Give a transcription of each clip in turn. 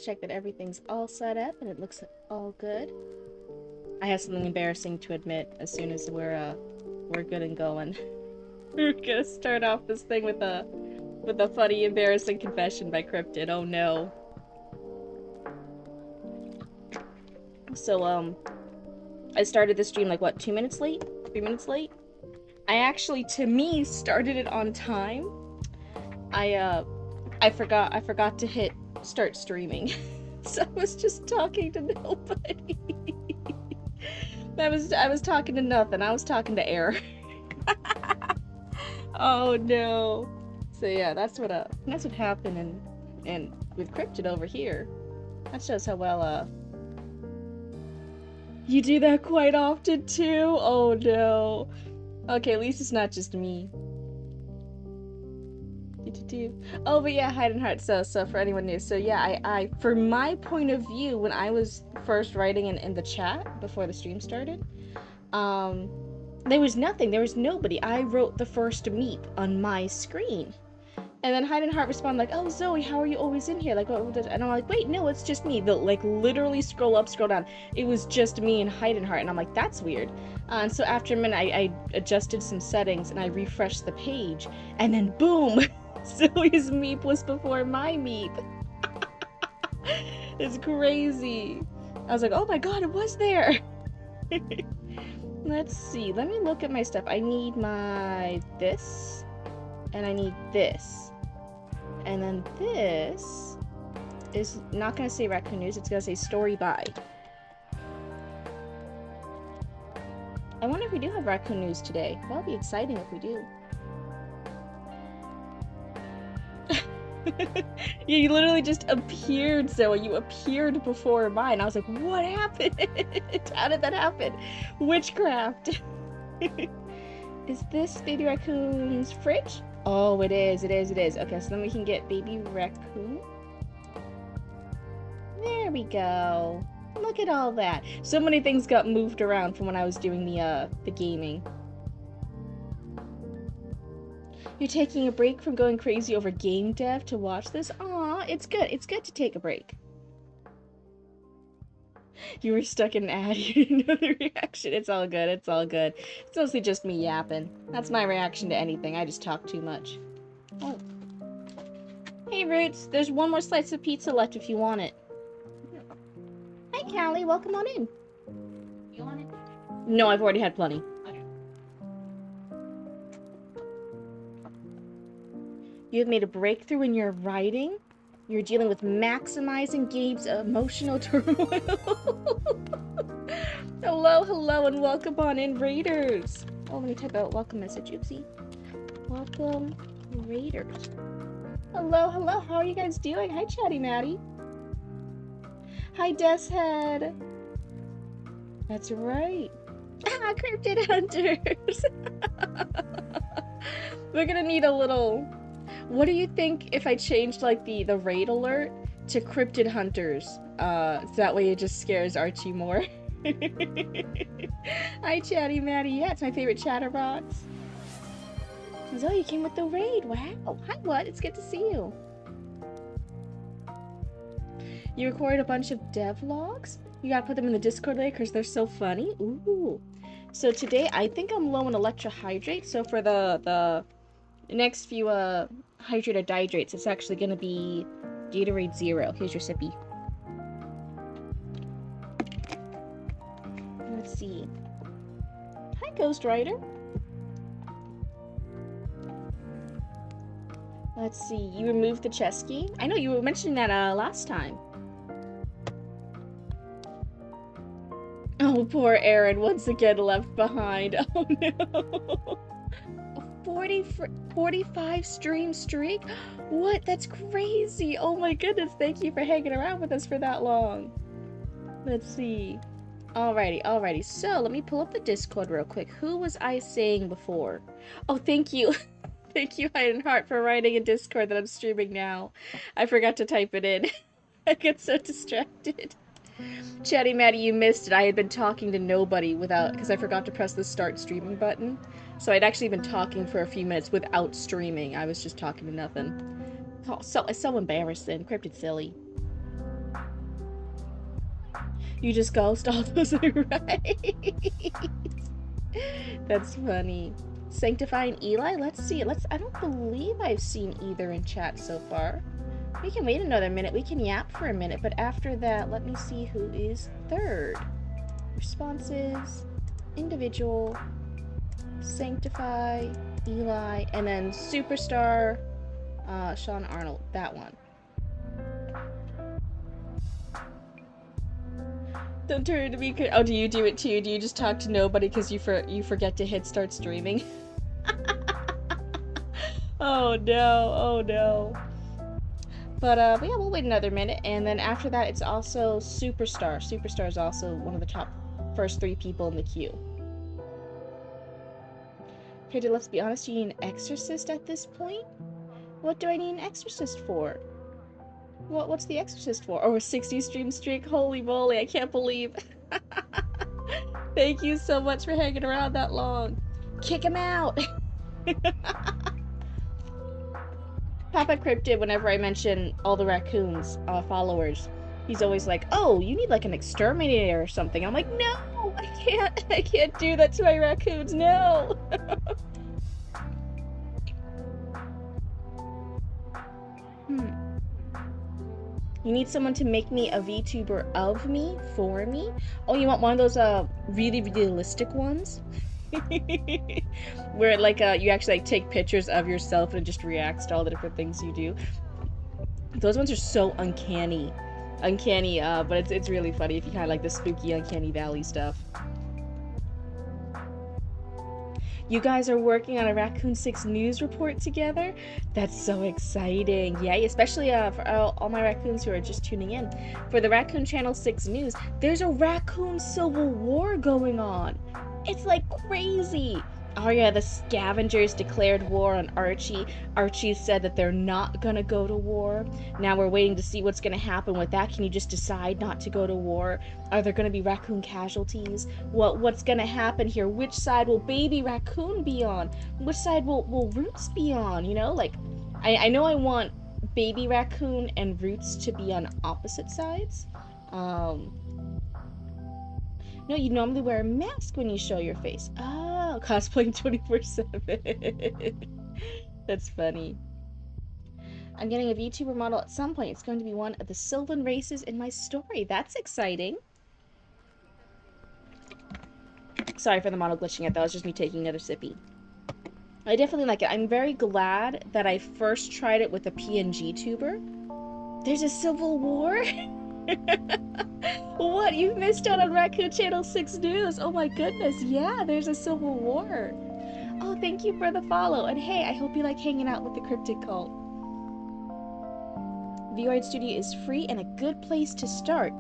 check that everything's all set up and it looks all good. I have something embarrassing to admit as soon as we're good and going. We're gonna start off this thing with a funny, embarrassing confession by Cryptid. Oh no. So, I started the stream like, what, 2 minutes late? 3 minutes late? I actually, to me, started it on time. I forgot to hit start streaming. So I was just talking to nobody. I was talking to nothing. I was talking to air. Oh no. So yeah, that's what happened and with Cryptid over here. That shows how well you do that quite often too. Oh no. Okay, at least it's not just me. Oh, but yeah, Hide and Heart. So for anyone new, so yeah, I for my point of view, when I was first writing in the chat before the stream started, there was nothing. There was nobody. I wrote the first meep on my screen. And then Hide and Heart responded like, "Oh, Zoe, how are you always in here? Like, what?" And I'm like, "Wait, no, it's just me." They'll like literally scroll up, scroll down. It was just me and Hide and Heart, and I'm like, "That's weird." And so after a minute, I adjusted some settings and I refreshed the page, and then boom, Zoe's meep was before my meep. It's crazy. I was like, "Oh my god, it was there." Let's see. Let me look at my stuff. I need my this, and I need this. And then this is not going to say Raccoon News, it's going to say Story By. I wonder if we do have Raccoon News today. That'll be exciting if we do. Yeah, you literally just appeared, Zoe. You appeared before mine. I was like, what happened? How did that happen? Witchcraft. Is this Baby Raccoon's fridge? Oh, it is. Okay, so then we can get Baby Raccoon. There we go. Look at all that. So many things got moved around from when I was doing the gaming. You're taking a break from going crazy over game dev to watch this? Aw, it's good. It's good to take a break. You were stuck in an ad. You didn't know the reaction. It's all good. It's mostly just me yapping. That's my reaction to anything. I just talk too much. Oh. Hey, Roots. There's one more slice of pizza left if you want it. Hi, Callie. Welcome on in. You want it? No, I've already had plenty. Okay. You have made a breakthrough in your writing. You're dealing with maximizing Gabe's emotional turmoil. Hello, and welcome on in, Raiders. Oh, let me type out welcome message. Oopsie. Welcome, Raiders. Hello, how are you guys doing? Hi, Chatty Maddie. Hi, Deathhead. That's right. Ah, Cryptid Hunters. We're gonna need a little... What do you think if I changed, like, the raid alert to Cryptid Hunters? So that way it just scares Archie more. Hi, Chatty Maddie. Yeah, it's my favorite chatterbox. Zoe, you came with the raid. Wow. Hi, what? It's good to see you. You recorded a bunch of devlogs? You gotta put them in the Discord later because they're so funny. Ooh. So today, I think I'm low in electrohydrate. So for the next few hydrate or dihydrates, it's actually gonna be Gatorade Zero. Here's your sippy. Let's see. Hi, Ghost Rider. Let's see. You removed the chess key. I know you were mentioning that last time. Oh, poor Aaron, once again left behind. Oh no. 45 stream streak? What? That's crazy. Oh my goodness, thank you for hanging around with us for that long. Let's see. Alrighty. So, let me pull up the Discord real quick. Who was I saying before? Oh, thank you. Thank you, Hide and Heart, for writing in Discord that I'm streaming now. I forgot to type it in. I get so distracted. Chatty Maddie, you missed it. I had been talking to nobody because I forgot to press the start streaming button. So I'd actually been talking for a few minutes without streaming. I was just talking to nothing. Oh, so embarrassing. Cryptid silly. You just ghost all those, right? That's funny. Sanctifying Eli? Let's see. I don't believe I've seen either in chat so far. We can wait another minute. We can yap for a minute, but after that, let me see who is third. Responses, individual, sanctify, Eli, and then superstar, Sean Arnold. That one. Don't turn to me. Oh, do you do it too? Do you just talk to nobody because you forget to hit start streaming? Oh no! Oh no! But yeah, we'll wait another minute, and then after that, it's also Superstar. Superstar is also one of the top first 3 people in the queue. Okay, let's be honest. You need an exorcist at this point. What do I need an exorcist for? What's the exorcist for? Oh, a 60 stream streak. Holy moly! I can't believe. Thank you so much for hanging around that long. Kick him out. Papa Cryptid, whenever I mention all the raccoons followers, he's always like, "Oh, you need like an exterminator or something." I'm like, "No, I can't do that to my raccoons. No." You need someone to make me a VTuber of me, for me? Oh, you want one of those really realistic ones? Where like you actually like take pictures of yourself and it just reacts to all the different things you do. Those ones are so uncanny. But it's really funny if you kind of like the spooky Uncanny Valley stuff. You guys are working on a Raccoon 6 news report together? That's so exciting. Yeah, especially for all my raccoons who are just tuning in. For the Raccoon Channel 6 news, there's a raccoon civil war going on. It's like crazy. Oh yeah, the scavengers declared war on Archie. Archie said that they're not gonna go to war. Now we're waiting to see what's gonna happen with that. Can you just decide not to go to war? Are there gonna be raccoon casualties? What's gonna happen here? Which side will baby raccoon be on? Which side will Roots be on? You know, like, I know I want baby raccoon and Roots to be on opposite sides. No, you normally wear a mask when you show your face. Oh, cosplaying 24/7. That's funny. I'm getting a VTuber model at some point. It's going to be one of the Sylvan races in my story. That's exciting. Sorry for the model glitching it. That was just me taking another sippy. I definitely like it. I'm very glad that I first tried it with a PNG tuber. There's a civil war? What? You've missed out on Raccoon Channel 6 News. Oh my goodness. Yeah, there's a civil war. Oh, thank you for the follow. And hey, I hope you like hanging out with the Cryptid Cult. Void Studio is free and a good place to start.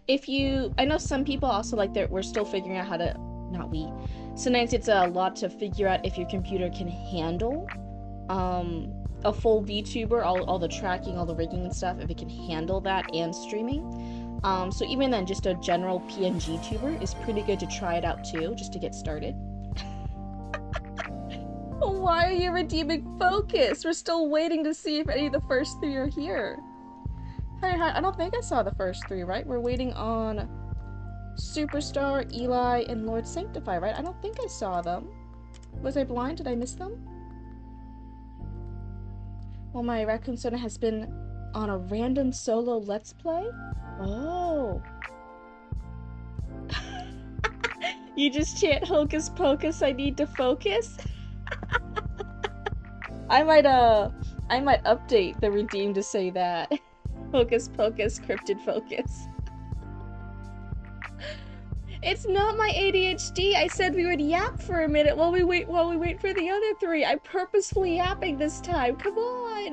If you... I know some people also like that we're still figuring out how to... Not we. Sometimes it's a lot to figure out if your computer can handle a full VTuber, all the tracking, all the rigging and stuff, if it can handle that and streaming. So even then, just a general PNG tuber is pretty good to try it out too, just to get started. Why are you redeeming Focus? We're still waiting to see if any of the first 3 are here. I don't think I saw the first 3, right? We're waiting on Superstar, Eli, and Lord Sanctify, right? I don't think I saw them. Was I blind? Did I miss them? Well, my Raccoon Sona has been on a random solo Let's Play? Oh. You just chant Hocus Pocus, I need to focus? I might update the redeem to say that. Hocus Pocus, Cryptid Focus. It's not my ADHD. I said we would yap for a minute while we wait for the other 3. I'm purposefully yapping this time. Come on.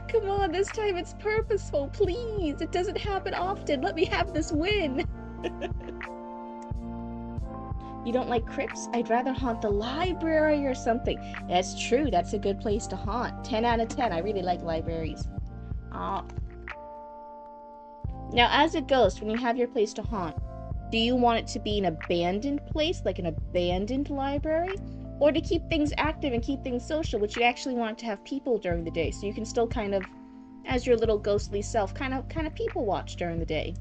Come on, this time it's purposeful, please. It doesn't happen often. Let me have this win. You don't like crypts? I'd rather haunt the library or something. That's true. That's a good place to haunt. 10 out of 10. I really like libraries. Now, as a ghost, when you have your place to haunt, do you want it to be an abandoned place, like an abandoned library? Or to keep things active and keep things social, which you actually want to have people during the day, so you can still kind of, as your little ghostly self, kind of people watch during the day.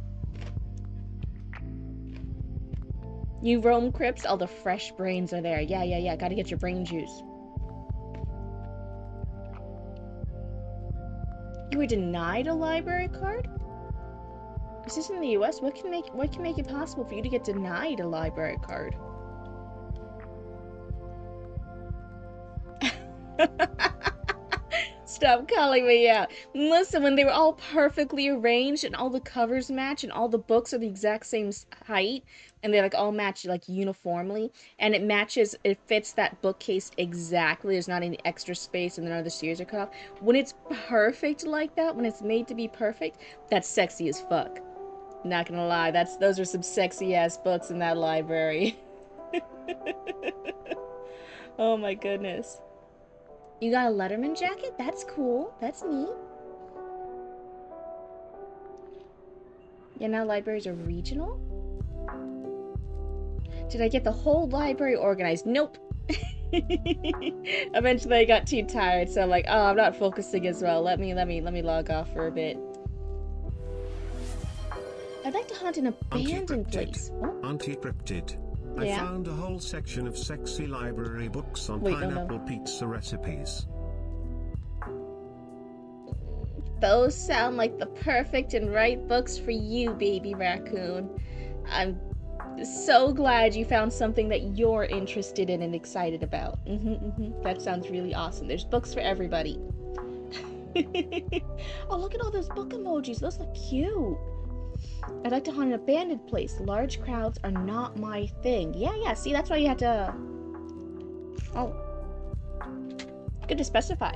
You roam crypts? All the fresh brains are there. Yeah. Gotta get your brain juice. You were denied a library card? Is this in the US? What can make it possible for you to get denied a library card? Stop calling me out. Listen, when they were all perfectly arranged and all the covers match and all the books are the exact same height and they like all match like uniformly and it fits that bookcase exactly. There's not any extra space and none of the series are cut off. When it's perfect like that, when it's made to be perfect, that's sexy as fuck. Not gonna lie, those are some sexy ass books in that library. Oh my goodness. You got a Letterman jacket? That's cool. That's neat. Yeah, now libraries are regional? Did I get the whole library organized? Nope. Eventually I got too tired, so I'm like, oh, I'm not focusing as well. Let me log off for a bit. I'd like to hunt an abandoned place. Oh. Auntie Cryptid. Yeah. I found a whole section of sexy library books on pineapple pizza recipes. Those sound like the perfect and right books for you, baby raccoon. I'm so glad you found something that you're interested in and excited about. That sounds really awesome. There's books for everybody. Oh, look at all those book emojis. Those look cute. I'd like to hunt an abandoned place. Large crowds are not my thing. Yeah. See, that's why you had to... Oh. Good to specify.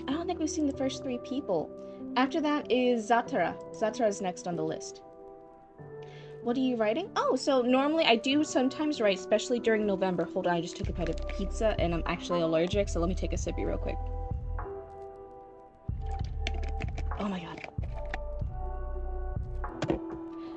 I don't think we've seen the first 3 people. After that is Zatara. Zatara is next on the list. What are you writing? Oh, so normally I do sometimes write, especially during November. Hold on, I just took a bite of pizza and I'm actually allergic, so let me take a sippy real quick. Oh my god.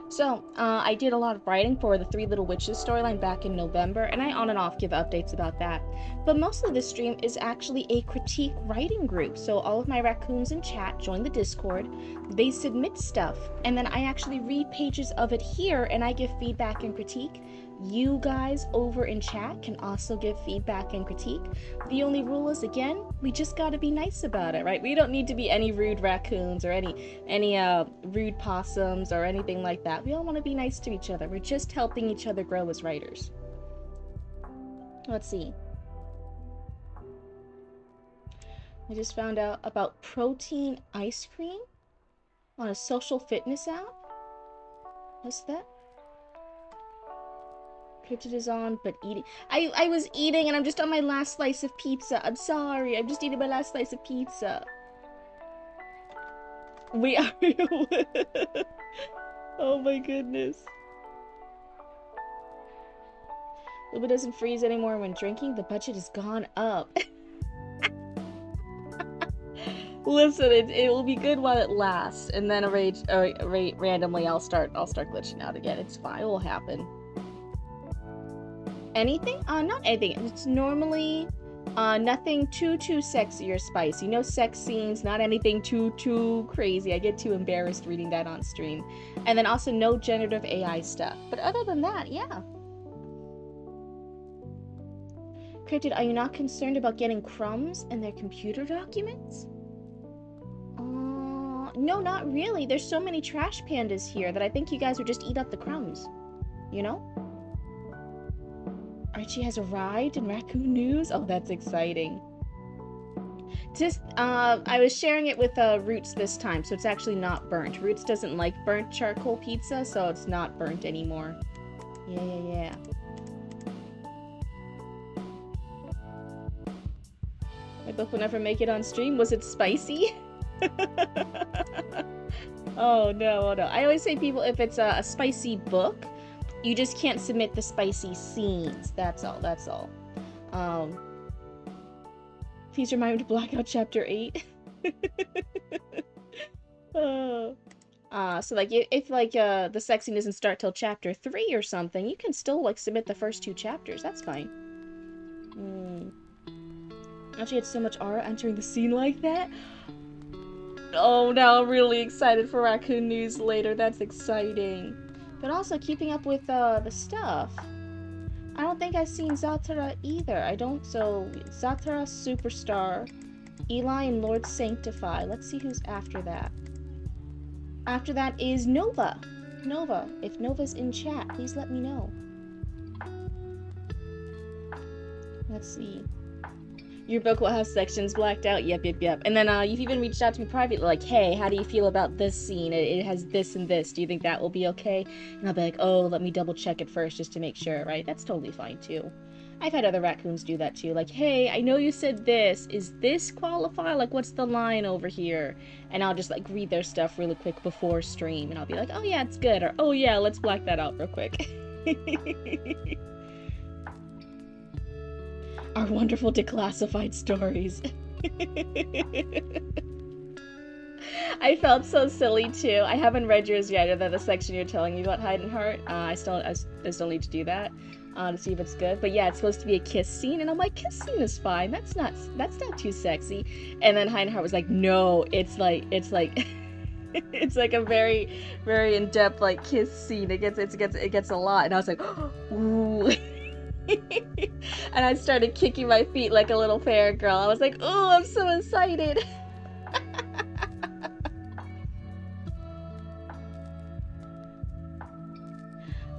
So, I did a lot of writing for the Three Little Witches storyline back in November, and I on and off give updates about that. But mostly this stream is actually a critique writing group, so all of my raccoons in chat join the Discord, they submit stuff, and then I actually read pages of it here, and I give feedback and critique. You guys over in chat can also give feedback and critique. The only rule is, again, we just gotta be nice about it, right? We don't need to be any rude raccoons or any rude possums or anything like that. We all want to be nice to each other. We're just helping each other grow as writers. Let's see. I just found out about protein ice cream on a social fitness app. What's that? Cryptid is on, but eating. I was eating and I'm just on my last slice of pizza. I'm sorry. I'm just eating my last slice of pizza. We are. Oh my goodness. Luba doesn't freeze anymore when drinking. The budget has gone up. Listen, it will be good while it lasts, and then randomly I'll start glitching out again. It's fine. It will happen. Anything? Not anything. It's normally nothing too sexy or spicy. No sex scenes, not anything too crazy. I get too embarrassed reading that on stream. And then also no generative AI stuff. But other than that, yeah. Cryptid, are you not concerned about getting crumbs in their computer documents? No, not really. There's so many trash pandas here that I think you guys would just eat up the crumbs. You know? Archie has arrived in Raccoon News? Oh, that's exciting. Just, I was sharing it with Roots this time, so it's actually not burnt. Roots doesn't like burnt charcoal pizza, so it's not burnt anymore. Yeah. My book will never make it on stream. Was it spicy? Oh no. I always say people, if it's a spicy book, you just can't submit the spicy scenes. That's all. Please remind me to black out chapter 8. So like if like the sexing doesn't start till chapter 3 or something, you can still like submit the first 2 chapters. That's fine. Actually, had so much aura entering the scene like that. Oh, now I'm really excited for Raccoon News later. That's exciting. But also keeping up with the stuff. I don't think I've seen Zatara either. I don't. So Zatara Superstar, Eli and Lord Sanctify. Let's see who's after that. After that is Nova. Nova. If Nova's in chat, please let me know. Let's see. Your book will have sections blacked out. Yep. And then you've even reached out to me privately, like, hey, how do you feel about this scene? It has this and this. Do you think that will be okay? And I'll be like, oh, let me double check it first just to make sure, right? That's totally fine too. I've had other raccoons do that too. Like, hey, I know you said this. Is this qualify? Like, what's the line over here? And I'll just like read their stuff really quick before stream, and I'll be like, oh yeah, it's good, or oh yeah, let's black that out real quick. Our wonderful declassified stories. I felt so silly too. I haven't read yours yet, or the section you're telling me about Hide and Heart. I still need to do that to see if it's good. But yeah, it's supposed to be a kiss scene, and I'm like, kiss scene is fine. That's not too sexy. And then Hide and Heart was like, no, it's like it's like a very, very in-depth like kiss scene. It gets a lot, and I was like, ooh. And I started kicking my feet like a little fair girl. I was like, oh, I'm so excited.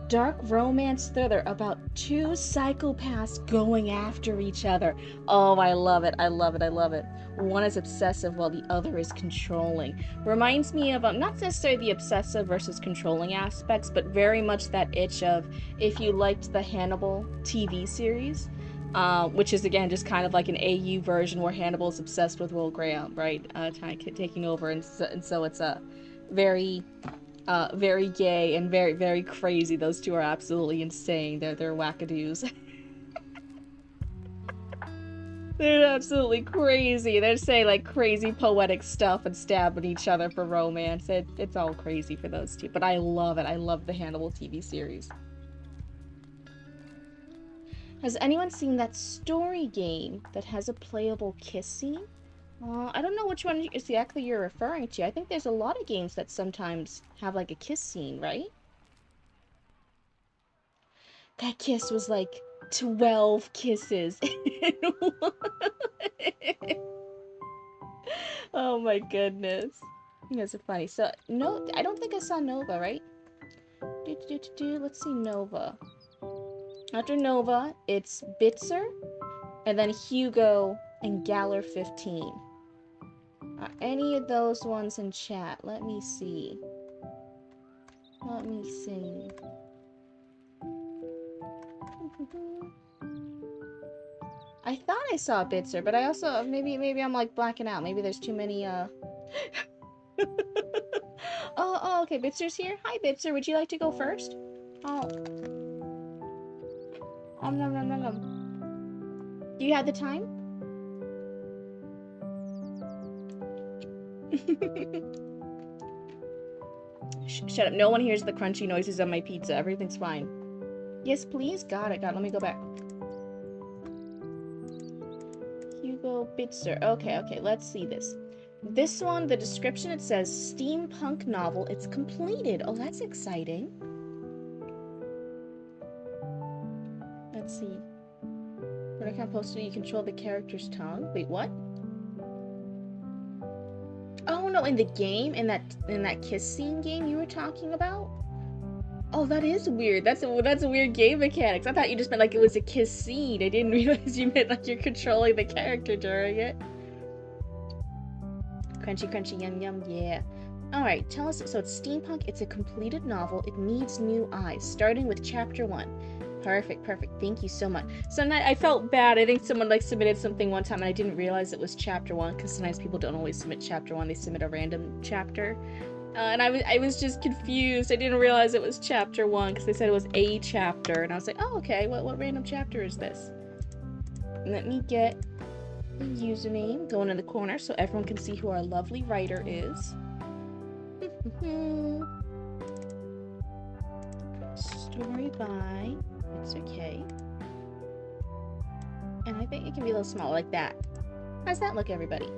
Dark romance thriller about two psychopaths going after each other. Oh, I love it. I love it. One is obsessive while the other is controlling. Reminds me of, not necessarily the obsessive versus controlling aspects, but very much that itch of, if you liked the Hannibal TV series, which is again just kind of like an AU version where Hannibal is obsessed with Will Graham, right? Taking over, and so it's a very gay and very, very crazy. Those two are absolutely insane. They're wackadoos. They're absolutely crazy. They're saying like crazy poetic stuff and stabbing each other for romance. It's all crazy for those two. But I love it. I love the Hannibal TV series. Has anyone seen that story game that has a playable kiss scene? I don't know which one exactly you're referring to. I think there's a lot of games that sometimes have like a kiss scene, right? That kiss was like 12 kisses. Oh my goodness. That's so funny. So, no, I don't think I saw Nova, right? Let's see Nova. After Nova, it's Bitzer, and then Hugo and Galler 15. Are any of those ones in chat? Let me see. I thought I saw Bitzer, but I also maybe I'm like blacking out. Maybe there's too many Oh, okay, Bitzer's here. Hi Bitzer, would you like to go first? Oh. No. Do you have the time? Shut up. No one hears the crunchy noises of my pizza. Everything's fine. Yes, please? Got it. Let me go back. Hugo Bitzer. Okay. Let's see this. This one, the description, it says steampunk novel. It's completed. Oh, that's exciting. Let's see. When I can't post it, you control the character's tongue. Wait, what? Oh no, in the game, in that kiss scene game you were talking about? Oh, that is weird. That's a weird game mechanics. I thought you just meant like it was a kiss scene. I didn't realize you meant like you're controlling the character during it. Crunchy, yum, yeah. Alright, tell us. So it's steampunk, it's a completed novel, it needs new eyes, starting with chapter 1. Perfect. Thank you so much. So I felt bad. I think someone like submitted something one time and I didn't realize it was chapter 1, because sometimes people don't always submit chapter 1, they submit a random chapter. And I was just confused. I didn't realize it was chapter 1 because they said it was a chapter, and I was like, oh, okay, what random chapter is this? Let me get the username going in the corner so everyone can see who our lovely writer is. Story by It's Okay. And I think it can be a little small like that. How's that look, everybody?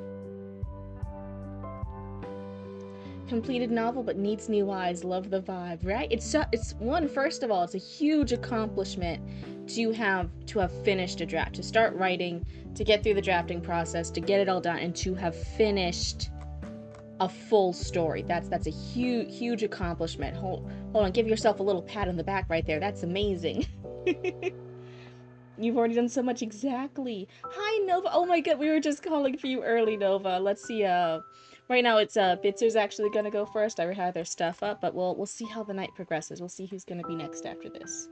completed novel but needs new eyes. Love the vibe, right? It's one, first of all, it's a huge accomplishment to have finished a draft, to start writing, to get through the drafting process, to get it all done, and to have finished a full story. That's a huge accomplishment. Hold on, give yourself a little pat on the back right there. That's amazing. You've already done so much. Exactly. Hi, Nova. Oh my god, we were just calling for you early, Nova. Let's see. Right now it's Bitzer's actually gonna go first. I already have their stuff up, but we'll see how the night progresses. We'll see who's gonna be next after this.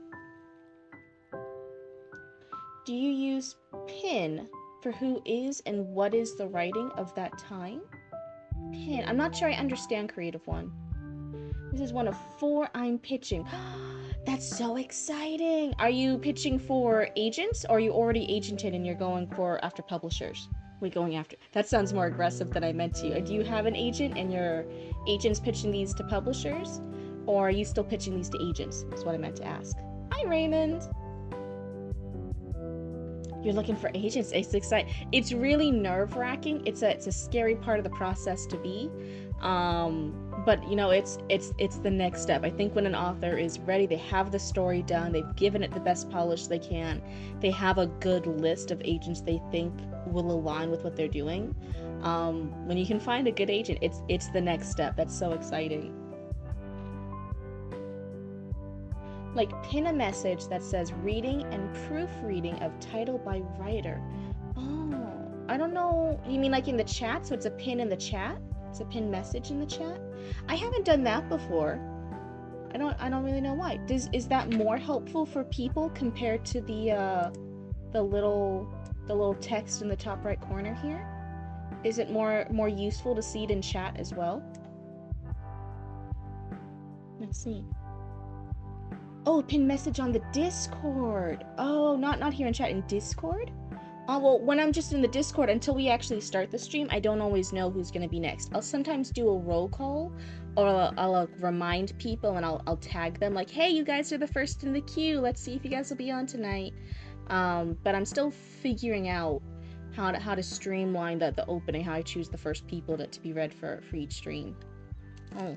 Do you use pin for who is and what is the writing of that time? Pin. I'm not sure I understand, Creative One. This is one of 4 I'm pitching. That's so exciting. Are you pitching for agents, or are you already agented and you're going for after publishers? Wait, going after. That sounds more aggressive than I meant to. Do you have an agent and your agent's pitching these to publishers? Or are you still pitching these to agents? That's what I meant to ask. Hi, Raymond. You're looking for agents. It's exciting. It's really nerve-wracking. It's a scary part of the process to be. But you know, it's the next step. I think when an author is ready, they have the story done, they've given it the best polish they can, they have a good list of agents they think will align with what they're doing. When you can find a good agent, it's the next step. That's so exciting. Like, pin a message that says reading and proofreading of title by writer. Oh, I don't know. You mean like in the chat? So it's a pin in the chat? It's a pin message in the chat? I haven't done that before. I don't really know why. Is that more helpful for people compared to the little text in the top right corner here? Is it more useful to see it in chat as well? Let's see. Oh, pin message on the Discord. Oh, not here in chat, in Discord? Oh, well, when I'm just in the Discord, until we actually start the stream, I don't always know who's going to be next. I'll sometimes do a roll call, or I'll remind people, and I'll tag them, like, hey, you guys are the first in the queue. Let's see if you guys will be on tonight. But I'm still figuring out how to streamline the opening, how I choose the first people to be read for each stream. Oh.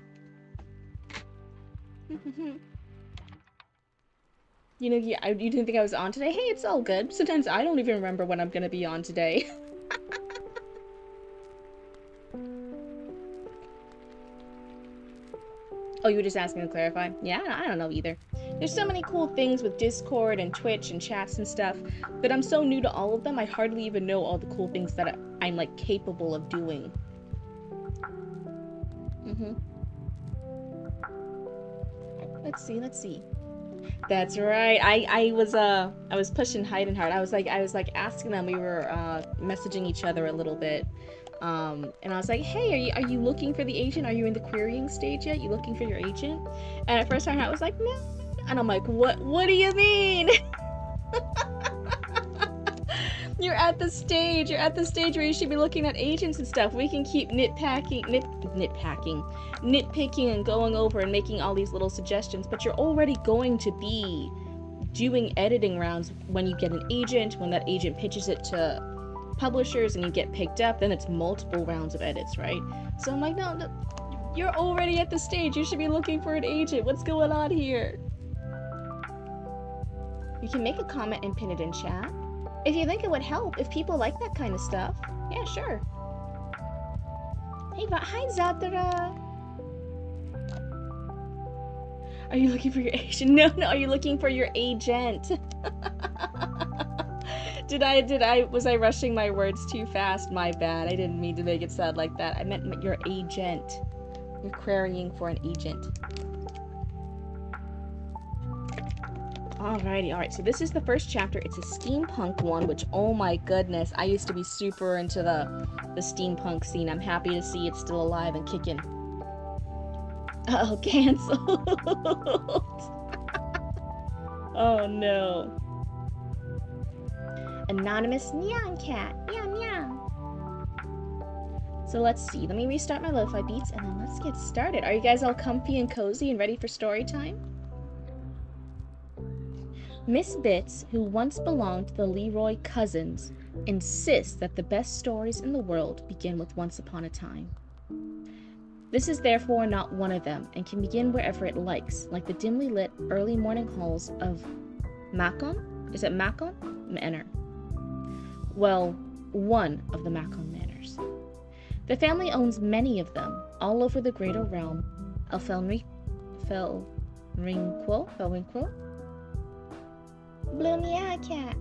You know, yeah, you didn't think I was on today? Hey, it's all good. Sometimes I don't even remember when I'm gonna be on today. Oh, you were just asking to clarify? Yeah, I don't know either. There's so many cool things with Discord and Twitch and chats and stuff, but I'm so new to all of them, I hardly even know all the cool things that I'm, like, capable of doing. Let's see. That's right. I was pushing Heidenheart. I was like asking them. We were messaging each other a little bit, and I was like, hey, are you looking for the agent? Are you in the querying stage yet? You looking for your agent? And at first Heidenheart was like, no. And I'm like, what do you mean? You're at the stage where you should be looking at agents and stuff. We can keep nitpicking and going over and making all these little suggestions, but you're already going to be doing editing rounds when you get an agent, when that agent pitches it to publishers and you get picked up, then it's multiple rounds of edits, right? So I'm like, no, you're already at the stage. You should be looking for an agent. What's going on here? You can make a comment and pin it in chat. If you think it would help, if people like that kind of stuff. Yeah, sure. Hey, hi, Zadra. Are you looking for your agent? No, are you looking for your agent? Was I rushing my words too fast? My bad. I didn't mean to make it sound like that. I meant your agent. You're querying for an agent. Alright, so this is the first chapter. It's a steampunk one, which, oh my goodness, I used to be super into the steampunk scene. I'm happy to see it's still alive and kicking. Uh-oh, canceled. Oh no. Anonymous neon cat. Meow meow. So let's see. Let me restart my lo-fi beats and then let's get started. Are you guys all comfy and cozy and ready for story time? Miss Bits, who once belonged to the Leroy cousins, insists that the best stories in the world begin with Once Upon a Time. This is therefore not one of them, and can begin wherever it likes, like the dimly lit early morning halls of Macon? Is it Macon? Manor. Well, one of the Macon manors. The family owns many of them, all over the greater realm of Felrinquo? Blew me out, cat.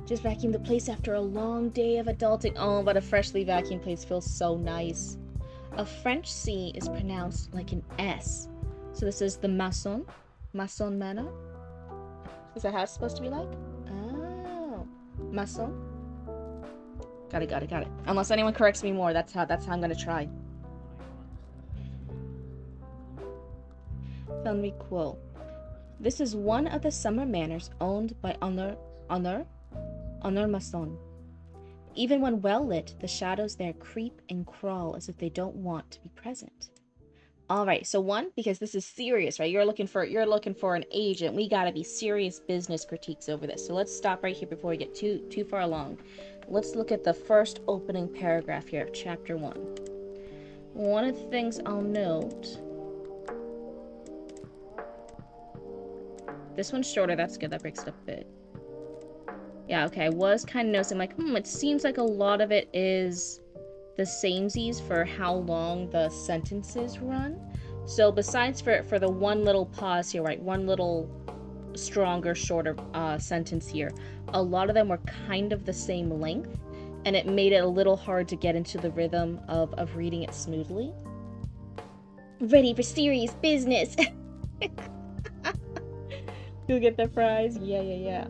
Just vacuumed the place after a long day of adulting. Oh, but a freshly vacuumed place feels so nice. A French C is pronounced like an S. So this is the Maçon Manor. Is that how it's supposed to be like? Oh, Maçon. Got it. Unless anyone corrects me more, that's how I'm gonna try. Felrinquo. This is one of the summer manors owned by Honor Maçon. Even when well lit, the shadows there creep and crawl as if they don't want to be present. All right, so one, because this is serious, right? You're looking for an agent. We gotta be serious business critiques over this. So let's stop right here before we get too far along. Let's look at the first opening paragraph here of chapter 1. One of the things I'll note. This one's shorter. That's good. That breaks it up a bit. Yeah, okay. I was kind of noticing, like, it seems like a lot of it is the samesies for how long the sentences run. So besides for the one little pause here, right, one little stronger, shorter sentence here, a lot of them were kind of the same length, and it made it a little hard to get into the rhythm of reading it smoothly. Ready for serious business. You'll get the fries. Yeah.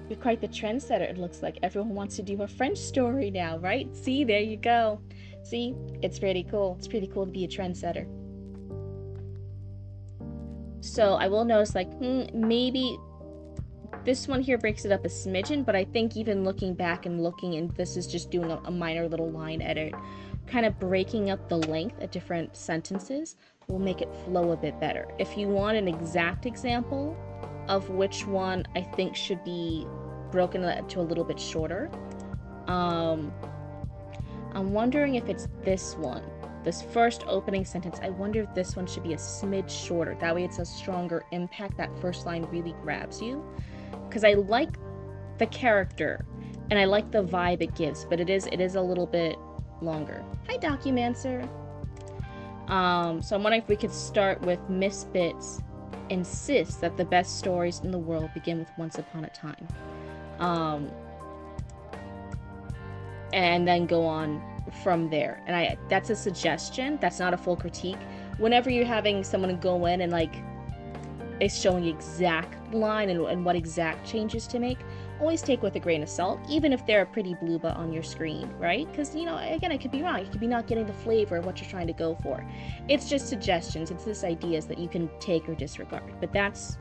You're quite the trendsetter, it looks like. Everyone wants to do a French story now, right? See, there you go. See, it's pretty cool. It's pretty cool to be a trendsetter. So I will notice, like, maybe this one here breaks it up a smidgen, but I think even looking back and this is just doing a minor little line edit, kind of breaking up the length of different sentences will make it flow a bit better. If you want an exact example of which one I think should be broken to a little bit shorter, I'm wondering if it's this one. This first opening sentence, I wonder if this one should be a smidge shorter. That way it's a stronger impact. That first line really grabs you. Because I like the character, and I like the vibe it gives, but it is a little bit longer. Hi, Documancer. So I'm wondering if we could start with Miss Bits insists that the best stories in the world begin with once upon a time. And then go on from there. And that's a suggestion. That's not a full critique. Whenever you're having someone go in and, like, is showing exact line and what exact changes to make, always take with a grain of salt, even if they're a pretty blooba on your screen, right? Because, you know, again, I could be wrong. You could be not getting the flavor of what you're trying to go for. It's just suggestions. It's just ideas that you can take or disregard. But that's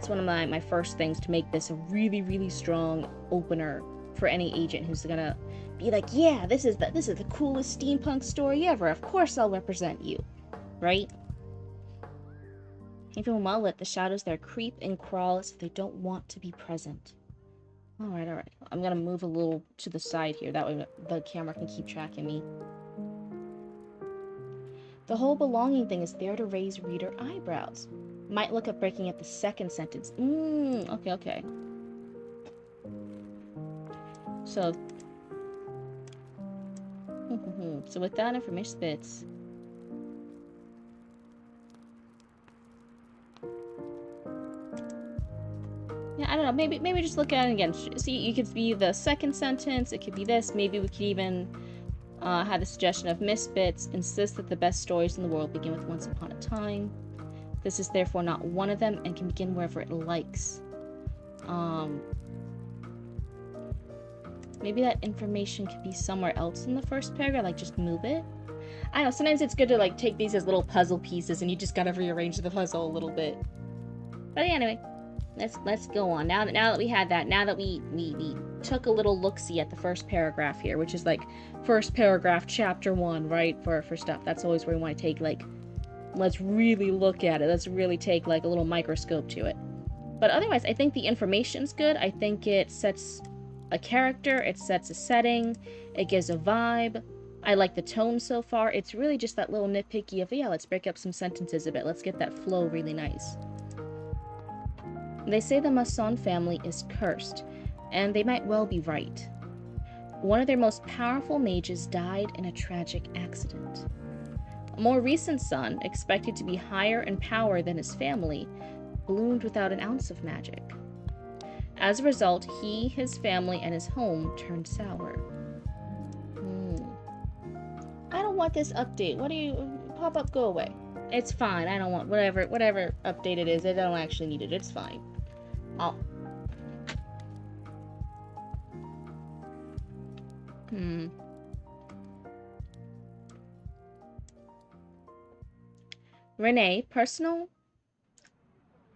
one of my first things to make this a really, really strong opener for any agent who's gonna be like, yeah, this is the coolest steampunk story ever. Of course I'll represent you, right? Even well lit, the shadows there creep and crawl as if they don't want to be present. All right. I'm gonna move a little to the side here. That way the camera can keep tracking me. The whole belonging thing is there to raise reader eyebrows. Might look at breaking up the second sentence. Okay. So with that information bits. Yeah, I don't know. Maybe just look at it again. See, you could be the second sentence. It could be this. Maybe we could even have the suggestion of Misfits insists that the best stories in the world begin with once upon a time. This is therefore not one of them and can begin wherever it likes. Maybe that information could be somewhere else in the first paragraph, like just move it. I don't know, sometimes it's good to like take these as little puzzle pieces and you just gotta rearrange the puzzle a little bit. But anyway, let's go on. Now that we had that, now that we took a little look-see at the first paragraph here, which is like first paragraph, chapter 1, right? For stuff. That's always where we want to take, like, let's really look at it. Let's really take like a little microscope to it. But otherwise, I think the information's good. I think it sets a character, it sets a setting, it gives a vibe. I like the tone so far. It's really just that little nitpicky of, yeah, let's break up some sentences a bit. Let's get that flow really nice. They say the Masson family is cursed, and they might well be right. One of their most powerful mages died in a tragic accident. A more recent son, expected to be higher in power than his family, bloomed without an ounce of magic. As a result, he, his family, and his home turned sour. I don't want this update. What do you... Pop up, go away. It's fine. I don't want... Whatever update it is, I don't actually need it. It's fine. Renee, personal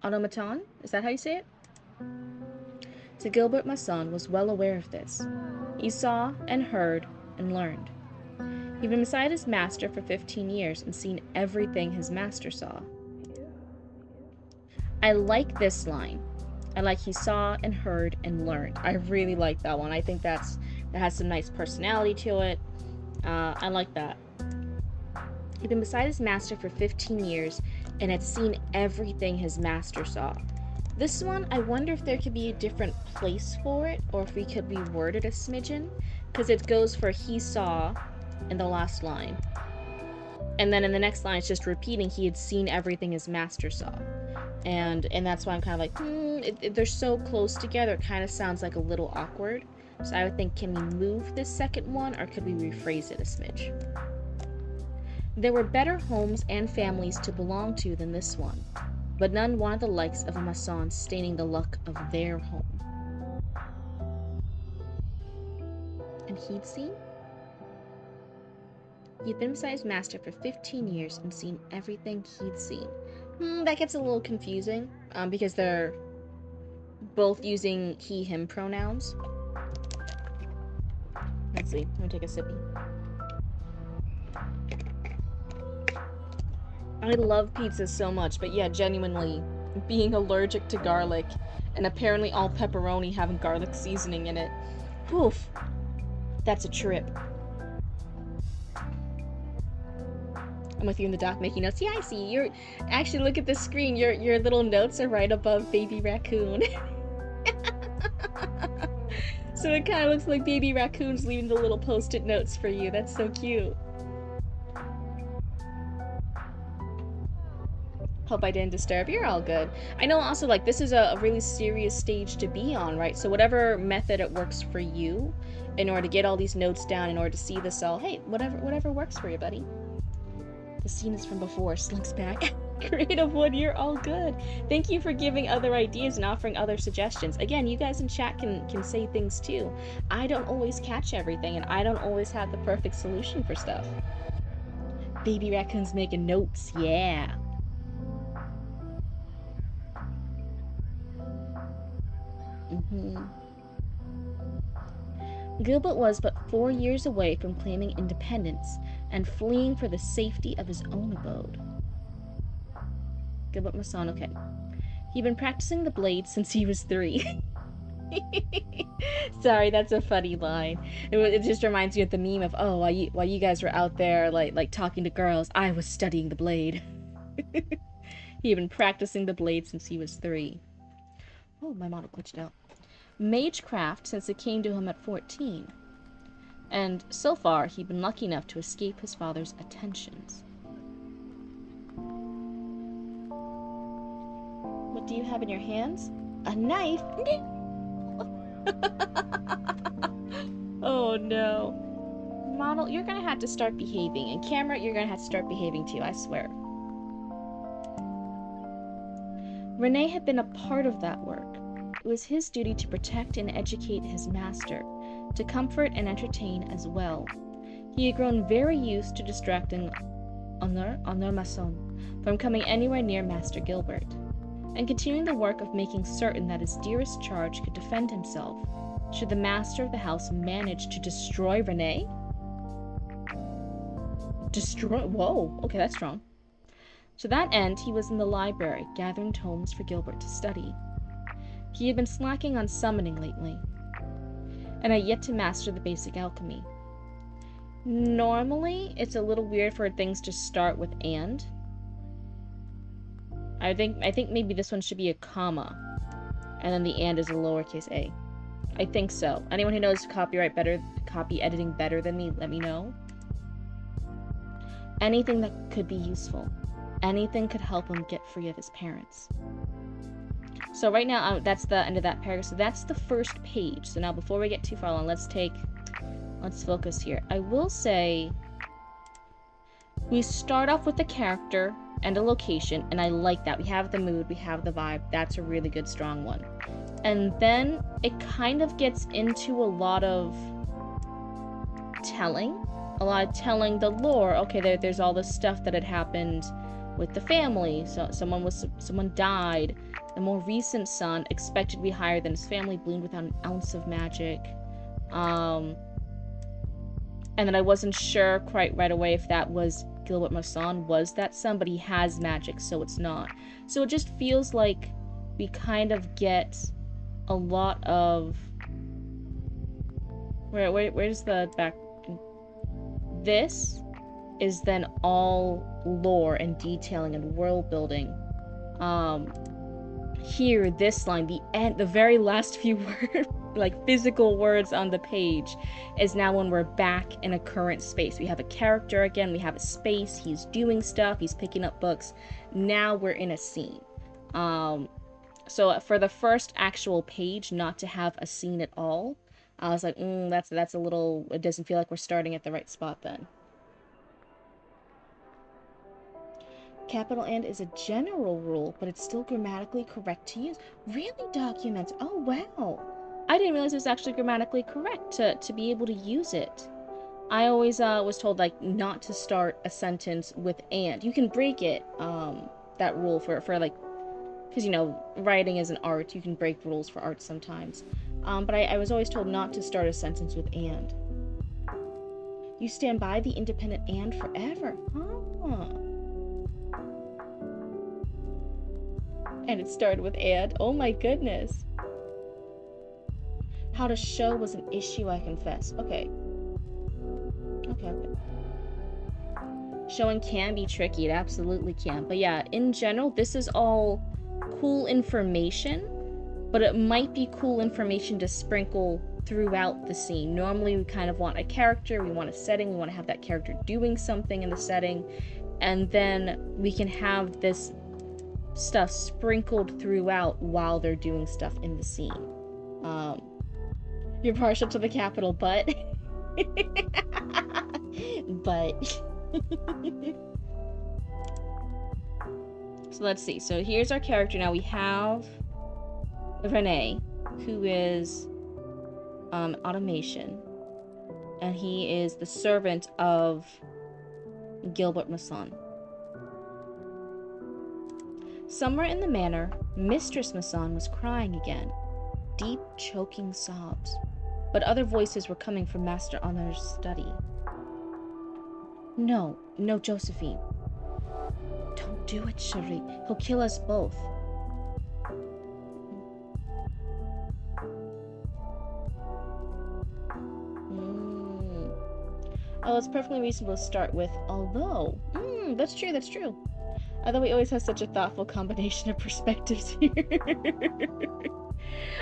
automaton? Is that how you say it? So Gilbert Masson was well aware of this. He saw and heard and learned. He'd been beside his master for 15 years and seen everything his master saw. I like this line. I like he saw and heard and learned. I really like that one. I think that has some nice personality to it. I like that. He'd been beside his master for 15 years and had seen everything his master saw. This one, I wonder if there could be a different place for it, or if we could reword it a smidgen, because it goes for he saw in the last line. And then in the next line, it's just repeating he had seen everything his master saw. And that's why I'm kind of like, they're so close together, it kind of sounds like a little awkward. So I would think, can we move this second one, or could we rephrase it a smidge? There were better homes and families to belong to than this one, but none wanted the likes of a Masson staining the luck of their home. And he'd seen? He'd been beside his master for 15 years and seen everything he'd seen. That gets a little confusing, because they're both using he, him pronouns. Let's see, let me take a sippy. I love pizza so much, but yeah, genuinely, being allergic to garlic, and apparently all pepperoni having garlic seasoning in it, oof, that's a trip. I'm with you in the doc making notes. Yeah, I see. You're actually, look at the screen. Your little notes are right above baby raccoon. So it kind of looks like baby raccoon's leaving the little post-it notes for you. That's so cute. Hope I didn't disturb. You're all good. I know also, like, this is a really serious stage to be on, right? So whatever method it works for you, in order to get all these notes down, in order to see this all, hey, whatever works for you, buddy. The scene is from before. Slinks back. Creative one, you're all good. Thank you for giving other ideas and offering other suggestions. Again, you guys in chat can say things too. I don't always catch everything, and I don't always have the perfect solution for stuff. Baby raccoon's making notes, yeah. Gilbert was but 4 years away from claiming independence and fleeing for the safety of his own abode. Gilbert Masson, okay. He'd been practicing the blade since he was 3. Sorry, that's a funny line. It just reminds me of the meme of, oh, while you guys were out there like talking to girls, I was studying the blade. He'd been practicing the blade since he was 3. Oh, my model glitched out. Magecraft since it came to him at 14. And so far, he'd been lucky enough to escape his father's attentions. What do you have in your hands? A knife? Oh no. Model, you're gonna have to start behaving. And camera, you're gonna have to start behaving too, I swear. Renee had been a part of that work. It was his duty to protect and educate his master, to comfort and entertain as well. He had grown very used to distracting Honor Masson from coming anywhere near Master Gilbert, and continuing the work of making certain that his dearest charge could defend himself, should the master of the house manage to destroy Renee? Destroy? Whoa, okay, that's strong. To that end, he was in the library, gathering tomes for Gilbert to study. He had been slacking on summoning lately. and I yet to master the basic alchemy. Normally, it's a little weird for things to start with and. I think maybe this one should be a comma, and then the and is a lowercase a. I think so. Anyone who knows copy editing better than me, let me know. Anything that could be useful. Anything could help him get free of his parents. So right now, that's the end of that paragraph. So that's the first page. So now before we get too far along, let's focus here. I will say we start off with a character and a location, and I like that. We have the mood, we have the vibe. That's a really good, strong one. And then it kind of gets into a lot of telling the lore. Okay, there's all this stuff that had happened with the family. So someone died. The more recent son, expected to be higher than his family, bloomed without an ounce of magic. And then I wasn't sure quite right away if that was Gilbert Masson was that son, but he has magic, so it's not. So it just feels like we kind of get a lot of... Where's the back? This is then all lore and detailing and world building. Here, this line, the very last few words, like physical words on the page, is now when we're back in a current space. We have a character again, we have a space, he's doing stuff, he's picking up books. Now we're in a scene. So for the first actual page, not to have a scene at all, I was like, that's a little, it doesn't feel like we're starting at the right spot then. Capital and is a general rule, but it's still grammatically correct to use. Really documents. Oh, wow. I didn't realize it was actually grammatically correct to be able to use it. I always was told, like, not to start a sentence with and. You can break it, that rule for like, because, you know, writing is an art. You can break rules for art sometimes. But I was always told not to start a sentence with and. You stand by the independent and forever. Huh. And it started with and. Oh my goodness. How to show was an issue, I confess. Okay. Showing can be tricky. It absolutely can. But yeah, in general, this is all cool information. But it might be cool information to sprinkle throughout the scene. Normally, we kind of want a character. We want a setting. We want to have that character doing something in the setting. And then we can have this stuff sprinkled throughout while they're doing stuff in the scene. You're partial to the capital but. But. So let's see. So here's our character. Now we have Renee, who is automation. And he is the servant of Gilbert Masson. Somewhere in the manor, Mistress Masson was crying again. Deep, choking sobs. But other voices were coming from Master Honor's study. No, Josephine. Don't do it, Cherie. He'll kill us both. Oh, it's perfectly reasonable to start with, although. That's true. Although we always have such a thoughtful combination of perspectives here.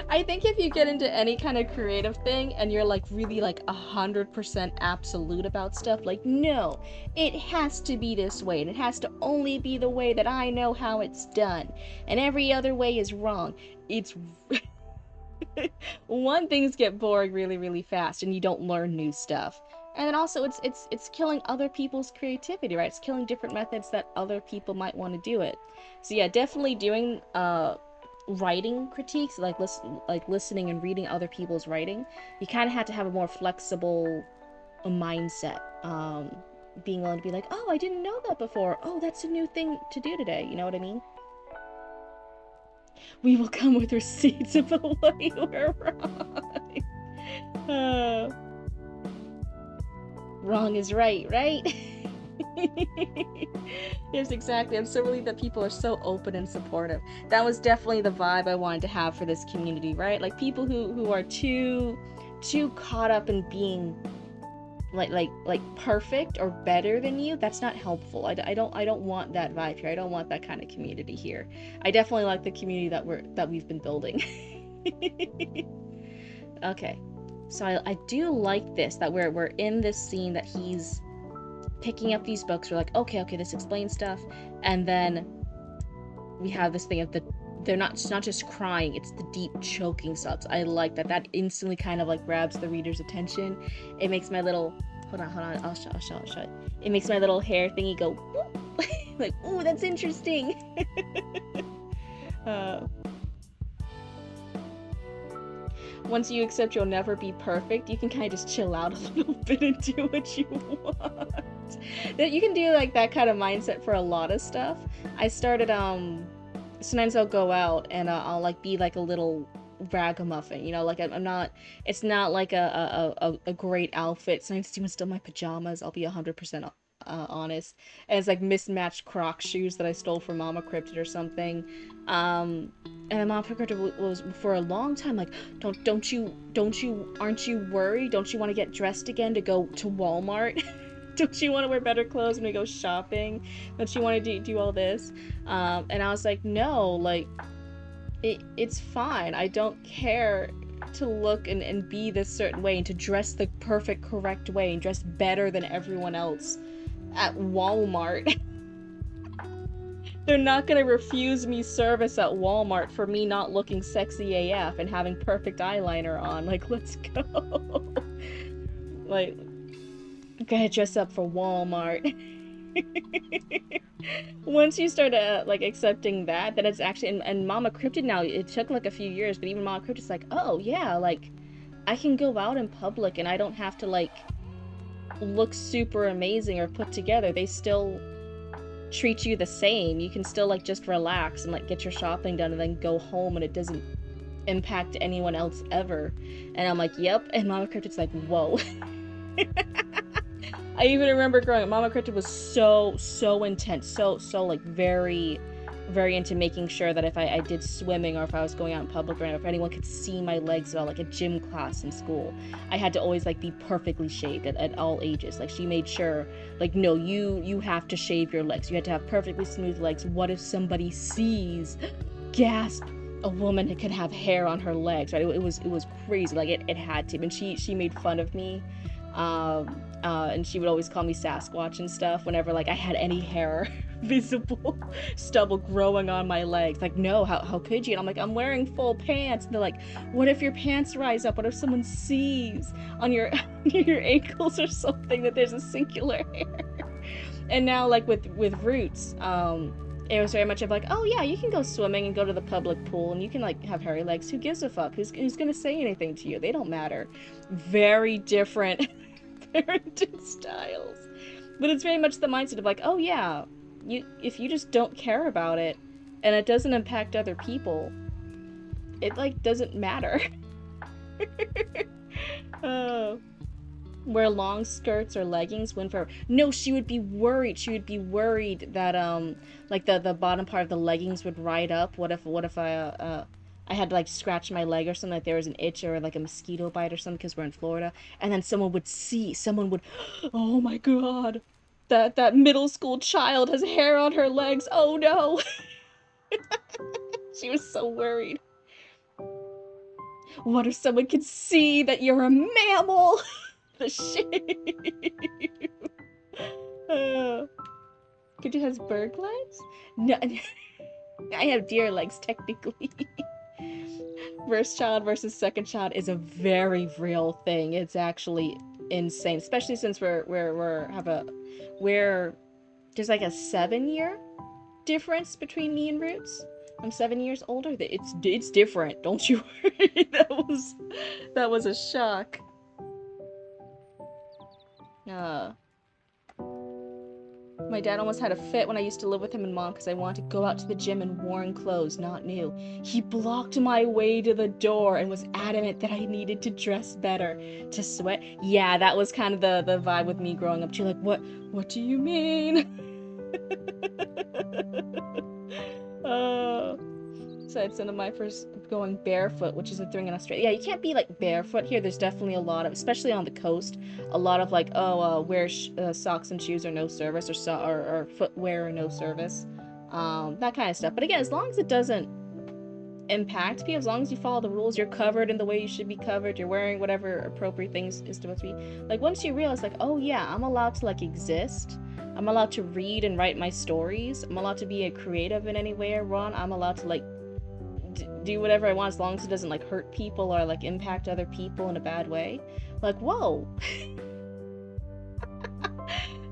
I think if you get into any kind of creative thing and you're like really like 100% absolute about stuff, like, no, it has to be this way and it has to only be the way that I know how it's done and every other way is wrong. It's one, things get boring really, really fast and you don't learn new stuff. And then also it's killing other people's creativity, right? It's killing different methods that other people might want to do it. So yeah, definitely doing writing critiques, like listening and reading other people's writing. You kind of have to have a more flexible mindset. Being willing to be like, oh, I didn't know that before. Oh, that's a new thing to do today. You know what I mean? We will come with receipts of the way we're wrong. Wrong is right? Yes, exactly. I'm so relieved that people are so open and supportive. That was definitely the vibe I wanted to have for this community, right? Like people who are too too caught up in being like perfect or better than you, that's not helpful. I don't want that vibe here. I don't want that kind of community here. I definitely like the community that we've been building. Okay, so I do like this, that we're in this scene that he's picking up these books. We're like, okay, this explains stuff, and then we have this thing of it's not just crying, it's the deep choking sobs. I like that instantly kind of like grabs the reader's attention. It makes my little, hold on, I'll show it. It makes my little hair thingy go whoop. Like, ooh, that's interesting. Once you accept you'll never be perfect, you can kind of just chill out a little bit and do what you want. That you can do like that kind of mindset for a lot of stuff. I started sometimes I'll go out and I'll like be like a little ragamuffin, you know, like I'm not, it's not like a great outfit. Sometimes even still my pajamas, I'll be 100% honest, and it's like mismatched Crocs shoes that I stole from Mama Cryptid or something. And Mama Cryptid was for a long time like, aren't you worried? Don't you want to get dressed again to go to Walmart? Don't you want to wear better clothes when we go shopping? Don't you want to do all this? And I was like, no, like, it's fine. I don't care to look and be this certain way and to dress the perfect, correct way and dress better than everyone else at Walmart. They're not gonna refuse me service at Walmart for me not looking sexy AF and having perfect eyeliner on. Like, let's go. Like, I'm gonna dress up for Walmart. Once you start like accepting that, then it's actually, and Mama Cryptid now, it took like a few years, but even Mama Cryptid's like, oh yeah, like I can go out in public and I don't have to like look super amazing or put together. They still treat you the same. You can still like just relax and like get your shopping done and then go home, and it doesn't impact anyone else ever. And I'm like, yep. And Mama Cryptid's like, whoa. I even remember growing up, Mama Cryptid was so intense, so like very into making sure that if I did swimming or if I was going out in public or if anyone could see my legs at all, like a gym class in school, I had to always like be perfectly shaved at all ages. Like she made sure, like, no, you have to shave your legs. You had to have perfectly smooth legs. What if somebody sees? Gasp! A woman could have hair on her legs, right? It was crazy. Like it had to. And she made fun of me. And she would always call me Sasquatch and stuff whenever like I had any hair visible stubble growing on my legs. Like, no, how could you? And I'm like, I'm wearing full pants. And they're like, what if your pants rise up? What if someone sees on your your ankles or something that there's a singular hair? And now like with Roots, it was very much of like, oh yeah, you can go swimming and go to the public pool and you can like have hairy legs. Who gives a fuck? Who's gonna say anything to you? They don't matter. Very different parenting styles. But it's very much the mindset of like, oh yeah, if you just don't care about it and it doesn't impact other people, it like doesn't matter. Wear long skirts or leggings when for no, she would be worried that like the bottom part of the leggings would ride up. What if I had to like scratch my leg or something, like there was an itch or like a mosquito bite or something because we're in Florida, and then someone would, oh my god, that middle school child has hair on her legs, oh no. She was so worried. What if someone could see that you're a mammal? The shame. Cryptid has bird legs? No, I have deer legs technically. First child versus second child is a very real thing. It's actually insane, especially since there's like a 7-year difference between me and Roots. I'm 7 years older. It's different. Don't you worry. That was a shock. My dad almost had a fit when I used to live with him and Mom because I wanted to go out to the gym in worn clothes, not new. He blocked my way to the door and was adamant that I needed to dress better. To sweat? Yeah, that was kind of the vibe with me growing up too. Like, what do you mean? So it's one of my first going barefoot, which is a thing in Australia. Yeah, you can't be like barefoot here. There's definitely a lot of, especially on the coast, a lot of like, wear socks and shoes or no service, or footwear or no service, that kind of stuff. But again, as long as it doesn't impact people, as long as you follow the rules, you're covered in the way you should be covered, you're wearing whatever appropriate things is supposed to be. Like once you realize like, oh yeah, I'm allowed to like exist. I'm allowed to read and write my stories. I'm allowed to be a creative in any way I want. I'm allowed to like do whatever I want as long as it doesn't like hurt people or like impact other people in a bad way. Like, whoa.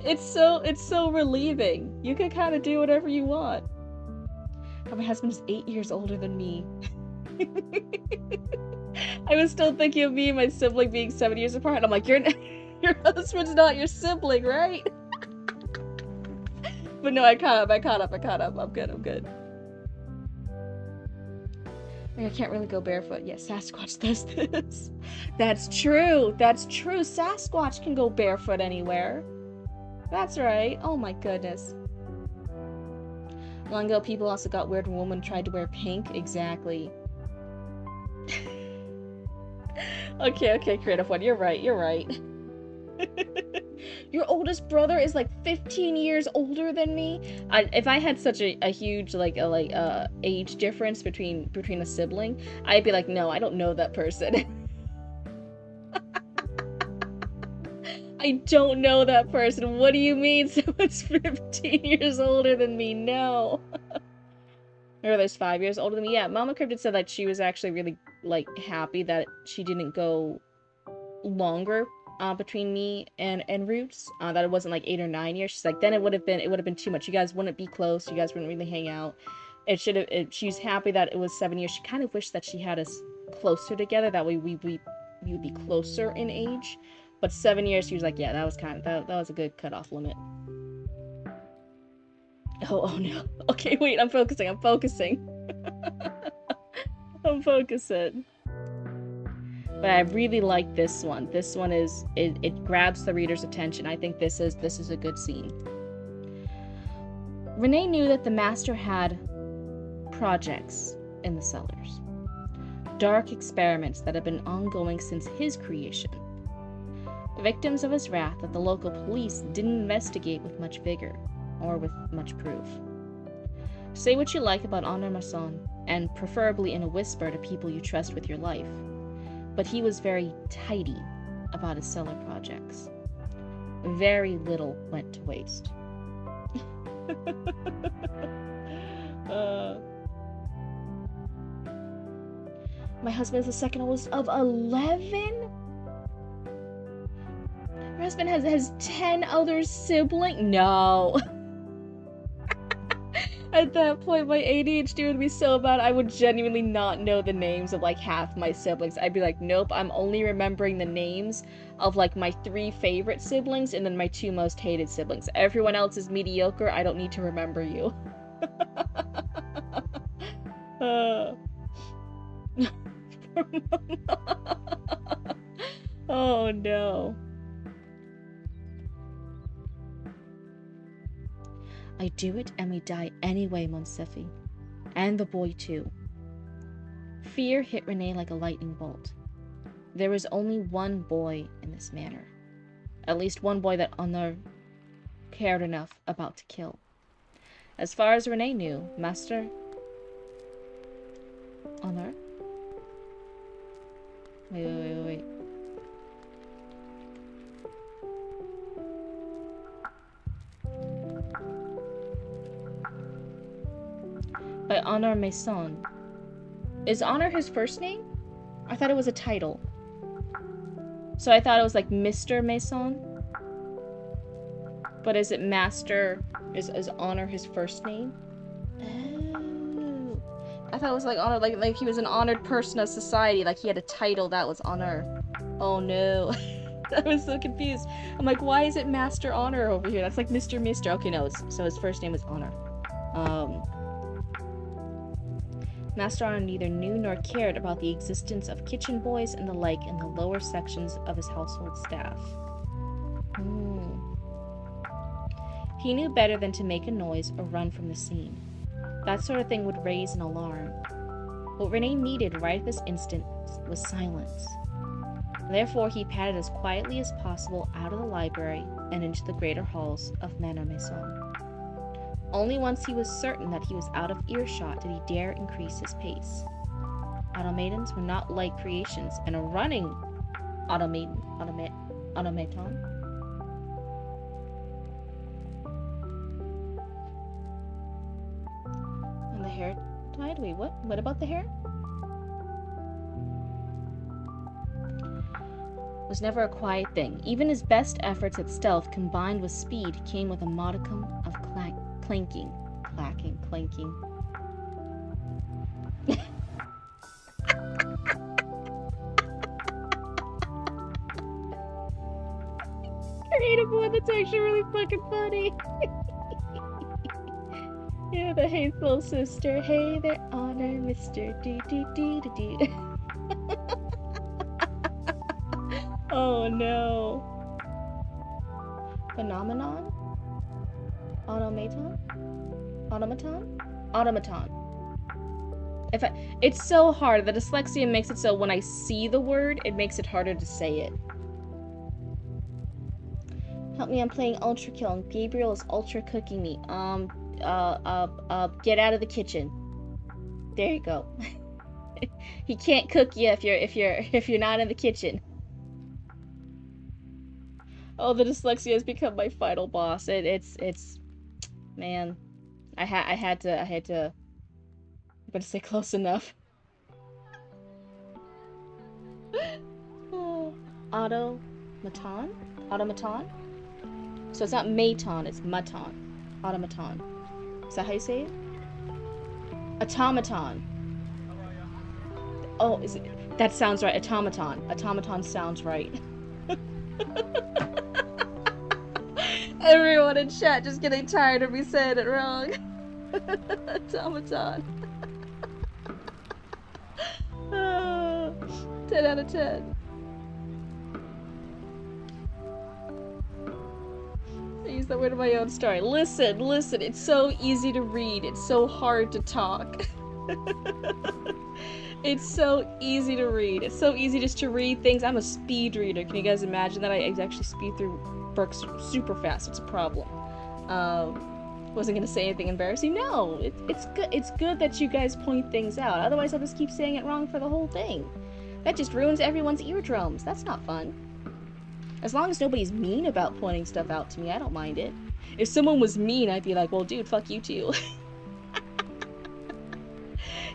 It's so relieving. You can kind of do whatever you want. Oh, my husband is 8 years older than me. I was still thinking of me and my sibling being 7 years apart. I'm like, your husband's not your sibling, right? But no, I caught up. I'm good. I can't really go barefoot. Yeah, Sasquatch does this. That's true. Sasquatch can go barefoot anywhere. That's right. Oh my goodness. Long ago, people also got weird when a woman tried to wear pink. Exactly. Okay, creative one. You're right. Your oldest brother is like 15 years older than me. If I had such a huge age difference between a sibling, I'd be like, no, I don't know that person. I don't know that person. What do you mean someone's 15 years older than me? No. Or there's 5 years older than me. Yeah, Mama Cryptid said that she was actually really like happy that she didn't go longer between me and Roots, that it wasn't like 8 or 9 years. She's like, then it would have been too much. You guys wouldn't be close. You guys wouldn't really hang out. She's happy that it was 7 years. She kind of wished that she had us closer together. That way we would be closer in age. But 7 years, she was like, yeah, that was that was a good cutoff limit. Oh no. Okay, wait, I'm focusing. I'm focusing. But I really like this one. This one is it grabs the reader's attention. I think this is a good scene. Renee knew that the master had projects in the cellars. Dark experiments that had been ongoing since his creation. Victims of his wrath that the local police didn't investigate with much vigor or with much proof. Say what you like about Honor Masson, and preferably in a whisper to people you trust with your life. But he was very tidy about his cellar projects. Very little went to waste. My husband is the second oldest of 11? Her husband has 10 other siblings? No. At that point, my ADHD would be so bad, I would genuinely not know the names of, like, half my siblings. I'd be like, nope, I'm only remembering the names of, like, my 3 favorite siblings and then my 2 most hated siblings. Everyone else is mediocre, I don't need to remember you. Oh, no. I do it and we die anyway, Monsifi. And the boy too. Fear hit Renee like a lightning bolt. There was only one boy in this manor. At least one boy that Honor cared enough about to kill. As far as Renee knew, Master Honor? Wait. By Honor Mason. Is Honor his first name? I thought it was a title. So I thought it was like Mr. Mason. But is it Master? Is Honor his first name? Oh. I thought it was like Honor, like he was an honored person of society, like he had a title that was Honor. Oh no. I was so confused. I'm like, why is it Master Honor over here? That's like Mr. Mister. Okay, no, so his first name was Honor. Master Honor neither knew nor cared about the existence of kitchen boys and the like in the lower sections of his household staff. He knew better than to make a noise or run from the scene. That sort of thing would raise an alarm. What Rene needed right at this instant was silence. Therefore, he padded as quietly as possible out of the library and into the greater halls of Manor Maison. Only once he was certain that he was out of earshot did he dare increase his pace. Automatons were not light creations, and a running automaton. And the hair tied? Wait, what? What about the hair? Was never a quiet thing. Even his best efforts at stealth combined with speed came with a modicum of clanking. Creative one, that's actually really fucking funny. Yeah, the hateful sister. Hey there, honor, Mr. Do. Oh no. Phenomenon? Automaton? It's so hard. The dyslexia makes it so when I see the word, it makes it harder to say it. Help me, I'm playing Ultra Kill, and Gabriel is ultra cooking me. Get out of the kitchen. There you go. He can't cook you if you're not in the kitchen. Oh, the dyslexia has become my final boss. It's man. I had to I'm gonna say close enough. Oh, automaton? So it's not maton, it's maton. Automaton. Is that how you say it? Automaton. Oh, is it? That sounds right. Automaton. Automaton sounds right. Everyone in chat just getting tired of me saying it wrong. Automaton. 10 out of 10. I use that word in my own story. Listen, it's so easy to read. It's so hard to talk. It's so easy to read. It's so easy just to read things. I'm a speed reader. Can you guys imagine that? I actually speed through books super fast. It's a problem. Wasn't gonna say anything embarrassing. No, it's good. It's good that you guys point things out. Otherwise, I'll just keep saying it wrong for the whole thing. That just ruins everyone's eardrums. That's not fun. As long as nobody's mean about pointing stuff out to me, I don't mind it. If someone was mean, I'd be like, well, dude, fuck you too.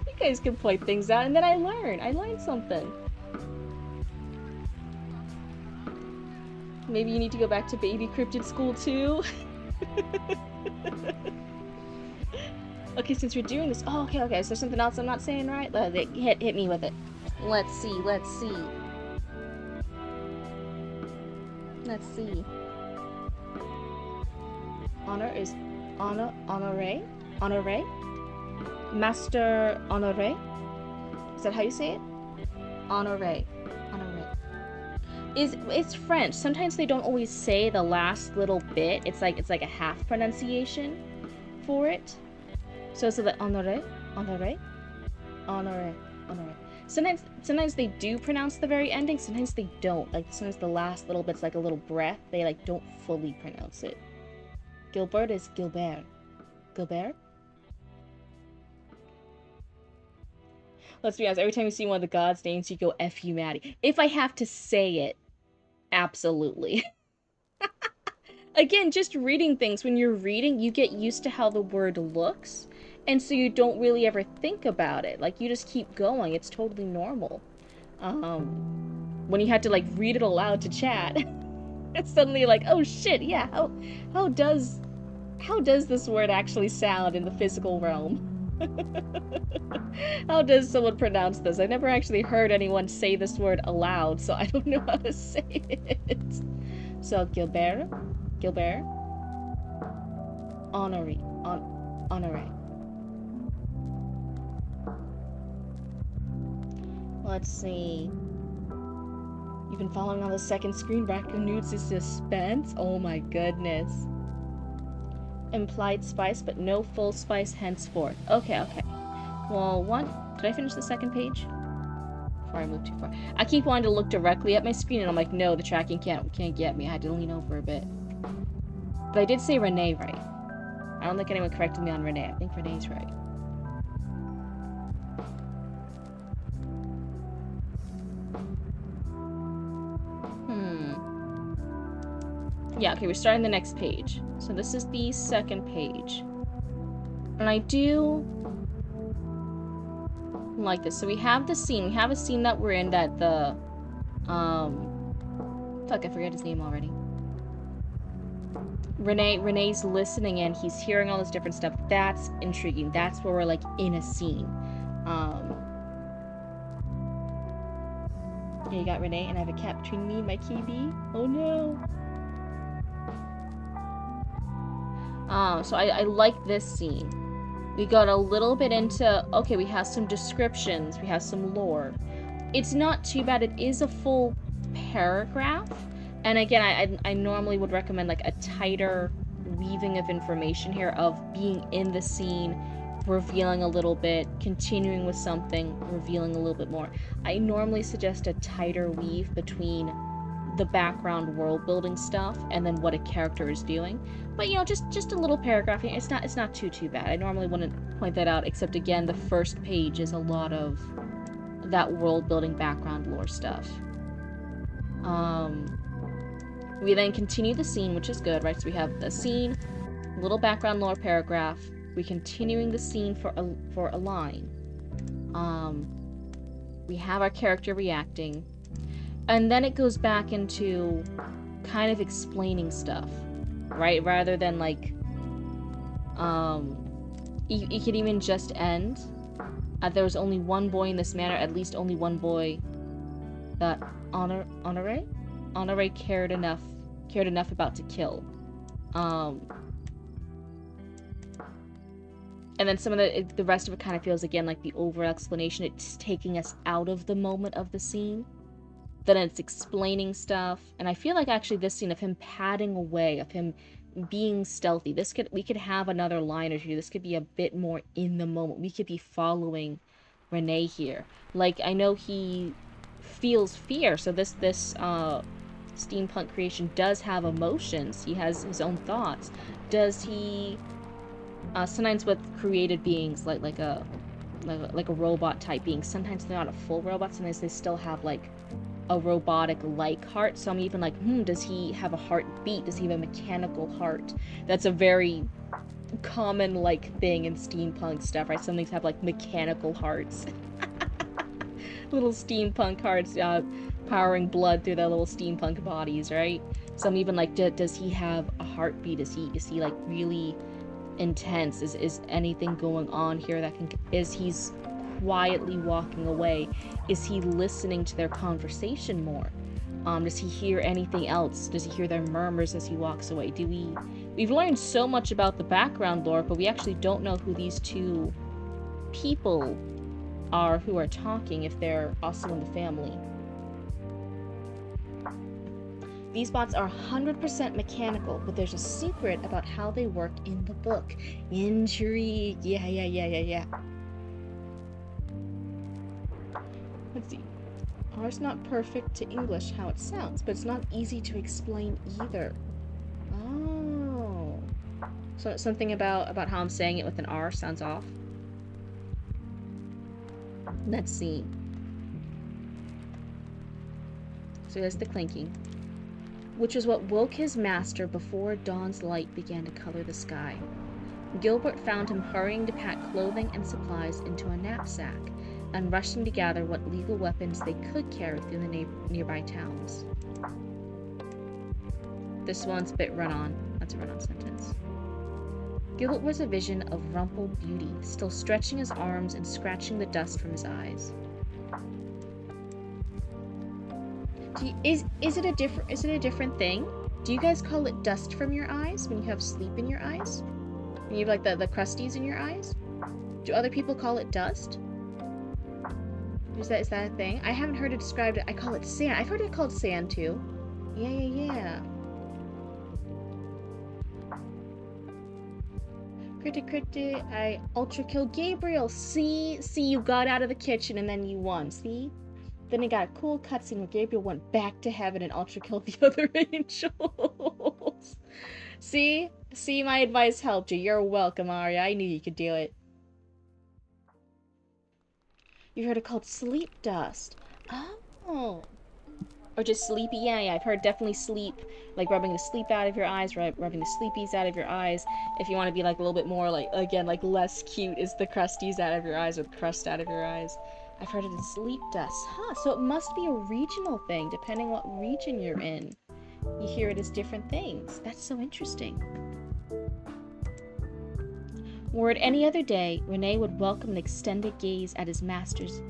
You guys can point things out, and then I learn something. Maybe you need to go back to baby cryptid school too. Okay, since we're doing this, oh, okay, is there something else I'm not saying right? Hit me with it. Let's see. Honor is honoré? Master honoré? Is that how you say it? Honoré. It's French. Sometimes they don't always say the last little bit. It's like a half pronunciation for it. So it's like honoré. Sometimes they do pronounce the very ending. Sometimes they don't. Like sometimes the last little bit's like a little breath. They like don't fully pronounce it. Gilbert is Gilbert. Gilbert? Let's be honest, every time you see one of the gods' names, you go F you Maddie. If I have to say it, absolutely. Again, just reading things. When you're reading, you get used to how the word looks, and so you don't really ever think about it. Like, you just keep going. It's totally normal. When you had to, like, read it aloud to chat, it's suddenly like, oh shit, yeah, how does this word actually sound in the physical realm? How does someone pronounce this? I never actually heard anyone say this word aloud, so I don't know how to say it. So Gilbert, honoré. Let's see. You've been following on the second screen. Raccoon nudes is suspense. Oh my goodness. Implied spice, but no full spice henceforth. Okay. Well, one, did I finish the second page? Before I move too far. I keep wanting to look directly at my screen, and I'm like, no, the tracking can't get me. I had to lean over a bit. But I did say Renee right. I don't think anyone corrected me on Renee. I think Renee's right. Yeah, okay, we're starting the next page. So this is the second page. And I do like this. So we have the scene. We have a scene that we're in that the, fuck, I forget his name already. Renee's listening in. He's hearing all this different stuff. That's intriguing. That's where we're, like, in a scene. Yeah, you got Renee, and I have a cat between me and my TV. Oh, no. So I like this scene. We got a little bit into, okay, we have some descriptions, we have some lore. It's not too bad. It is a full paragraph. And again, I normally would recommend like a tighter weaving of information here, of being in the scene, revealing a little bit, continuing with something, revealing a little bit more. I normally suggest a tighter weave between the background world building stuff and then what a character is doing. But you know, just a little paragraph. It's not too bad. I normally wouldn't point that out, except again, the first page is a lot of that world building background lore stuff. We then continue the scene, which is good, right? So we have the scene, little background lore paragraph. We're continuing the scene for a line. We have our character reacting, and then it goes back into kind of explaining stuff, right? Rather than like, it could even just end. There was only one boy in this manor, at least only one boy that Honore cared enough about to kill. And then some of the rest of it kind of feels again like the over explanation. It's taking us out of the moment of the scene. Then it's explaining stuff, and I feel like actually this scene of him padding away, of him being stealthy, we could have another line or two. This could be a bit more in the moment. We could be following Renee here. Like, I know he feels fear, so this steampunk creation does have emotions. He has his own thoughts. Does he? Sometimes with created beings, like a robot type being, sometimes they're not a full robot. Sometimes they still have like a robotic-like heart. So I'm even like, does he have a heartbeat? Does he have a mechanical heart? That's a very common, like, thing in steampunk stuff, right? Some things have, like, mechanical hearts. Little steampunk hearts, powering blood through their little steampunk bodies, right? So I'm even like, does he have a heartbeat? Is he, like, really intense? Is anything going on here that is he's quietly walking away? Is he listening to their conversation more? Does he hear anything else? Does he hear their murmurs as he walks away? We've learned so much about the background lore, but we actually don't know who these two people are who are talking, if they're also in the family. These bots are 100% mechanical, but there's a secret about how they work in the book. Intrigue. Yeah. Let's see. R's not perfect to English how it sounds, but it's not easy to explain either. Oh. So something about how I'm saying it with an R sounds off. Let's see. So there's the clinking, which is what woke his master before dawn's light began to color the sky. Gilbert found him hurrying to pack clothing and supplies into a knapsack, and rushing to gather what legal weapons they could carry through the nearby towns. This one's a bit run-on. That's a run-on sentence. Gilbert was a vision of rumpled beauty, still stretching his arms and scratching the dust from his eyes. Is it a different thing? Do you guys call it dust from your eyes when you have sleep in your eyes? When you have like the crusties in your eyes? Do other people call it dust? Is that a thing? I haven't heard it described. I call it sand. I've heard it called sand too. Yeah. I ultra kill Gabriel. See, you got out of the kitchen and then you won. See? Then it got a cool cutscene where Gabriel went back to heaven and ultra killed the other angels. See, my advice helped you. You're welcome, Arya. I knew you could do it. You heard it called sleep dust. Oh. Or just sleepy. Yeah, I've heard definitely sleep, like rubbing the sleep out of your eyes, rubbing the sleepies out of your eyes. If you want to be like a little bit more like, again, like less cute, is the crusties out of your eyes or the crust out of your eyes. I've heard it as sleep dust. Huh, so it must be a regional thing, depending what region you're in. You hear it as different things. That's so interesting. Were it any other day, Renee would welcome an extended gaze at his master's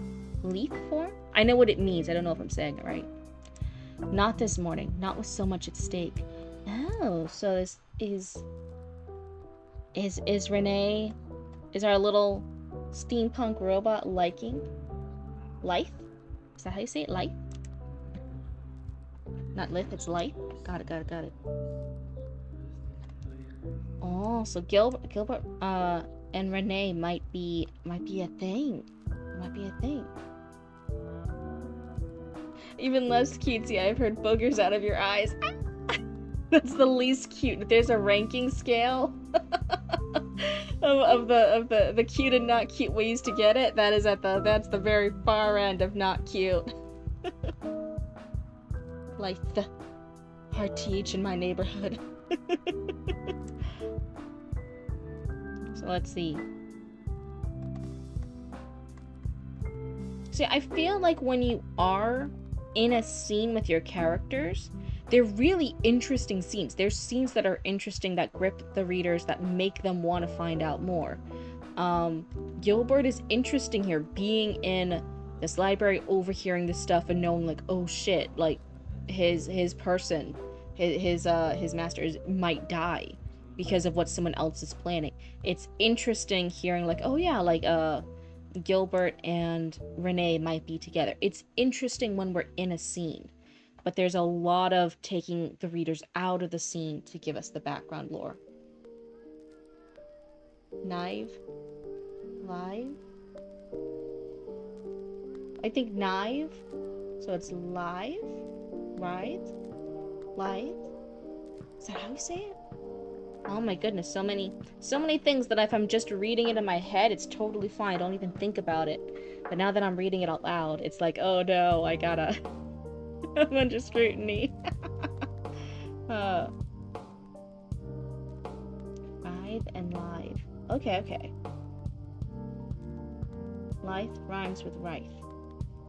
leaf form? I know what it means. I don't know if I'm saying it right. Not this morning. Not with so much at stake. Oh, so this is Renee, is our little steampunk robot liking life? Is that how you say it? Life? Not life, it's life. Got it. Oh, so Gilbert and Renee might be a thing. Even less cutesy, I've heard boogers out of your eyes. That's the least cute. There's a ranking scale of the cute and not cute ways to get it. That's the very far end of not cute. Like the hard TH in my neighborhood. So let's see. See, I feel like when you are in a scene with your characters, they're really interesting scenes. There's scenes that are interesting, that grip the readers, that make them want to find out more. Gilbert is interesting here, being in this library, overhearing this stuff and knowing like, oh shit, like his master might die because of what someone else is planning. It's interesting hearing like, oh yeah, like Gilbert and Renee might be together. It's interesting when we're in a scene, but there's a lot of taking the readers out of the scene to give us the background lore. Live? I think Knive. So it's live? Right? Live? Is that how you say it? Oh my goodness, so many things that if I'm just reading it in my head, it's totally fine. I don't even think about it. But now that I'm reading it out loud, it's like, oh no, I gotta... I'm under scrutiny. Live and live. Okay. Lithe rhymes with Rife.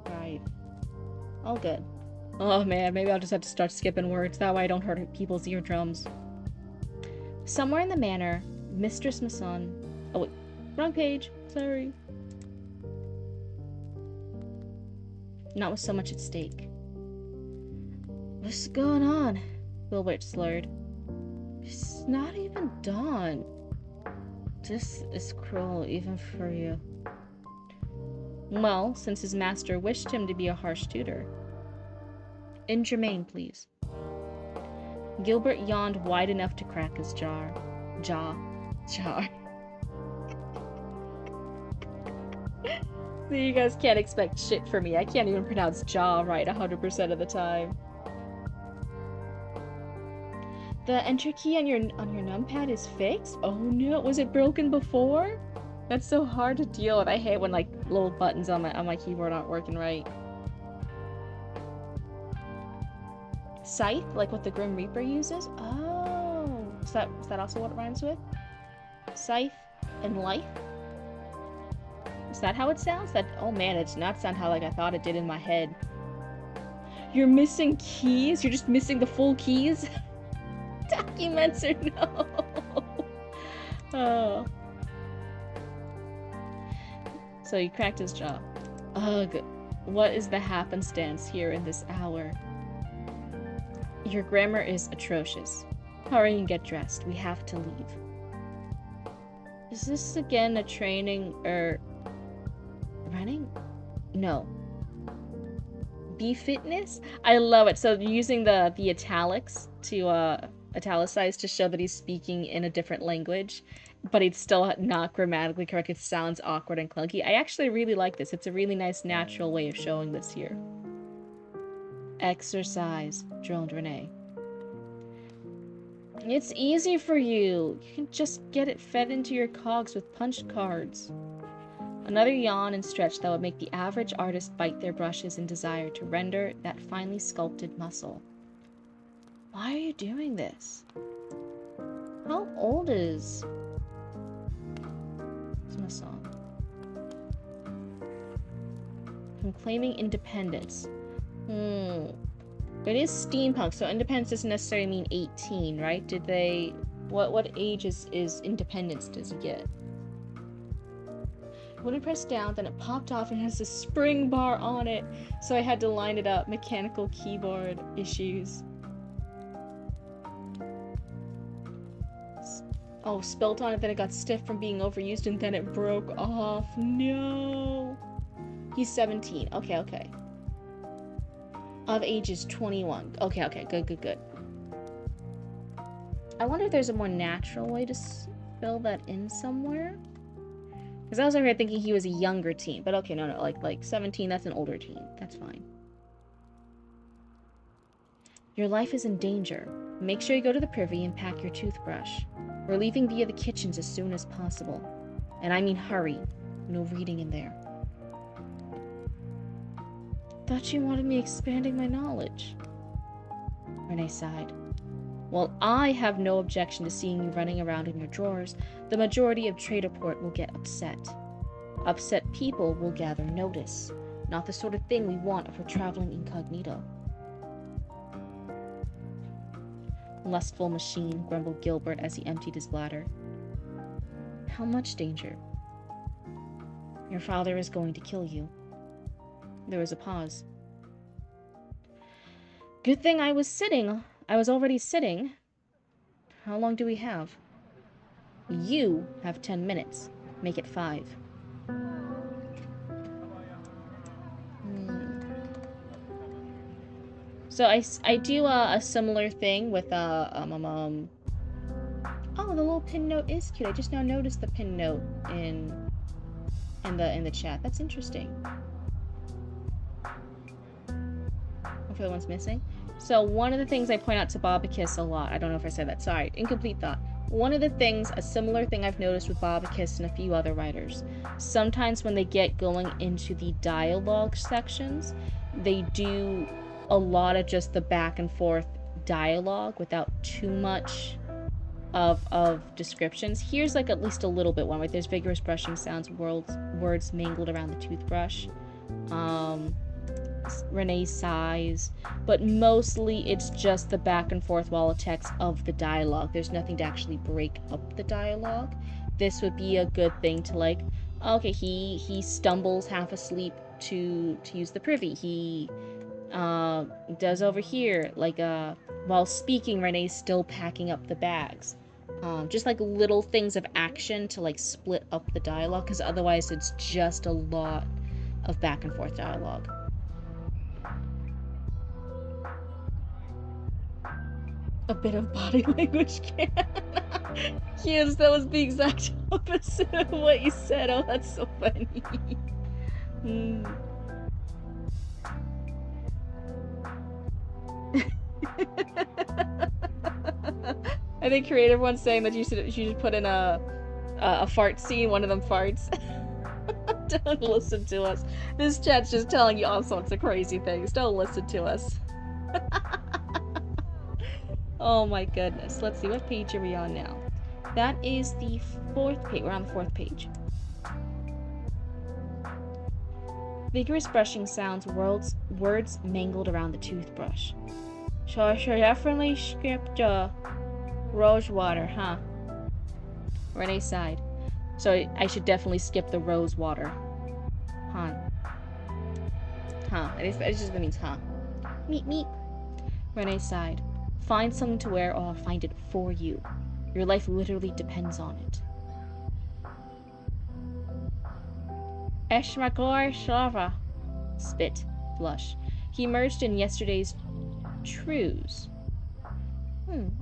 Right. All good. Oh man, maybe I'll just have to start skipping words. That way I don't hurt people's eardrums. Somewhere in the manor, Mistress Masson... Oh wait, wrong page. Sorry. Not with so much at stake. What's going on? Gilbert slurred. It's not even dawn. This is cruel even for you. Well, since his master wished him to be a harsh tutor. In Germain, please. Gilbert yawned wide enough to crack his jaw. So you guys can't expect shit from me. I can't even pronounce jaw right 100% of the time. The enter key on your numpad is fixed? Oh no, was it broken before? That's so hard to deal with. I hate when like little buttons on my keyboard aren't working right. Scythe, like what the Grim Reaper uses? Oh, is that also what it rhymes with? Scythe and life? Is that how it sounds? Oh man, it does not sound how like I thought it did in my head. You're missing keys? You're just missing the full keys? Documents or no? Oh. So he cracked his jaw. Ugh. What is the happenstance here in this hour? Your grammar is atrocious. Hurry and get dressed. We have to leave. Is this again a training or running? No. Be fitness? I love it. So using the italics to italicize to show that he's speaking in a different language. but it's still not grammatically correct. It sounds awkward and clunky. I actually really like this. It's a really nice, natural way of showing this here. Exercise, droned Renee. It's easy for you. You can just get it fed into your cogs with punch cards. Another yawn and stretch that would make the average artist bite their brushes in desire to render that finely sculpted muscle. Why are you doing this? How old is... What's my song? I'm claiming independence. It is steampunk, so independence doesn't necessarily mean 18, right? Did they... What age is independence does he get? When I pressed down, then it popped off and has a spring bar on it, so I had to line it up. Mechanical keyboard issues. Oh, spilt on it, then it got stiff from being overused, and then it broke off. No! He's 17. Okay. Of ages 21. Okay, good. I wonder if there's a more natural way to fill that in somewhere? Because I was over here thinking he was a younger teen, but okay, no, like 17, that's an older teen. That's fine. Your life is in danger. Make sure you go to the privy and pack your toothbrush. We're leaving via the kitchens as soon as possible. And I mean hurry. No reading in there. Thought you wanted me expanding my knowledge. Renee sighed. While I have no objection to seeing you running around in your drawers, the majority of Traderport will get upset. Upset people will gather notice. Not the sort of thing we want if we're traveling incognito. Lustful machine, grumbled Gilbert as he emptied his bladder. How much danger? Your father is going to kill you. There was a pause. Good thing I was sitting. I was already sitting. How long do we have? You have 10 minutes. Make it 5. So I do a similar thing with oh, the little pin note is cute. I just now noticed the pin note in the chat. That's interesting. Hopefully the one's missing. So one of the things I point out to Bobicus a lot, I don't know if I said that, sorry, incomplete thought. One of the things, a similar thing I've noticed with Bobicus and a few other writers, sometimes when they get going into the dialogue sections, they do a lot of just the back and forth dialogue without too much of descriptions. Here's like at least a little bit one, right? There's vigorous brushing sounds, words mangled around the toothbrush. Renee sighs, but mostly it's just the back and forth wall of text of the dialogue. There's nothing to actually break up the dialogue. This would be a good thing to like, okay, he stumbles half asleep to use the privy. He does over here, like while speaking, Renee's still packing up the bags. Just like little things of action to like split up the dialogue, because otherwise it's just a lot of back and forth dialogue. A bit of body language can. Yes, that was the exact opposite of what you said. Oh, that's so funny. I think creative one's saying that you should put in a fart scene. One of them farts. Don't listen to us. This chat's just telling you all sorts of crazy things. Don't listen to us. Oh my goodness. Let's see, what page are we on now? That is the 4th page. We're on the 4th page. Vigorous brushing sounds, words mangled around the toothbrush. So I should definitely skip the rose water, huh? Renee sighed. So I should definitely skip the rose water. Huh. Huh. It just means huh. Meep meep. Renee sighed. Find something to wear or I'll find it for you. Your life literally depends on it. Eshmagor Shlava. Spit. Blush. He emerged in yesterday's trues.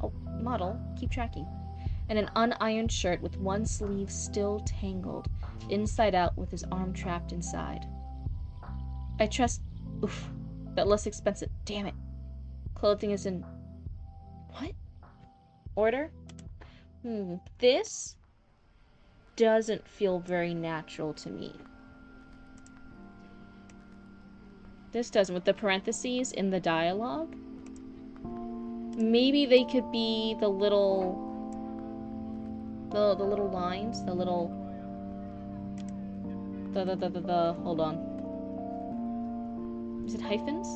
Oh, model. Keep tracking. and an unironed shirt with one sleeve still tangled, inside out with his arm trapped inside. I trust, oof, that less expensive, damn it, clothing is in, what? Order? This doesn't feel very natural to me. This doesn't, with the parentheses in the dialogue. Maybe they could be the little lines, the little hold on. Is it hyphens?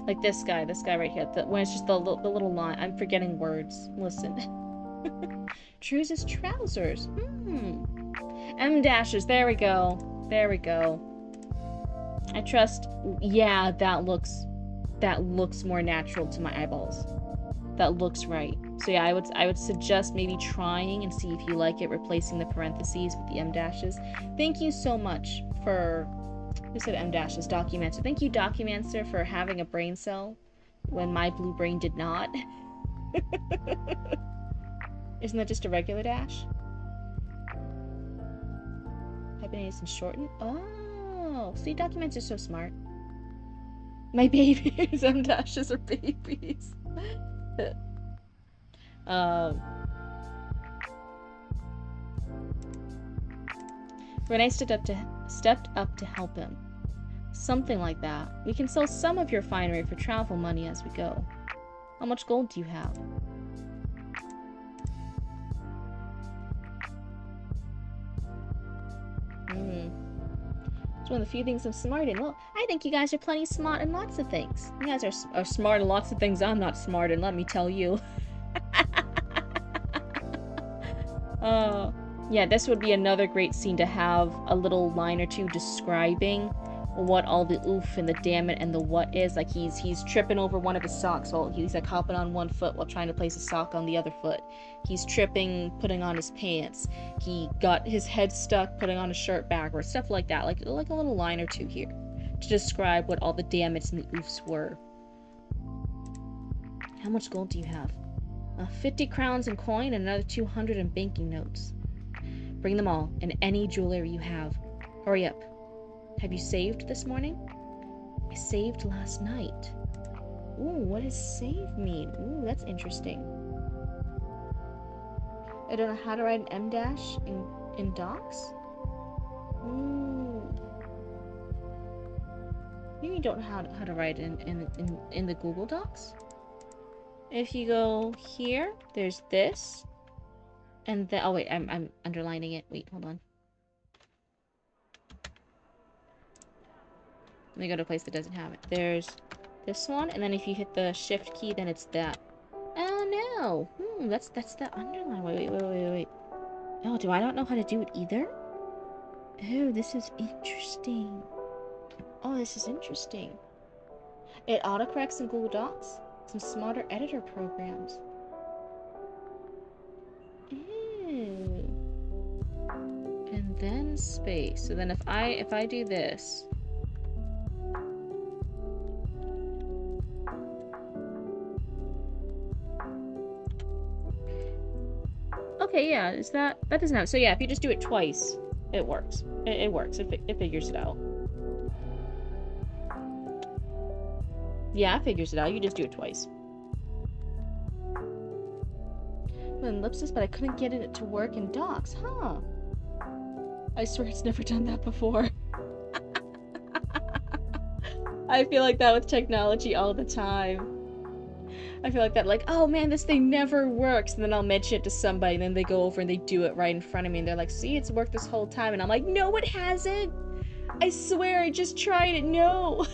Like this guy right here, when it's just the little line. I'm forgetting words. Listen. Choose his trousers. M dashes, there we go. There we go. I trust, yeah, that looks more natural to my eyeballs. That looks right. So yeah, I would suggest maybe trying and see if you like it, replacing the parentheses with the M dashes. Thank you so much for, who said M dashes? Documancer. Thank you, Documancer, for having a brain cell when my blue brain did not. Isn't that just a regular dash? Hyphenated and shortened? Oh, see, Documancer's so smart. My babies, M dashes are babies. Renee stepped up to help him. Something like that. We can sell some of your finery for travel money as we go. How much gold do you have? It's one of the few things I'm smart in. Well, I think you guys are plenty smart in lots of things. You guys are smart in lots of things I'm not smart in, let me tell you. Yeah, this would be another great scene to have a little line or two describing what all the oof and the damn it and the what is. Like he's tripping over one of his socks while he's like hopping on one foot while trying to place a sock on the other foot. He's tripping, putting on his pants. He got his head stuck, putting on a shirt backwards, stuff like that. Like a little line or two here to describe what all the damn it's and the oofs were. How much gold do you have? 50 crowns in coin and another 200 in banking notes. Bring them all, and any jewelry you have. Hurry up. Have you saved this morning? I saved last night. Ooh, what does save mean? Ooh, that's interesting. I don't know how to write an M dash in docs. Ooh. Maybe you don't know how to write it in the Google Docs. If you go here, there's this. And then, oh wait, I'm underlining it. Wait, hold on. Let me go to a place that doesn't have it. There's this one, and then if you hit the shift key, then it's that. Oh no! That's the underline. Wait. Oh, do I not know how to do it either? Oh, this is interesting. Oh, this is interesting. It autocorrects in Google Docs. Some smarter editor programs. Ew. And then space. So then if I do this. Okay, yeah, is that doesn't have, so yeah, if you just do it twice, it works. It works. It figures it out. Yeah, it figures it out. You just do it twice. Ellipsis, but I couldn't get it to work in docs, huh? I swear it's never done that before. I feel like that with technology all the time. I feel like that, like, oh man, this thing never works, and then I'll mention it to somebody, and then they go over and they do it right in front of me, and they're like, see, it's worked this whole time, and I'm like, no, it hasn't! I swear, I just tried it, no!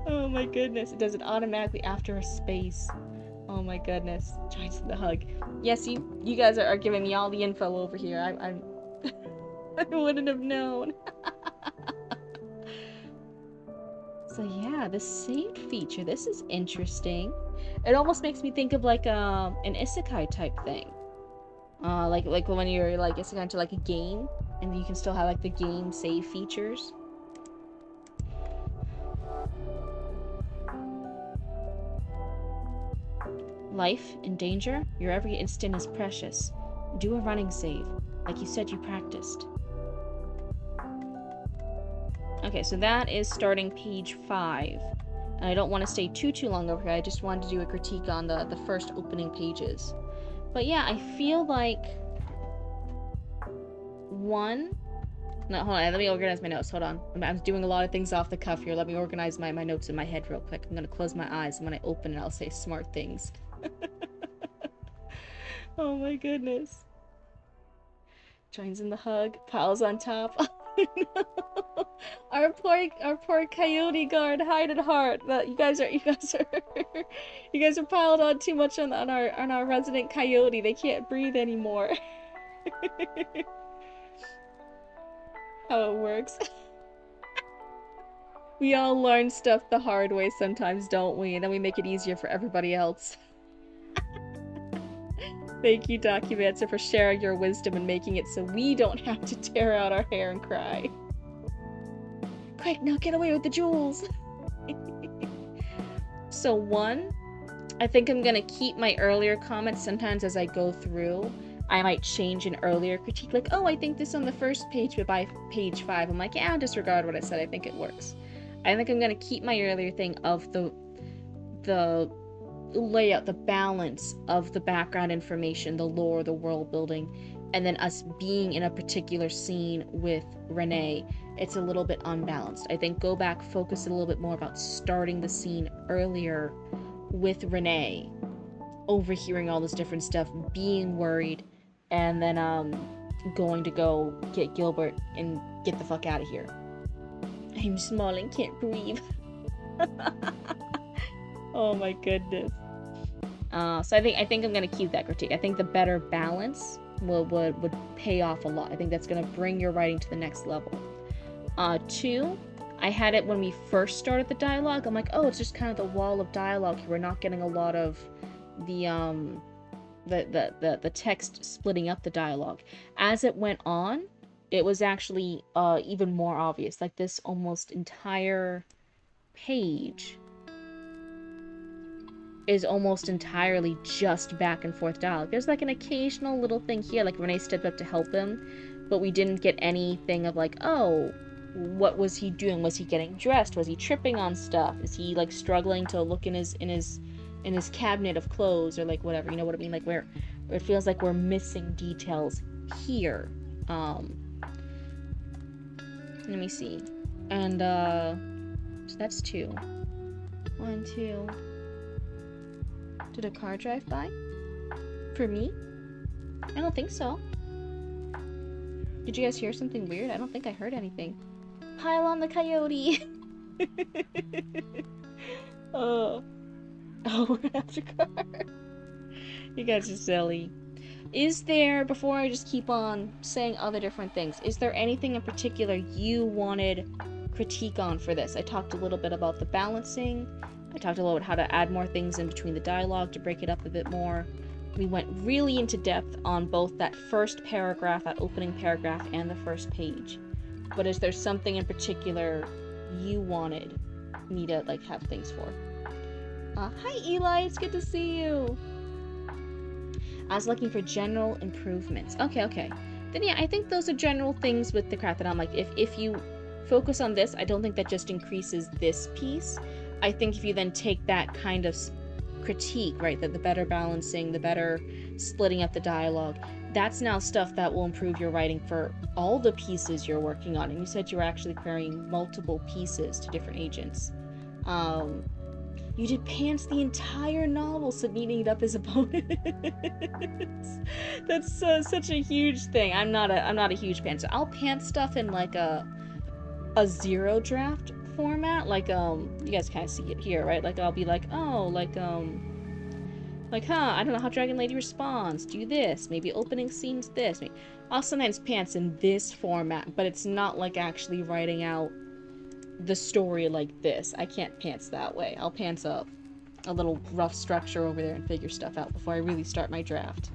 Oh my goodness, it does it automatically after a space. Oh my goodness. Joins the hug. Yes, you guys are giving me all the info over here. I'm I wouldn't have known. So yeah, the saved feature. This is interesting. It almost makes me think of like an isekai type thing. Like when you're like isekai into like a game, and you can still have like the game save features. Life in danger? Your every instant is precious. Do a running save, like you said you practiced. Okay, so that is starting page 5. And I don't want to stay too long over here. I just wanted to do a critique on the first opening pages. But yeah, I feel like... One... No, hold on, let me organize my notes. Hold on. I'm doing a lot of things off the cuff here. Let me organize my notes in my head real quick. I'm gonna close my eyes, and when I open it, I'll say smart things. Oh my goodness. Joins in the hug, piles on top. Oh no. Our poor coyote guard, hide at heart. You guys are piled on too much on our resident coyote. They can't breathe anymore. How it works. We all learn stuff the hard way sometimes, don't we? And then we make it easier for everybody else. Thank you, Documancer, for sharing your wisdom and making it so we don't have to tear out our hair and cry. Quick, now get away with the jewels! So 1, I think I'm gonna keep my earlier comments. Sometimes as I go through, I might change an earlier critique, like, oh, I think this on the first page, but by page 5, I'm like, yeah, I'll disregard what I said, I think it works. I think I'm gonna keep my earlier thing of the layout, the balance of the background information, the lore, the world building, and then us being in a particular scene with Renee. It's a little bit unbalanced. I think go back, focus a little bit more about starting the scene earlier with Renee, overhearing all this different stuff, being worried, and then going to go get Gilbert and get the fuck out of here. I'm small and can't breathe. Oh my goodness. So I think I'm gonna keep that critique. I think the better balance would pay off a lot. I think that's gonna bring your writing to the next level. 2, I had it when we first started the dialogue. I'm like, oh, it's just kind of the wall of dialogue here. We're not getting a lot of the text splitting up the dialogue. As it went on, it was actually even more obvious. Like this almost entire page is almost entirely just back and forth dialogue. There's like an occasional little thing here, like Renee stepped up to help him, but we didn't get anything of like, oh, what was he doing? Was he getting dressed? Was he tripping on stuff? Is he like struggling to look in his cabinet of clothes or like whatever? You know what I mean? Like where it feels like we're missing details here. Let me see. And so that's 2. 1, 2. Did a car drive by? For me? I don't think so. Did you guys hear something weird? I don't think I heard anything. Pile on the coyote! Oh, we're after car. You guys are silly. Is there, before I just keep on saying other different things, is there anything in particular you wanted critique on for this? I talked a little bit about the balancing. I talked a little about how to add more things in between the dialogue to break it up a bit more. We went really into depth on both that first paragraph, that opening paragraph, and the first page. But is there something in particular you wanted me to like have things for? Hi Eli, it's good to see you. I was looking for general improvements. Okay. Then yeah, I think those are general things with the craft that I'm like, if you focus on this, I don't think that just increases this piece. I think if you then take that kind of critique, right, that the better balancing, the better splitting up the dialogue, that's now stuff that will improve your writing for all the pieces you're working on. And you said you were actually querying multiple pieces to different agents. You did pants the entire novel, so needing it up as a bonus. That's such a huge thing. I'm not a huge pants. I'll pants stuff in like a 0 draft format, like you guys kind of see it here, right? Like I'll be like, oh, like I don't know how Dragon Lady responds, do this, maybe opening scenes this, maybe I'll sometimes pants in this format, but it's not like actually writing out the story like this. I can't pants that way. I'll pants up a little rough structure over there and figure stuff out before I really start my draft.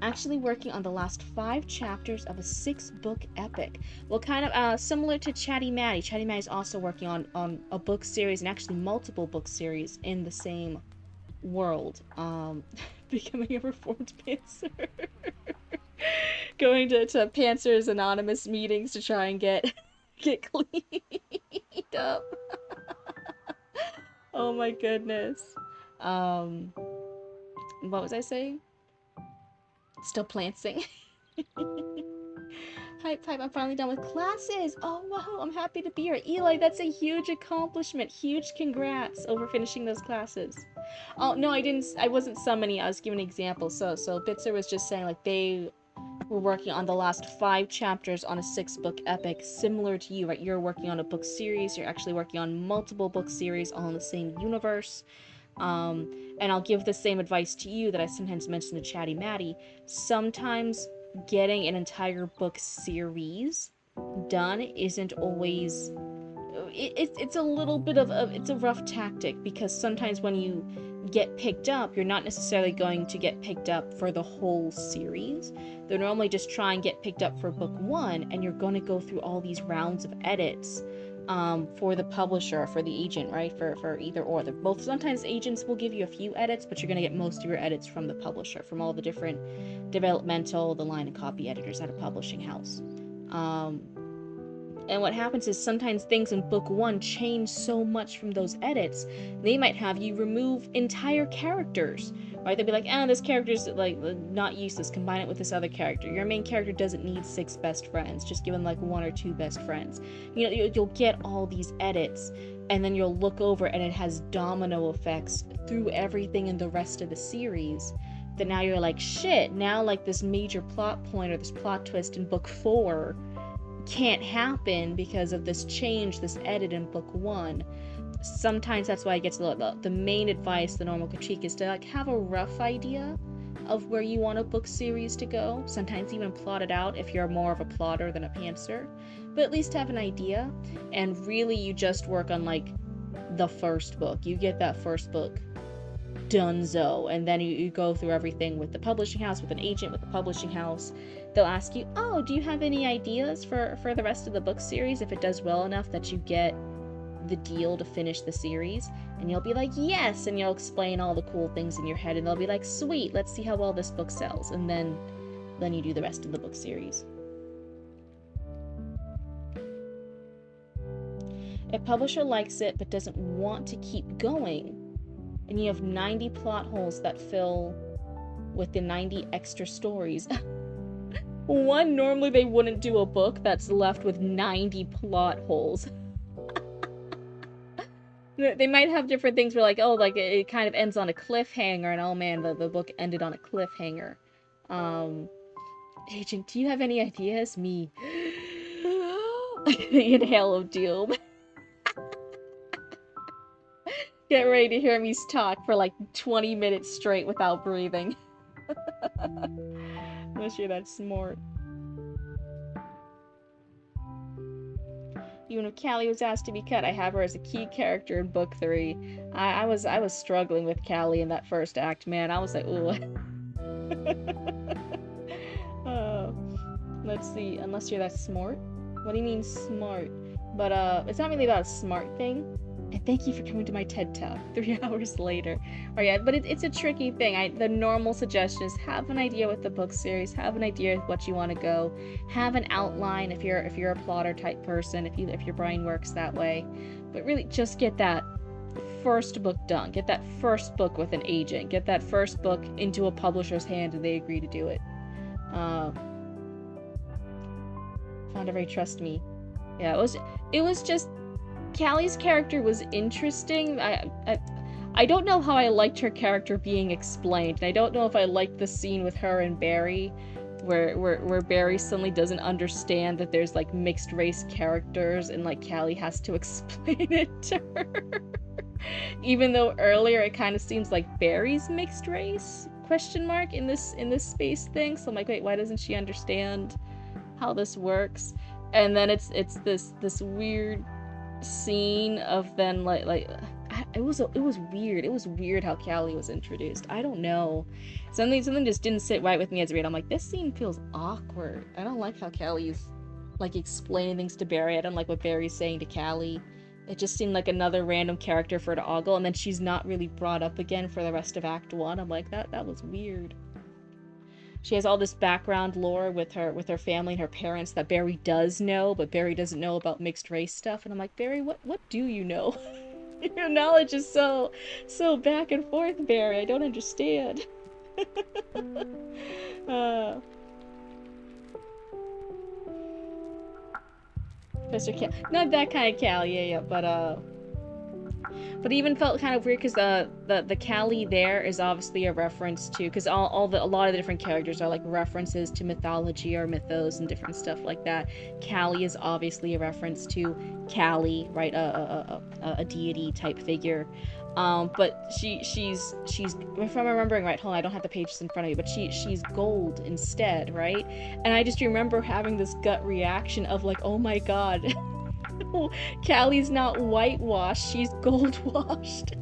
Actually working on the last 5 chapters of a 6-book epic. Well, kind of similar to Chatty Maddie. Chatty Maddie's also working on a book series, and actually multiple book series in the same world, becoming a reformed pantser. Going to Pantsers Anonymous meetings to try and get cleaned up. Oh my goodness. What was I saying? Still planting. Hype, I'm finally done with classes. Oh, wow, I'm happy to be here. Eli, that's a huge accomplishment. Huge congrats over finishing those classes. Oh, no, I wasn't summoning. I was giving an example. So Bitzer was just saying, like, they were working on the last 5 chapters on a 6-book epic, similar to you, right? You're working on a book series. You're actually working on multiple book series all in the same universe. And I'll give the same advice to you that I sometimes mention to Chatty Matty. Sometimes getting an entire book series done isn't always... It's a little bit of it's a rough tactic, because sometimes when you get picked up, you're not necessarily going to get picked up for the whole series. They're normally just try and get picked up for book 1, and you're going to go through all these rounds of edits for the publisher, for the agent, right? For either or. They're both. Sometimes agents will give you a few edits, but you're going to get most of your edits from the publisher, from all the different developmental, the line and copy editors at a publishing house. And what happens is sometimes things in book 1 change so much from those edits, they might have you remove entire characters, right? They'll be like, this character's like not useless, combine it with this other character. Your main character doesn't need 6 best friends, just give him like 1 or 2 best friends. You know, you'll get all these edits, and then you'll look over and it has domino effects through everything in the rest of the series. That now you're like, shit, now like this major plot point or this plot twist in book 4 can't happen because of this change, this edit in book 1. Sometimes that's why I get to the main advice, the normal critique, is to like have a rough idea of where you want a book series to go. Sometimes even plot it out if you're more of a plotter than a pantser, but at least have an idea. And really, you just work on like the first book. You get that first book donezo, and then you go through everything with the publishing house, with an agent, with the publishing house. They'll ask you, do you have any ideas for the rest of the book series if it does well enough that you get the deal to finish the series? And you'll be like, yes, and you'll explain all the cool things in your head, and they'll be like, sweet, let's see how well this book sells, and then you do the rest of the book series. If publisher likes it but doesn't want to keep going, and you have 90 plot holes that fill with the 90 extra stories. One, normally they wouldn't do a book that's left with 90 plot holes. They might have different things where like, it kind of ends on a cliffhanger, and oh man, the book ended on a cliffhanger. Agent, do you have any ideas? Me. The inhale of doom. Get ready to hear me talk for like 20 minutes straight without breathing. Unless you're that smart. Even if Callie was asked to be cut, I have her as a key character in book 3. I was struggling with Callie in that first act, man. I was like, ooh. Let's see. Unless you're that smart. What do you mean smart? But it's not really about a smart thing. And thank you for coming to my TED Talk 3 hours later. Oh yeah, but it's a tricky thing. The normal suggestion is have an idea with the book series, have an idea of what you want to go, have an outline if you're a plotter type person, if your brain works that way. But really, just get that first book done. Get that first book with an agent. Get that first book into a publisher's hand, and they agree to do it. Found a very trust me. Yeah, it was just. Callie's character was interesting. I don't know how I liked her character being explained. I don't know if I liked the scene with her and Barry, where Barry suddenly doesn't understand that there's like mixed race characters, and like Callie has to explain it to her. Even though earlier it kind of seems like Barry's mixed race ? In this space thing. So I'm like, wait, why doesn't she understand how this works? And then it's this weird scene of then it was weird. It was weird how Callie was introduced. I don't know. Something just didn't sit right with me as a reader. I'm like, this scene feels awkward. I don't like how Callie's like explaining things to Barry. I don't like what Barry's saying to Callie. It just seemed like another random character for to ogle, and then she's not really brought up again for the rest of Act 1. I'm like, that was weird. She has all this background lore with her family and her parents that Barry does know, but Barry doesn't know about mixed race stuff. And I'm like, Barry, what do you know? Your knowledge is so back and forth, Barry. I don't understand. Mr. Cal, not that kind of Cal, yeah, but it even felt kind of weird because the Callie there is obviously a reference to, because a lot of the different characters are like references to mythology or mythos and different stuff like that. Callie is obviously a reference to Kali, right? A deity type figure. But she's if I'm remembering right, hold on, I don't have the pages in front of me, but she's gold instead, right? And I just remember having this gut reaction of like, oh my god. Callie's not whitewashed, she's gold washed.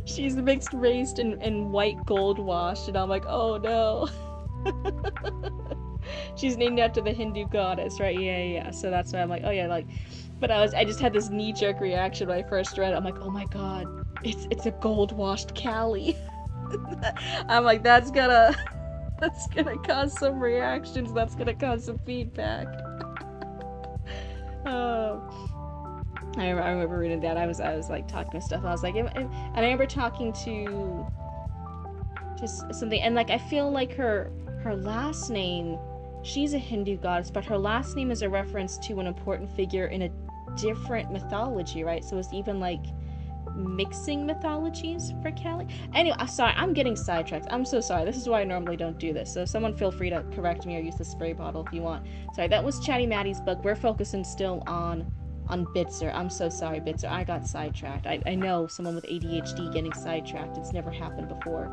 She's mixed raced and white gold washed, and I'm like, oh no. She's named after the Hindu goddess, right? Yeah. So that's why I'm like, oh yeah, like, but I just had this knee-jerk reaction when I first read it. I'm like, oh my god, it's a gold washed Callie. I'm like, that's gonna cause some reactions, that's gonna cause some feedback. I remember reading that. I was like talking to stuff. I was like, and I remember talking to something, and like I feel like her last name, she's a Hindu goddess, but her last name is a reference to an important figure in a different mythology, right? So it's even like mixing mythologies for Callie. Anyway, I'm sorry, I'm getting sidetracked. I'm so sorry. This is why I normally don't do this. So someone feel free to correct me or use the spray bottle if you want. Sorry, that was Chatty Maddie's book. We're focusing still on Bitzer. I'm so sorry, Bitzer. I got sidetracked. I know someone with ADHD getting sidetracked. It's never happened before.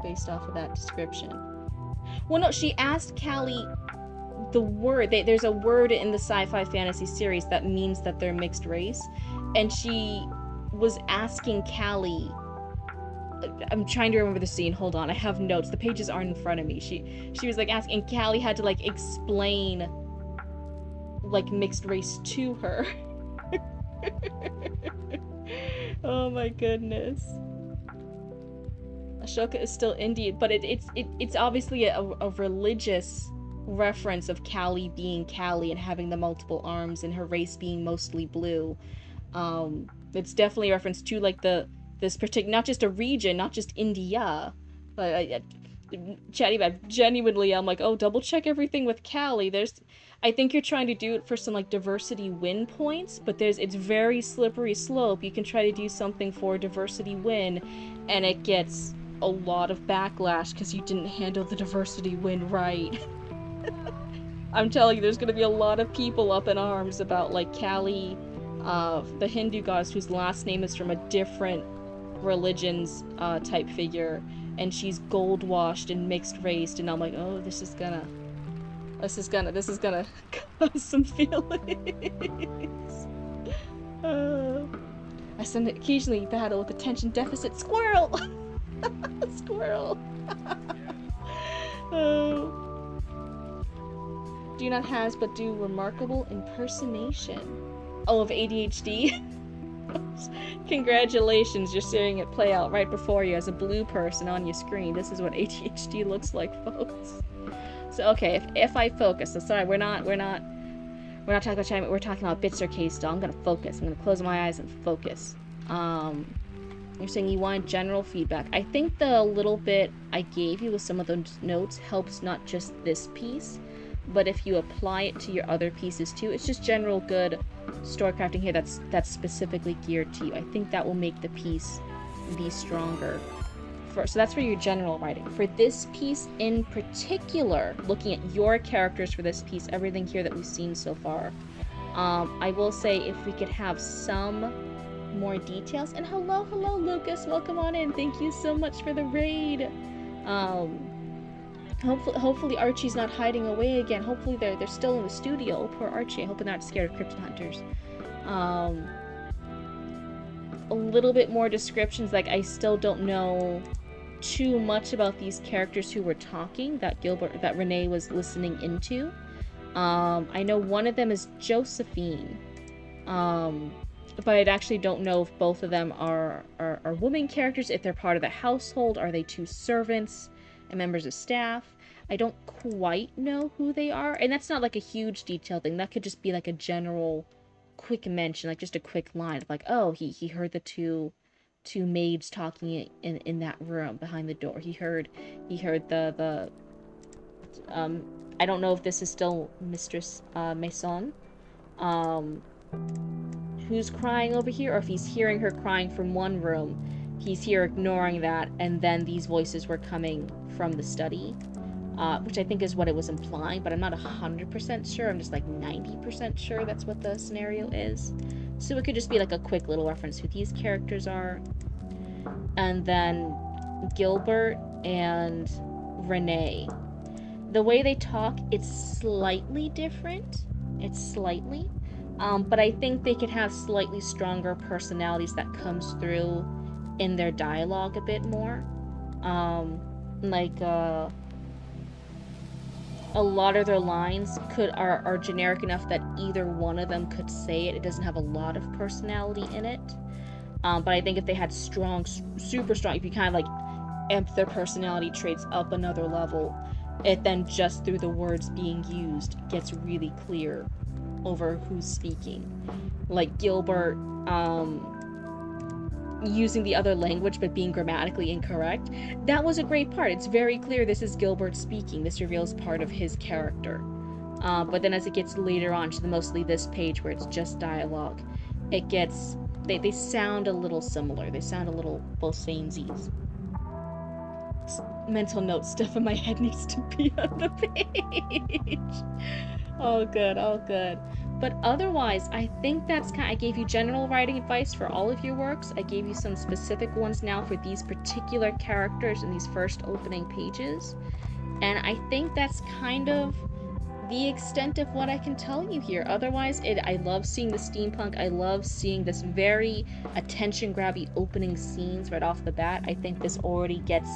Based off of that description. Well, no, she asked Callie the word. There's a word in the sci-fi fantasy series that means that they're mixed race, and she was asking Callie. I'm trying to remember the scene. Hold on, I have notes. The pages aren't in front of me. She was like asking, and Callie had to like explain like mixed race to her. Oh my goodness. Ashoka is still Indian, but it's obviously a religious reference of Callie being Callie and having the multiple arms and her race being mostly blue. It's definitely a reference to like this particular, not just a region, not just India, but Chatty, but genuinely I'm like, oh, double check everything with Callie. I think you're trying to do it for some like diversity win points, but it's very slippery slope. You can try to do something for diversity win, and it gets a lot of backlash because you didn't handle the diversity win right. I'm telling you, there's gonna be a lot of people up in arms about like Callie, the Hindu goddess whose last name is from a different religion's type figure, and she's gold washed and mixed raced, and I'm like, oh, this is gonna cause some feelings. I send it occasionally battle with attention deficit squirrel. Squirrel. Do not has but do remarkable impersonation. Oh, of ADHD? Congratulations, you're seeing it play out right before you as a blue person on your screen. This is what ADHD looks like, folks. So okay, if I focus, so sorry, we're not talking about China, we're talking about Bitzer case doll. I'm gonna focus. I'm gonna close my eyes and focus. You're saying you want general feedback. I think the little bit I gave you with some of those notes helps not just this piece, but if you apply it to your other pieces too. It's just general good story crafting here that's specifically geared to you. I think that will make the piece be stronger. So that's for your general writing. For this piece in particular, looking at your characters for this piece, everything here that we've seen so far, I will say if we could have some more details. And hello Lucas, welcome on in. Thank you so much for the raid. Hopefully Archie's not hiding away again. Hopefully they're still in the studio. Poor Archie. I hope they're not scared of cryptid hunters. A little bit more descriptions, like I still don't know too much about these characters who were talking that Renee was listening into. I know one of them is Josephine. But I actually don't know if both of them are women characters, if they're part of the household, are they two servants and members of staff? I don't quite know who they are, and that's not like a huge detail thing. That could just be like a general quick mention, like just a quick line of like, oh, he heard the two maids talking in that room behind the door. He heard the I don't know if this is still Mistress Maison, who's crying over here, or if he's hearing her crying from one room, he's here ignoring that, and then these voices were coming from the study, which I think is what it was implying, but I'm not 100% sure. I'm just like 90% sure that's what the scenario is. So it could just be like a quick little reference who these characters are. And then Gilbert and Renee. The way they talk, it's slightly different. But I think they could have slightly stronger personalities that comes through in their dialogue a bit more. A lot of their lines are generic enough that either one of them could say it. It doesn't have a lot of personality in it. But I think if they had super strong, if you kind of like amp their personality traits up another level, it then just through the words being used gets really clear over who's speaking. Like Gilbert using the other language but being grammatically incorrect. That was a great part. It's very clear this is Gilbert speaking. This reveals part of his character. But then as it gets later on to mostly this page where it's just dialogue, it gets... They sound a little similar. They sound a little both samesies. Mental note stuff in my head needs to be on the page. All good. But otherwise, I think that's I gave you general writing advice for all of your works. I gave you some specific ones now for these particular characters in these first opening pages. And I think that's kind of the extent of what I can tell you here. Otherwise, I love seeing the steampunk. I love seeing this very attention-grabby opening scenes right off the bat. I think this already gets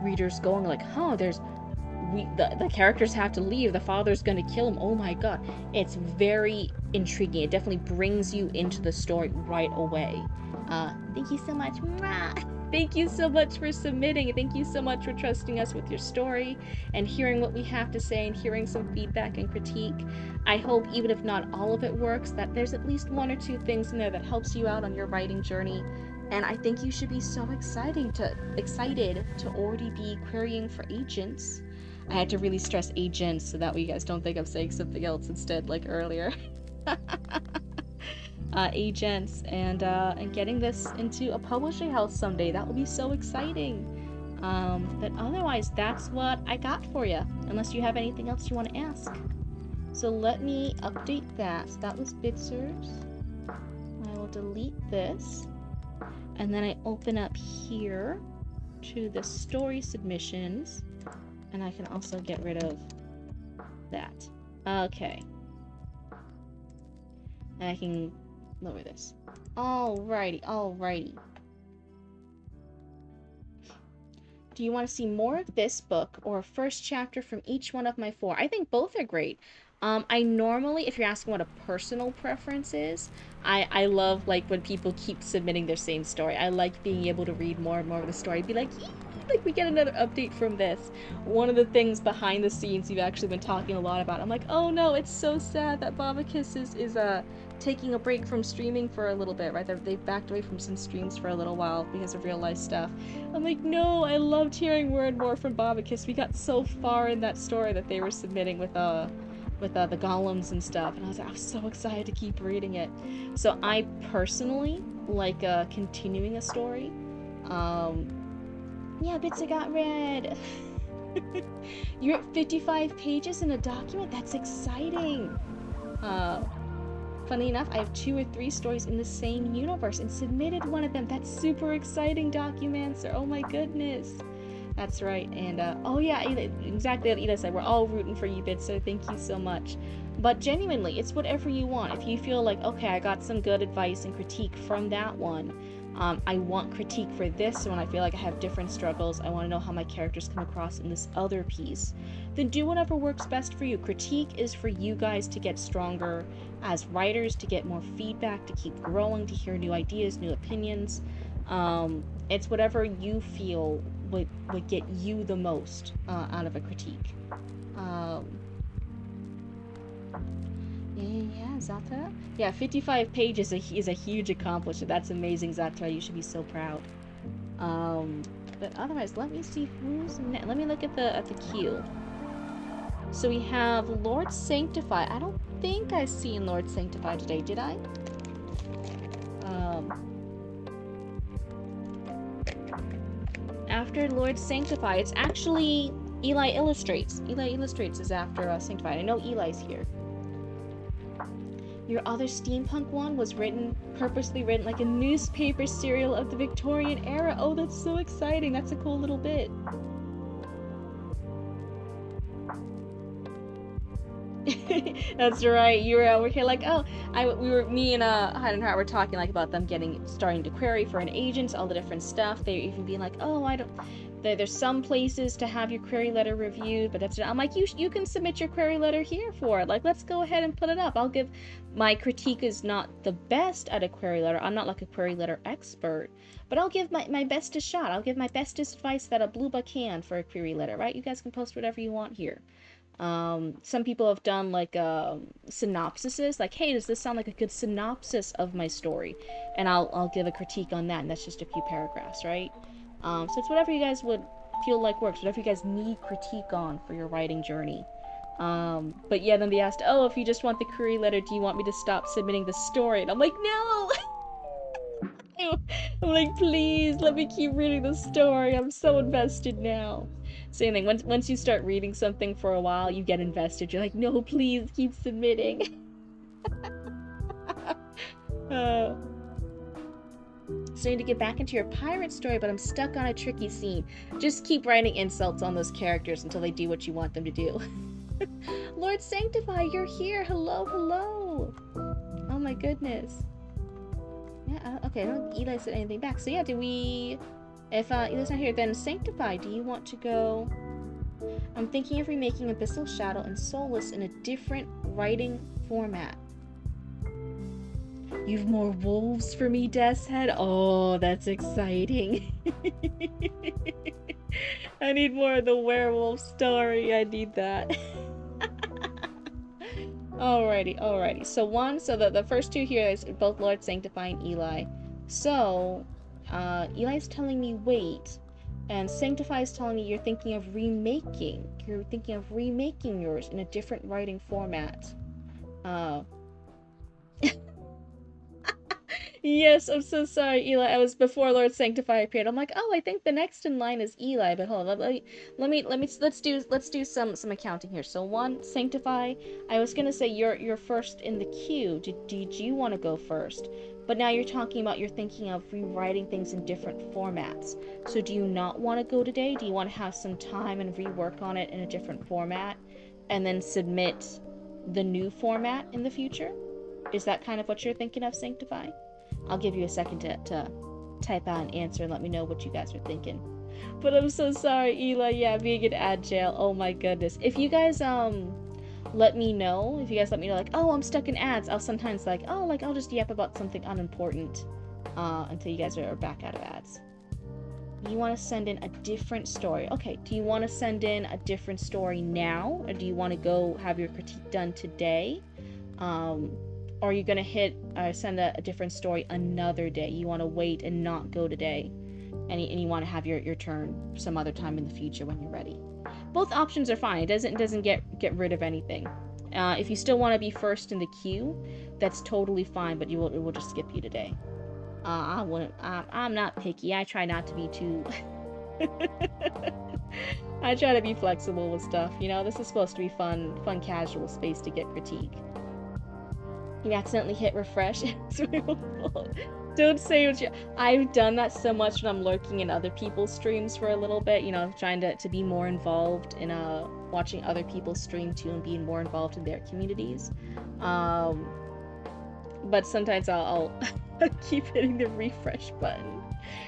readers going like, huh, the characters have to leave. The father's gonna kill him. Oh my god. It's very intriguing. It definitely brings you into the story right away. Thank you so much. Mwah! Thank you so much for submitting. Thank you so much for trusting us with your story and hearing what we have to say and hearing some feedback and critique. I hope, even if not all of it works, that there's at least one or two things in there that helps you out on your writing journey. And I think you should be so excited to already be querying for agents. I had to really stress agents so that way you guys don't think I'm saying something else instead, like earlier. Agents and getting this into a publishing house someday. That would be so exciting. But otherwise, that's what I got for you, unless you have anything else you want to ask. So let me update that. So that was Bitzers. I will delete this. And then I open up here to the story submissions. And I can also get rid of that. Okay. And I can lower this. Alrighty. Do you want to see more of this book or a first chapter from each one of my 4? I think both are great. I normally, if you're asking what a personal preference is, I love like when people keep submitting their same story. I like being able to read more and more of the story. Be like we get another update from this. One of the things behind the scenes you've actually been talking a lot about. I'm like, oh no, it's so sad that Babakis is taking a break from streaming for a little bit, right? They've backed away from some streams for a little while because of real life stuff. I'm like, no, I loved hearing more and more from Babakis. We got so far in that story that they were submitting with the golems and stuff, and I was so excited to keep reading it. So I personally like continuing a story. Yeah, Bitsa got read. You're at 55 pages in a document? That's exciting. Funny enough, I have 2 or 3 stories in the same universe and submitted one of them. That's super exciting, Documancer. Oh my goodness. That's right. And oh yeah, exactly what Ida said. We're all rooting for you, Bitsa. Thank you so much. But genuinely, it's whatever you want. If you feel like, okay, I got some good advice and critique from that one, I want critique for this when I feel like I have different struggles. I want to know how my characters come across in this other piece. Then do whatever works best for you. Critique is for you guys to get stronger as writers, to get more feedback, to keep growing, to hear new ideas, new opinions. It's whatever you feel would get you the most out of a critique. Yeah, Zata. Yeah, 55 pages is a huge accomplishment. That's amazing, Zata. You should be so proud. But otherwise, let me see who's next. Let me look at the queue. So we have Lord Sanctify. I don't think I've seen Lord Sanctify today, did I? After Lord Sanctify, it's actually Eli Illustrates. Eli Illustrates is after Sanctify. I know Eli's here. Your other steampunk one was purposely written like a newspaper serial of the Victorian era. Oh, that's so exciting. That's a cool little bit. That's right. You were over here like, oh, me and Hyde and Hart were talking like about them starting to query for an agent, all the different stuff. They're even being like, oh, there's some places to have your query letter reviewed, but that's, I'm like, you can submit your query letter here for it. Like, let's go ahead and put it up. My critique is not the best at a query letter. I'm not like a query letter expert, but I'll give my bestest shot. I'll give my bestest advice that a blue book can for a query letter, right? You guys can post whatever you want here. Some people have done like synopsises, like, hey, does this sound like a good synopsis of my story? And I'll give a critique on that, and that's just a few paragraphs, right? So it's whatever you guys would feel like works, whatever you guys need critique on for your writing journey. But yeah, then they asked, oh, if you just want the query letter, do you want me to stop submitting the story? And I'm like, no! I'm like, please, let me keep reading the story. I'm so invested now. Same thing, once you start reading something for a while, you get invested. You're like, no, please, keep submitting. So I need to get back into your pirate story, but I'm stuck on a tricky scene. Just keep writing insults on those characters until they do what you want them to do. Lord Sanctify, you're here. Hello, hello. Oh my goodness. Yeah, okay, I don't think Eli said anything back. So yeah, if Eli's not here, then Sanctify, do you want to go? I'm thinking of remaking Abyssal Shadow and Soulless in a different writing format. You've more wolves for me, Death's Head? Oh, that's exciting. I need more of the werewolf story. I need that. Alrighty. So the first two here is both Lord Sanctify and Eli. So, Eli's telling me wait, and Sanctify is telling me you're thinking of remaking. You're thinking of remaking yours in a different writing format. Yes, I'm so sorry, Eli. I was before Lord Sanctify appeared. I'm like, oh, I think the next in line is Eli. But hold on, let's do some accounting here. So one, Sanctify. I was gonna say you're first in the queue. Did you want to go first? But now you're talking about you're thinking of rewriting things in different formats. So do you not want to go today? Do you want to have some time and rework on it in a different format, and then submit the new format in the future? Is that kind of what you're thinking of, Sanctify? I'll give you a second to type out an answer and let me know what you guys are thinking. But I'm so sorry, Eli. Yeah, being in ad jail. Oh my goodness. If you guys let me know, like, oh, I'm stuck in ads, I'll sometimes like, oh, like I'll just yap about something unimportant until you guys are back out of ads. You want to send in a different story. Okay, do you want to send in a different story now, or do you want to go have your critique done today? Or are you going to send a different story another day? You want to wait and not go today, and you want to have your turn some other time in the future when you're ready. Both options are fine. It doesn't get rid of anything. If you still want to be first in the queue, that's totally fine, but it will just skip you today. I'm not picky. I try not to be too... I try to be flexible with stuff, you know? This is supposed to be fun, casual space to get critique. You accidentally hit refresh. Don't say what you... I've done that so much when I'm lurking in other people's streams for a little bit, you know, trying to be more involved in watching other people stream too and being more involved in their communities. But sometimes I'll I keep hitting the refresh button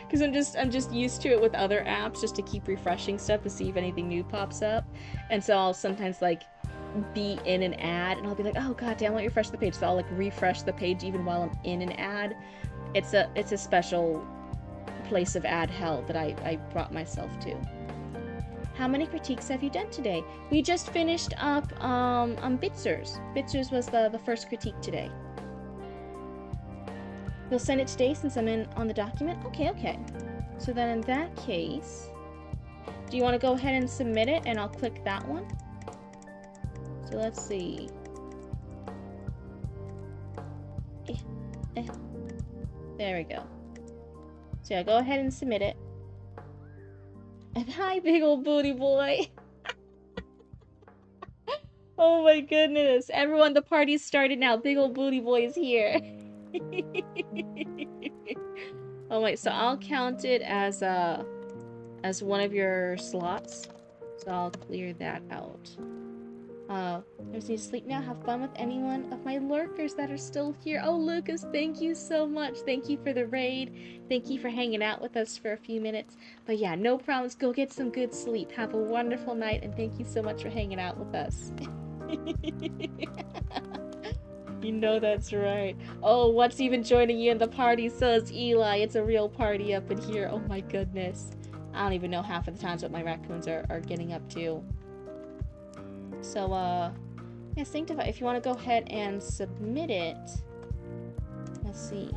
because I'm just used to it with other apps, just to keep refreshing stuff to see if anything new pops up. And so I'll sometimes like be in an ad and I'll be like, oh god damn, let me refresh the page. So I'll like refresh the page even while I'm in an ad. It's a special place of ad hell that I brought myself to. How many critiques have you done today? We just finished up on Bitzers. Bitzers was the first critique today. You'll send it today since I'm in on the document? Okay. So then in that case, do you want to go ahead and submit it and I'll click that one? So let's see. There we go. So yeah, go ahead and submit it. And hi, big old booty boy. Oh my goodness. Everyone, the party's started now. Big old booty boy is here. Oh wait, so I'll count it as one of your slots. So I'll clear that out. I just need to sleep now. Have fun with anyone of my lurkers that are still here. Oh, Lucas, thank you so much. Thank you for the raid. Thank you for hanging out with us for a few minutes. But yeah, no problems. Go get some good sleep. Have a wonderful night, and thank you so much for hanging out with us. You know that's right. Oh, what's even joining you in the party? Says Eli. It's a real party up in here. Oh my goodness. I don't even know half of the times what my raccoons are getting up to. So, yeah, Sanctify, if you want to go ahead and submit it. Let's see.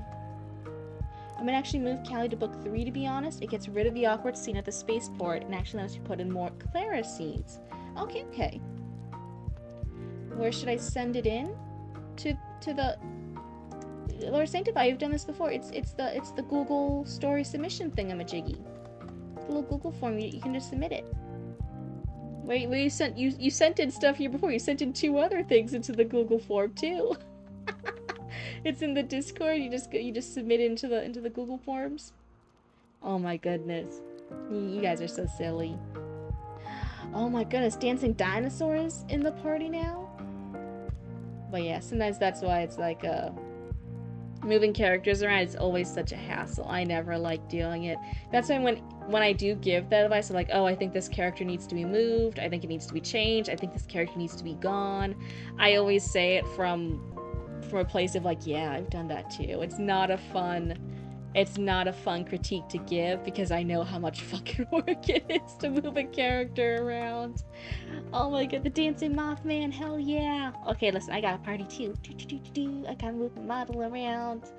I'm gonna actually move Callie to book 3, to be honest. It gets rid of the awkward scene at the spaceport and actually lets you put in more Clara scenes. Okay. Where should I send it in? To the... Lord Sanctify, you've done this before. It's the Google story submission thingamajiggy. The little Google form, you can just submit it. Wait, you sent in stuff here before. You sent in 2 other things into the Google form too. It's in the Discord. You just submit it into the Google forms. Oh my goodness, you guys are so silly. Oh my goodness, dancing dinosaurs in the party now. But yeah, sometimes that's why it's like moving characters around. It's always such a hassle. I never like doing it. That's why when I do give that advice, I'm like, oh, I think this character needs to be moved. I think it needs to be changed. I think this character needs to be gone. I always say it from a place of like, yeah, I've done that too. It's not a fun critique to give because I know how much fucking work it is to move a character around. Oh my god, the dancing Mothman, hell yeah. Okay, listen, I got a party too. I gotta move the model around.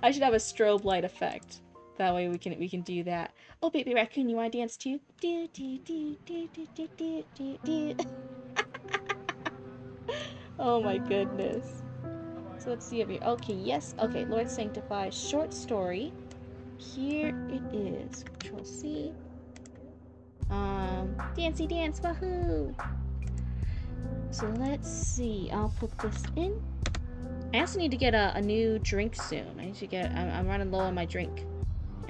I should have a strobe light effect. That way we can do that. Oh, baby raccoon, you wanna dance too? Oh my goodness. So let's see if you... Okay, yes. Okay, Lord Sanctify. Short story. Here it is. Control C. Dancy dance, wahoo! So let's see. I'll put this in. I also need to get a new drink soon. I need to get... I'm running low on my drink.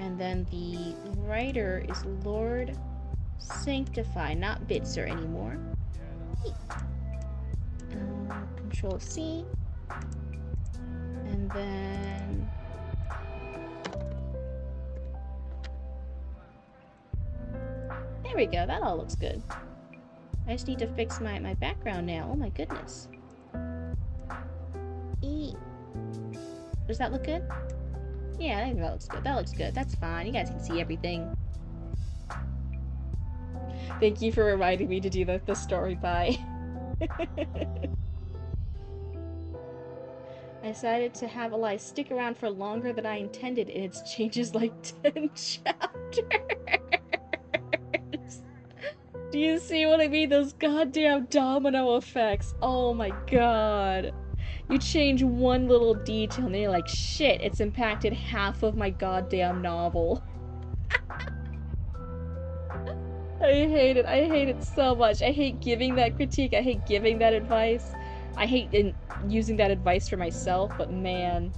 And then the writer is Lord Sanctify, not Bitzer anymore. Control C. And then... There we go, that all looks good. I just need to fix my background now. Oh my goodness. Does that look good? Yeah, I think that looks good. That looks good. That's fine. You guys can see everything. Thank you for reminding me to do the story by. I decided to have Eli stick around for longer than I intended, and it changes like 10 chapters. Do you see what I mean? Those goddamn domino effects. Oh my god. You change one little detail and then you're like, shit, it's impacted half of my goddamn novel. I hate it. I hate it so much. I hate giving that critique. I hate giving that advice. I hate using that advice for myself, but man.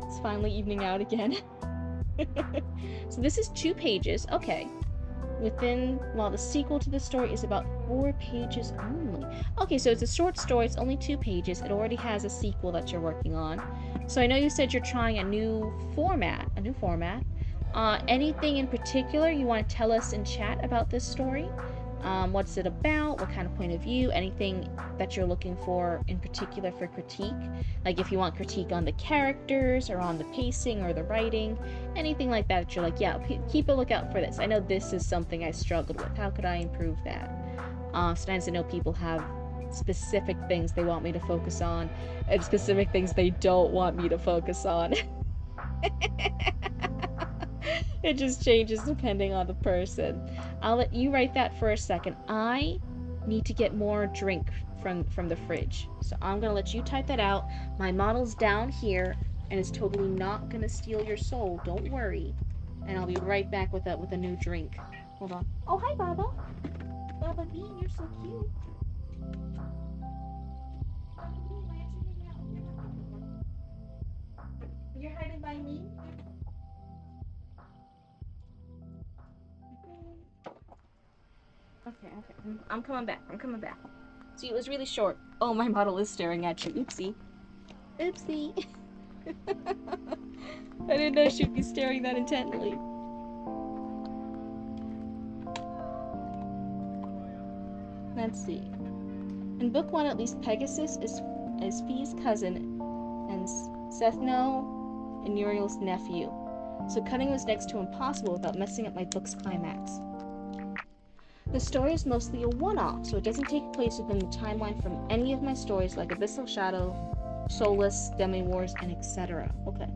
It's finally evening out again. So this is 2 pages. Okay. While the sequel to the story is about 4 pages only. Okay, so it's a short story, it's only 2 pages, it already has a sequel that you're working on. So I know you said you're trying a new format. Anything in particular you want to tell us in chat about this story? What's it about? What kind of point of view? Anything that you're looking for in particular for critique? Like if you want critique on the characters or on the pacing or the writing, anything like that you're like, yeah, keep a lookout for this. I know this is something I struggled with. How could I improve that? Sometimes I know people have specific things they want me to focus on and specific things they don't want me to focus on. It just changes depending on the person. I'll let you write that for a second. I need to get more drink from the fridge. So I'm gonna let you type that out. My model's down here and is totally not gonna steal your soul. Don't worry. And I'll be right back with a new drink. Hold on. Oh, hi, Baba. Baba Bean, you're so cute. You're hiding by me? Okay. I'm coming back. See, it was really short. Oh, my model is staring at you. Oopsie. I didn't know she'd be staring that intently. Let's see. In book 1, at least, Pegasus is Fee's cousin and Sethno and Uriel's nephew. So cutting was next to impossible without messing up my book's climax. The story is mostly a one-off, so it doesn't take place within the timeline from any of my stories like Abyssal Shadow, Soulless, Demi-Wars, and etc. Okay.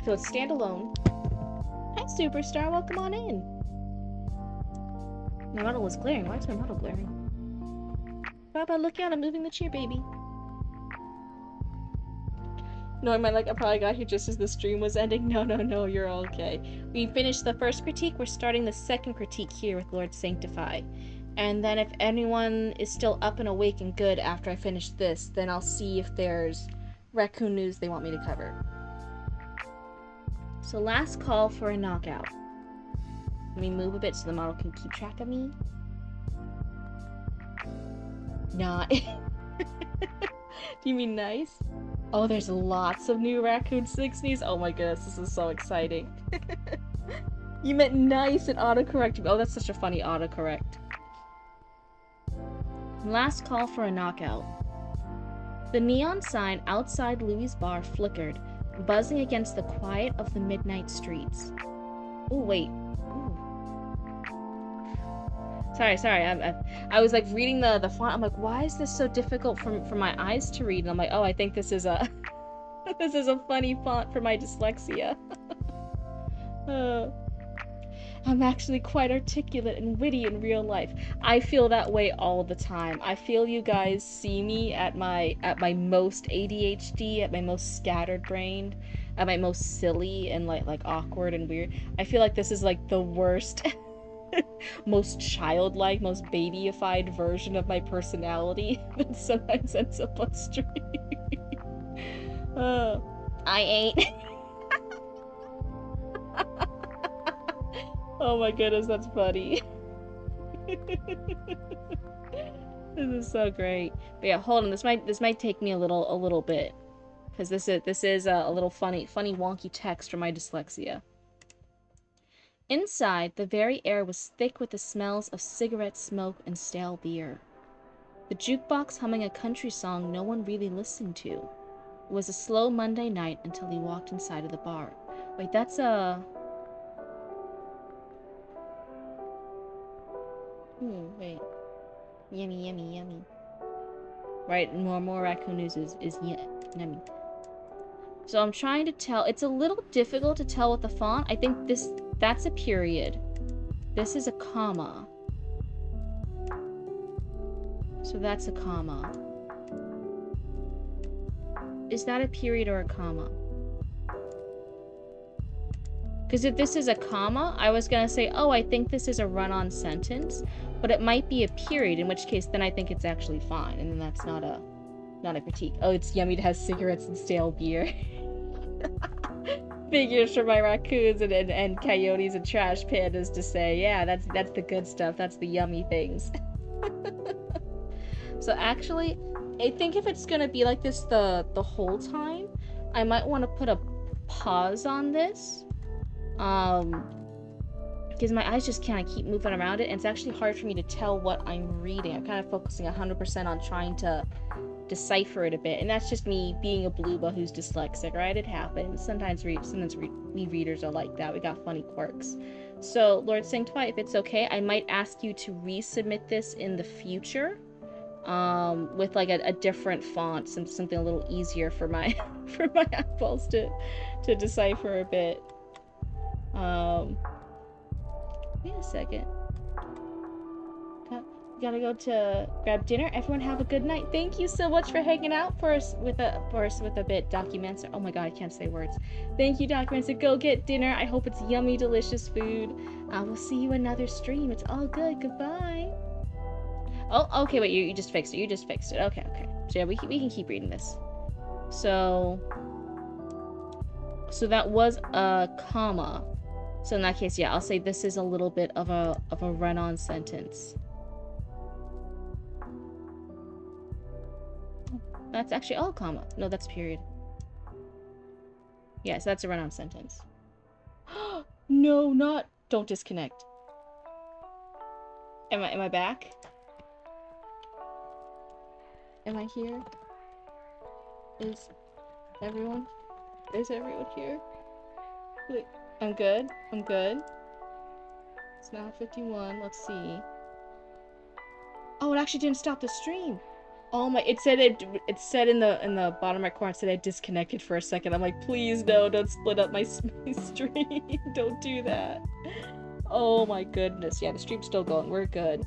So it's standalone. Hi, Superstar, welcome on in. My model was glaring. Why is my model glaring? Baba, look out, I'm moving the chair, baby. No, I meant like I probably got here just as the stream was ending. No, you're all okay. We finished the first critique. We're starting the second critique here with Lord Sanctify. And then if anyone is still up and awake and good after I finish this, then I'll see if there's raccoon news they want me to cover. So last call for a knockout. Let me move a bit so the model can keep track of me. Not. Do you mean nice? Oh, there's lots of new Raccoon 60s. Oh my goodness, this is so exciting. You meant nice and autocorrect. Oh, that's such a funny autocorrect. Last call for a knockout. The neon sign outside Louis' bar flickered, buzzing against the quiet of the midnight streets. Oh, wait. Ooh. Sorry. I was like reading the font. I'm like, why is this so difficult for my eyes to read? And I'm like, oh, I think this is a this is a funny font for my dyslexia. I'm actually quite articulate and witty in real life. I feel that way all the time. I feel you guys see me at my most ADHD, at my most scattered brained, at my most silly and like awkward and weird. I feel like this is like the worst, most childlike, most babyified version of my personality that sometimes ends up on stream. I ain't. Oh my goodness, that's funny. This is so great. But yeah, hold on. This might take me a little bit, because this is a little funny wonky text for my dyslexia. Inside, the very air was thick with the smells of cigarette smoke and stale beer. The jukebox humming a country song no one really listened to. It was a slow Monday night until he walked inside of the bar. Wait, that's a... wait. Yummy. Right, more raccoon news is yummy. So I'm trying to tell. It's a little difficult to tell with the font. I think that's a period. This is a comma. So that's a comma. Is that a period or a comma? Because if this is a comma, I was gonna say, oh, I think this is a run-on sentence, but it might be a period, in which case then I think it's actually fine, and then that's not a critique. Oh, it's yummy to have cigarettes and stale beer. figures for my raccoons and coyotes and trash pandas to say, yeah, that's the good stuff. That's the yummy things. So actually, I think if it's gonna be like this the whole time, I might want to put a pause on this. Because my eyes just can't keep moving around it, and it's actually hard for me to tell what I'm reading. I'm kind of focusing 100% on trying to decipher it a bit, and that's just me being a blueba who's dyslexic, right? It happens. Sometimes we readers are like that. We got funny quirks. So, Lord Sanctify, if it's okay, I might ask you to resubmit this in the future, with like a different font, something a little easier for my for my eyeballs to decipher a bit. Wait a second. Gotta go to grab dinner. Everyone have a good night. Thank you so much for hanging out for us with a bit, Documancer. Oh my god, I can't say words. Thank you, Documancer. Go get dinner. I hope it's yummy, delicious food. We'll see you another stream. It's all good. Goodbye. Oh, okay, wait, you just fixed it. You just fixed it. Okay. So yeah, we can keep reading this. So that was a comma. So in that case, yeah, I'll say this is a little bit of a run-on sentence. That's actually all comma. No, that's period. Yeah, so that's a run-on sentence. No, not. Don't disconnect. Am I back? Am I here? Is everyone here? Wait, I'm good. It's now 51. Let's see. Oh, it actually didn't stop the stream. Oh my! It said in the bottom right corner. It said I disconnected for a second. I'm like, please no, don't split up my stream. Don't do that. Oh my goodness! Yeah, the stream's still going. We're good.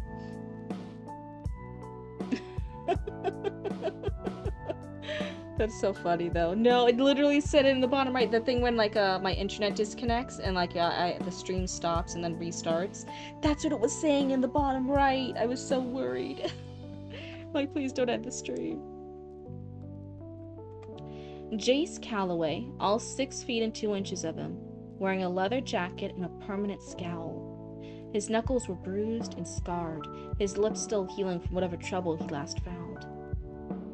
That's so funny though. No, it literally said it in the bottom right. The thing when like my internet disconnects and like the stream stops and then restarts. That's what it was saying in the bottom right. I was so worried. Like, please don't end the stream. Jace Calloway, all 6 feet and 2 inches of him, wearing a leather jacket and a permanent scowl. His knuckles were bruised and scarred, his lips still healing from whatever trouble he last found.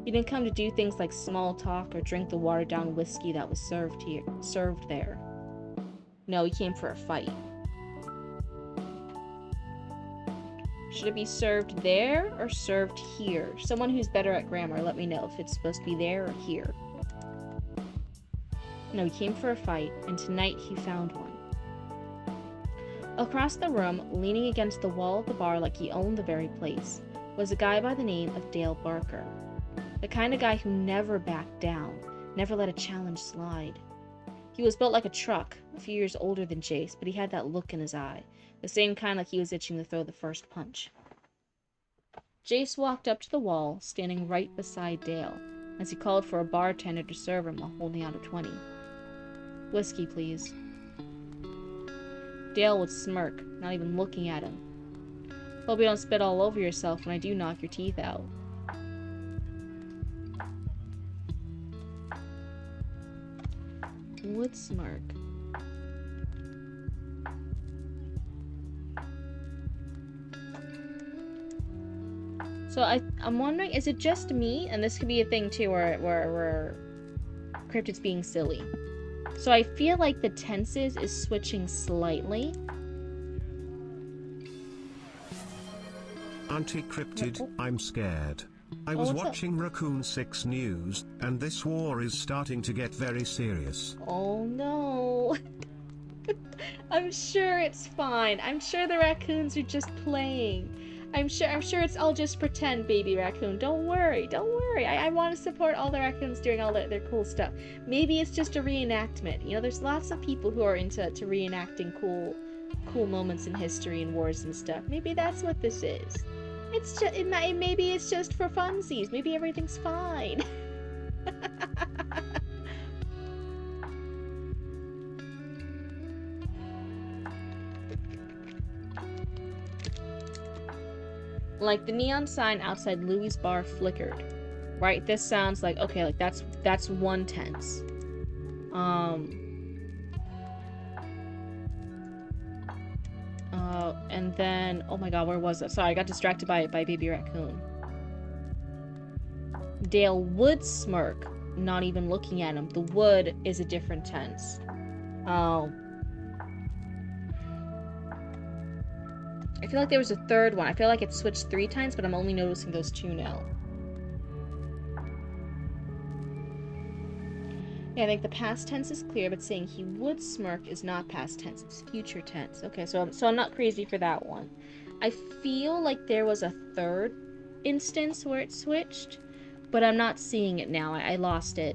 He didn't come to do things like small talk or drink the watered-down whiskey that was served there. No, he came for a fight. Should it be served there or served here? Someone who's better at grammar, let me know if it's supposed to be there or here. No, he came for a fight, and tonight he found one. Across the room, leaning against the wall of the bar like he owned the very place, was a guy by the name of Dale Barker. The kind of guy who never backed down, never let a challenge slide. He was built like a truck, a few years older than Jace, but he had that look in his eye. The same kind like he was itching to throw the first punch. Jace walked up to the wall, standing right beside Dale, as he called for a bartender to serve him while holding out a 20. Whiskey, please. Dale would smirk, not even looking at him. Hope you don't spit all over yourself when I do knock your teeth out. Would smirk. So I'm wondering, is it just me? And this could be a thing too where Cryptid's being silly. So I feel like the tenses is switching slightly. Anti-Cryptid, I'm scared. I was watching Raccoon 6 News, and this war is starting to get very serious. Oh no. I'm sure it's fine. I'm sure the raccoons are just playing. I'm sure it's all just pretend, baby raccoon. Don't worry. I want to support all the raccoons doing all their cool stuff. Maybe it's just a reenactment. You know, there's lots of people who are into reenacting cool moments in history and wars and stuff. Maybe that's what this is. It's just maybe it's just for funsies. Maybe everything's fine. Like the neon sign outside Louis' bar flickered. Right? This sounds like, okay, like that's one tense. And then, oh my god, where was it? Sorry, I got distracted by baby raccoon. Dale would smirk, not even looking at him. The would is a different tense. I feel like there was a third one. I feel like it switched 3 times, but I'm only noticing those 2 now. Yeah, I think the past tense is clear, but saying he would smirk is not past tense, it's future tense. Okay, so I'm not crazy for that one. I feel like there was a third instance where it switched, but I'm not seeing it now. I lost it.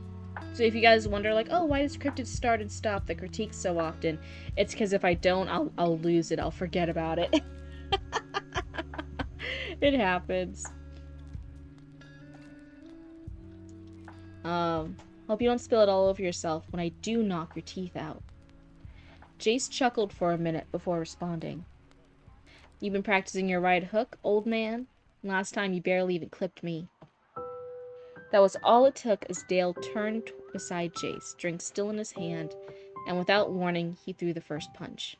So if you guys wonder, like, oh, why does Cryptid start and stop the critiques so often? It's because if I don't, I'll lose it. I'll forget about it. It happens. Hope you don't spill it all over yourself when I do knock your teeth out. Jace chuckled for a minute before responding. You've been practicing your right hook, old man? Last time you barely even clipped me. That was all it took as Dale turned beside Jace, drink still in his hand, and without warning, he threw the first punch.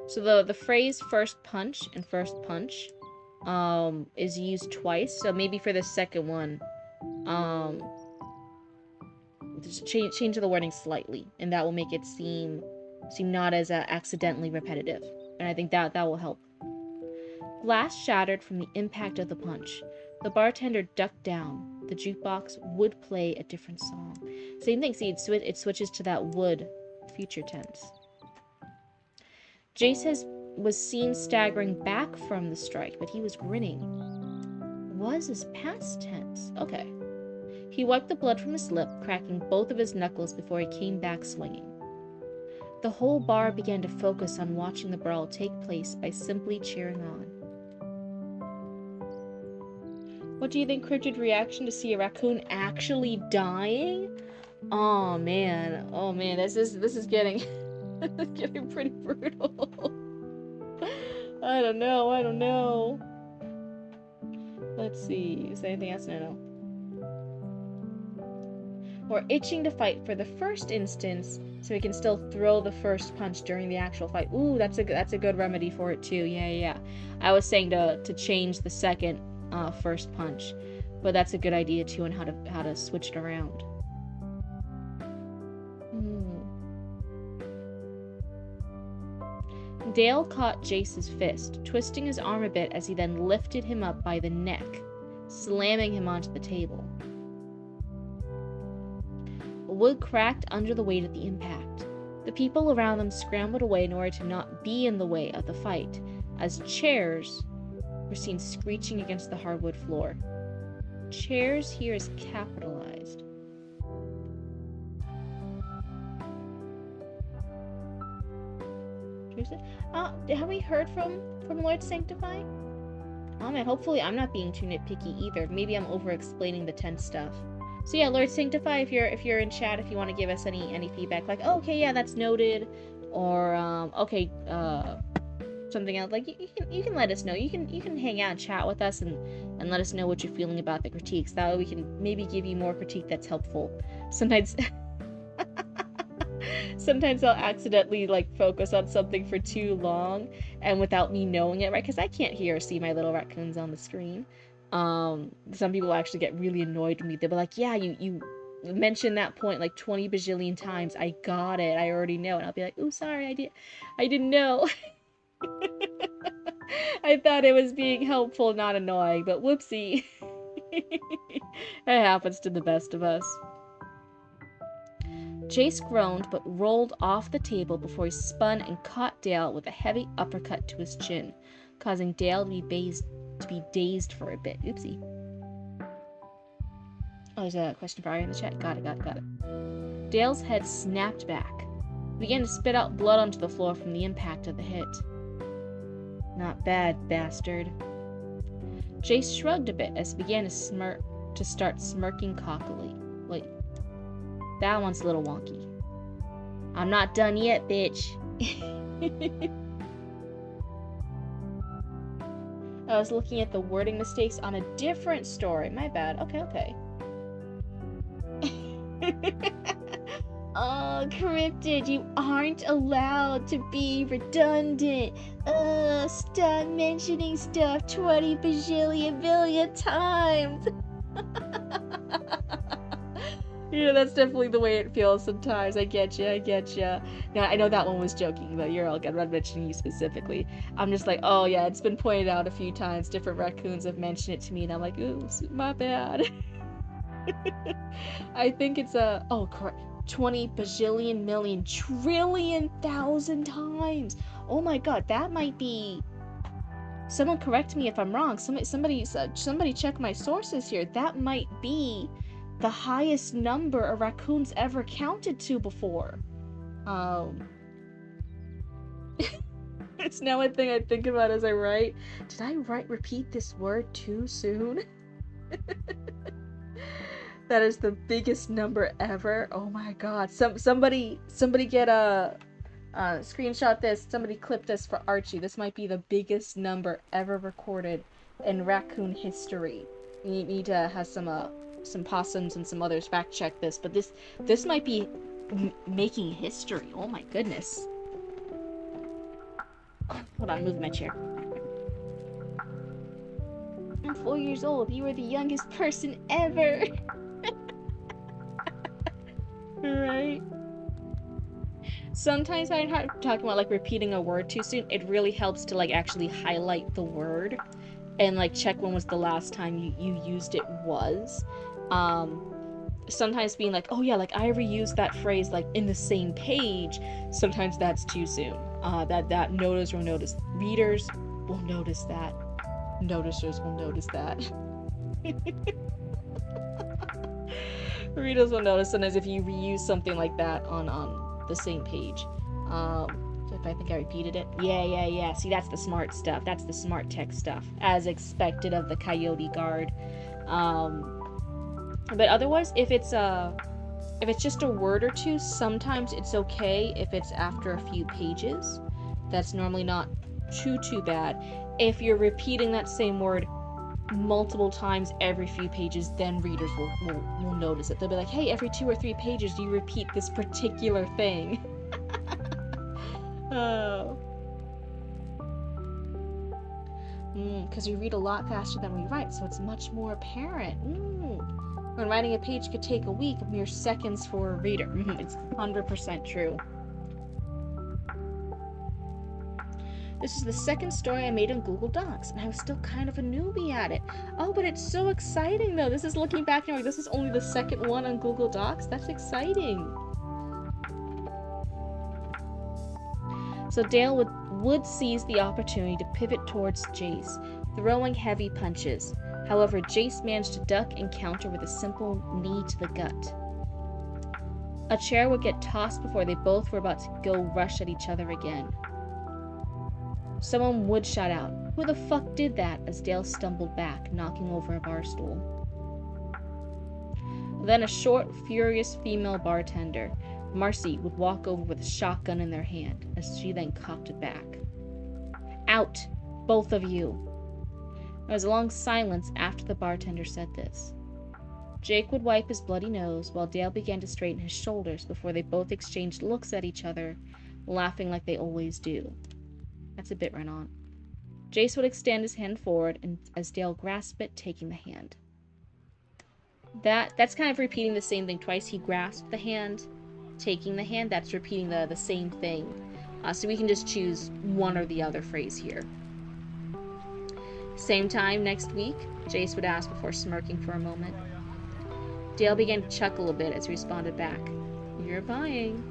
So the phrase first punch and first punch is used twice, so maybe for the second one, just change the wording slightly, and that will make it seem not as accidentally repetitive, and I think that will help. Glass shattered from the impact of the punch. The bartender ducked down. The jukebox would play a different song. Same thing, see, it switches to that would, future tense. Jace was seen staggering back from the strike, but he was grinning. Was his past tense. Okay. He wiped the blood from his lip, cracking both of his knuckles before he came back swinging. The whole bar began to focus on watching the brawl take place by simply cheering on. What do you think, Cryptid reaction to see a raccoon actually dying? Oh man, this is getting getting pretty brutal. I don't know. Let's see, is there anything else? No. We're itching to fight for the first instance, so we can still throw the first punch during the actual fight. Ooh, that's a good remedy for it too. Yeah. I was saying to change the second first punch, but that's a good idea too, on how to switch it around. Dale caught Jace's fist, twisting his arm a bit as he then lifted him up by the neck, slamming him onto the table. Wood cracked under the weight of the impact. The people around them scrambled away in order to not be in the way of the fight, as chairs were seen screeching against the hardwood floor. Chairs here is capitalized. Have we heard from Lord Sanctify? Oh man, hopefully I'm not being too nitpicky either. Maybe I'm over-explaining the tense stuff. So yeah, Lord Sanctify, if you're in chat, if you want to give us any feedback, like, oh, okay, yeah, that's noted, or okay, something else, like you can let us know. You can hang out and chat with us and let us know what you're feeling about the critiques. That way we can maybe give you more critique that's helpful. Sometimes I'll accidentally focus on something for too long and without me knowing it, right? Because I can't hear or see my little raccoons on the screen. Some people actually get really annoyed with me. They'll be like, yeah, you mentioned that point 20 bajillion times. I got it. I already know. And I'll be like, oh, sorry, I didn't know. I thought it was being helpful, not annoying, but whoopsie. It happens to the best of us. Jace groaned, but rolled off the table before he spun and caught Dale with a heavy uppercut to his chin, causing Dale to be dazed for a bit. Oopsie. Oh, there's a question for Ari in the chat. Got it. Dale's head snapped back. He began to spit out blood onto the floor from the impact of the hit. Not bad, bastard. Jace shrugged a bit as he began to start smirking cockily. Wait. That one's a little wonky. I'm not done yet, bitch. I was looking at the wording mistakes on a different story. My bad. Okay. Oh, Cryptid, you aren't allowed to be redundant. Stop mentioning stuff 20 bajillion billion times. Yeah, that's definitely the way it feels sometimes. I get you. Now, I know that one was joking, though. You're all good. I'm not mentioning you specifically. I'm just like, oh, yeah, it's been pointed out a few times. Different raccoons have mentioned it to me, and I'm like, oops, my bad. I think it's correct. 20 bajillion million trillion thousand times. Oh my god, that might be. Someone correct me if I'm wrong. Somebody check my sources here. That might be the highest number a raccoon's ever counted to before. It's now a thing I think about as I write. Did I repeat this word too soon? That is the biggest number ever. Oh my god. Somebody get a screenshot this. Somebody clip this for Archie. This might be the biggest number ever recorded in raccoon history. You need to have some possums and some others fact check this, but this might be making history. Oh my goodness. Hold on, move my chair. I'm 4 years old. You are the youngest person ever. Right? Sometimes I'm talking about like repeating a word too soon. It really helps to like actually highlight the word and like check when was the last time you used it was. Sometimes being like, oh yeah, like I reused that phrase like in the same page. Sometimes that's too soon. That noters will notice. Readers will notice that. Noticers will notice that. Readers will notice sometimes if you reuse something like that on the same page. If I think I repeated it. Yeah. See, that's the smart stuff. That's the smart tech stuff. As expected of the Coyote Guard. But otherwise, if it's just a word or two, sometimes it's okay if it's after a few pages. That's normally not too bad. If you're repeating that same word multiple times every few pages, then readers will notice it. They'll be like, hey, every 2 or 3 pages you repeat this particular thing. Oh. Because we read a lot faster than we write, so it's much more apparent. When writing a page could take a week, mere seconds for a reader. It's 100% true. This is the second story I made in Google Docs, and I was still kind of a newbie at it. Oh, but it's so exciting, though. This is looking back and like, this is only the second one on Google Docs. That's exciting. So Dale would seize the opportunity to pivot towards Jace, throwing heavy punches. However, Jace managed to duck and counter with a simple knee to the gut. A chair would get tossed before they both were about to go rush at each other again. Someone would shout out, "Who the fuck did that?" as Dale stumbled back, knocking over a bar stool. Then a short, furious female bartender, Marcy, would walk over with a shotgun in their hand, as she then cocked it back. "Out, both of you." There was a long silence after the bartender said this. Jake would wipe his bloody nose, while Dale began to straighten his shoulders before they both exchanged looks at each other, laughing like they always do. That's a bit run on. Jace would extend his hand forward, and as Dale grasped it, taking the hand. That's kind of repeating the same thing twice. He grasped the hand, taking the hand. That's repeating the same thing. So we can just choose one or the other phrase here. Same time next week, Jace would ask before smirking for a moment. Dale began to chuckle a bit as he responded back, "You're buying."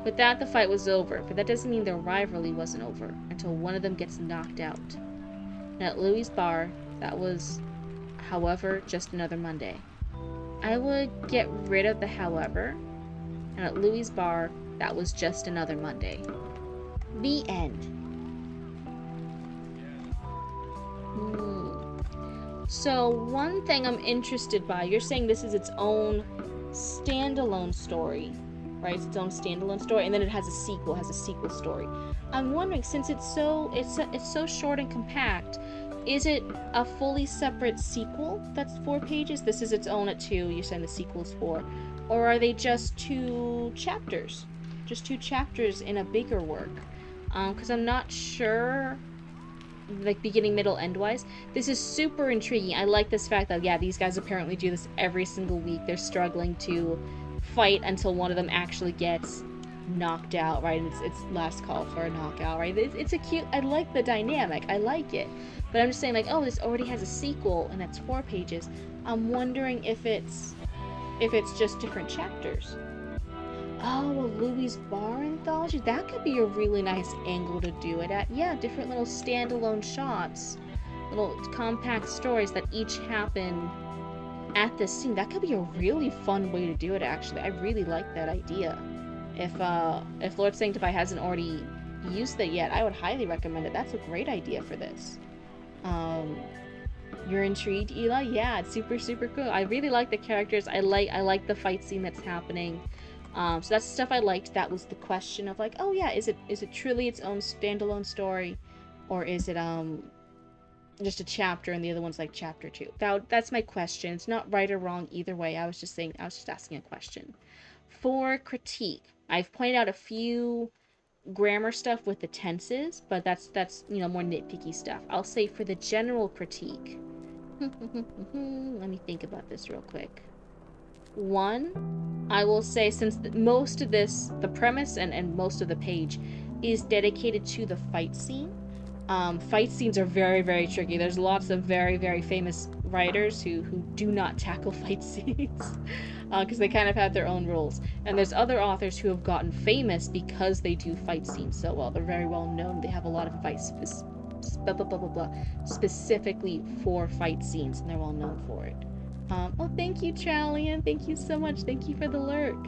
With that, the fight was over, but that doesn't mean their rivalry wasn't over until one of them gets knocked out. And at Louie's bar, that was, however, just another Monday. I would get rid of the however, and at Louie's bar, that was just another Monday. The end. So one thing I'm interested by, you're saying this is its own standalone story, right? It's its own standalone story, and then it has a sequel, story. I'm wondering, since it's so short and compact, is it a fully separate sequel that's 4 pages? This is its own at 2, you're saying the sequel's 4. Or are they just two chapters? Just two chapters in a bigger work? Because I'm not sure, like, beginning, middle, end-wise. This is super intriguing. I like this fact that, yeah, these guys apparently do this every single week. They're struggling to fight until one of them actually gets knocked out, right? And it's last call for a knockout, right? It's a cute... I like the dynamic. I like it. But I'm just saying, like, oh, this already has a sequel, and that's 4 pages. I'm wondering if it's just different chapters. Oh, a Louis Bar anthology? That could be a really nice angle to do it at. Yeah, different little standalone shots. Little compact stories that each happen at this scene. That could be a really fun way to do it, actually. I really like that idea. If Lord Sanctify hasn't already used it yet, I would highly recommend it. That's a great idea for this. You're intrigued, Ela? Yeah, it's super, super cool. I really like the characters. I like the fight scene that's happening. So that's the stuff I liked. That was the question of, like, oh yeah, is it truly its own standalone story, or is it just a chapter and the other one's like chapter 2? That's my question. It's not right or wrong either way. I was just asking a question. For critique, I've pointed out a few grammar stuff with the tenses, but that's more nitpicky stuff. I'll say for the general critique. Let me think about this real quick. One, I will say, since most of this, the premise and most of the page is dedicated to the fight scene. Fight scenes are very, very tricky. There's lots of very, very famous writers who do not tackle fight scenes because they kind of have their own rules. And there's other authors who have gotten famous because they do fight scenes so well. They're very well known. They have a lot of advice specifically for fight scenes, and they're well known for it. Oh, thank you, Trallian. Thank you so much. Thank you for the lurk.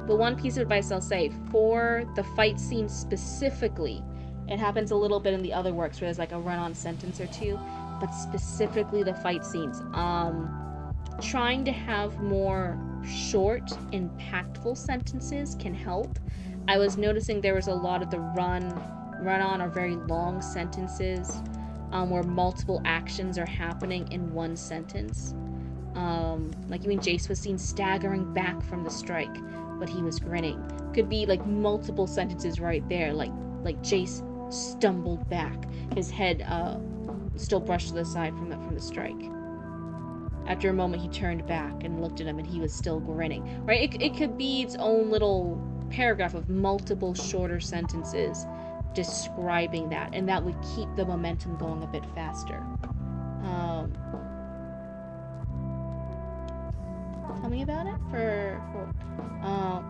The one piece of advice I'll say, for the fight scene specifically, it happens a little bit in the other works where there's like a run-on sentence or two, but specifically the fight scenes. Trying to have more short, impactful sentences can help. I was noticing there was a lot of the run-on or very long sentences where multiple actions are happening in one sentence. Like, even Jace was seen staggering back from the strike, but he was grinning. Could be like multiple sentences right there, like Jace stumbled back, his head still brushed to the side from the strike. After a moment, he turned back and looked at him, and he was still grinning. Right? It could be its own little paragraph of multiple shorter sentences describing that, and that would keep the momentum going a bit faster. Tell me about it.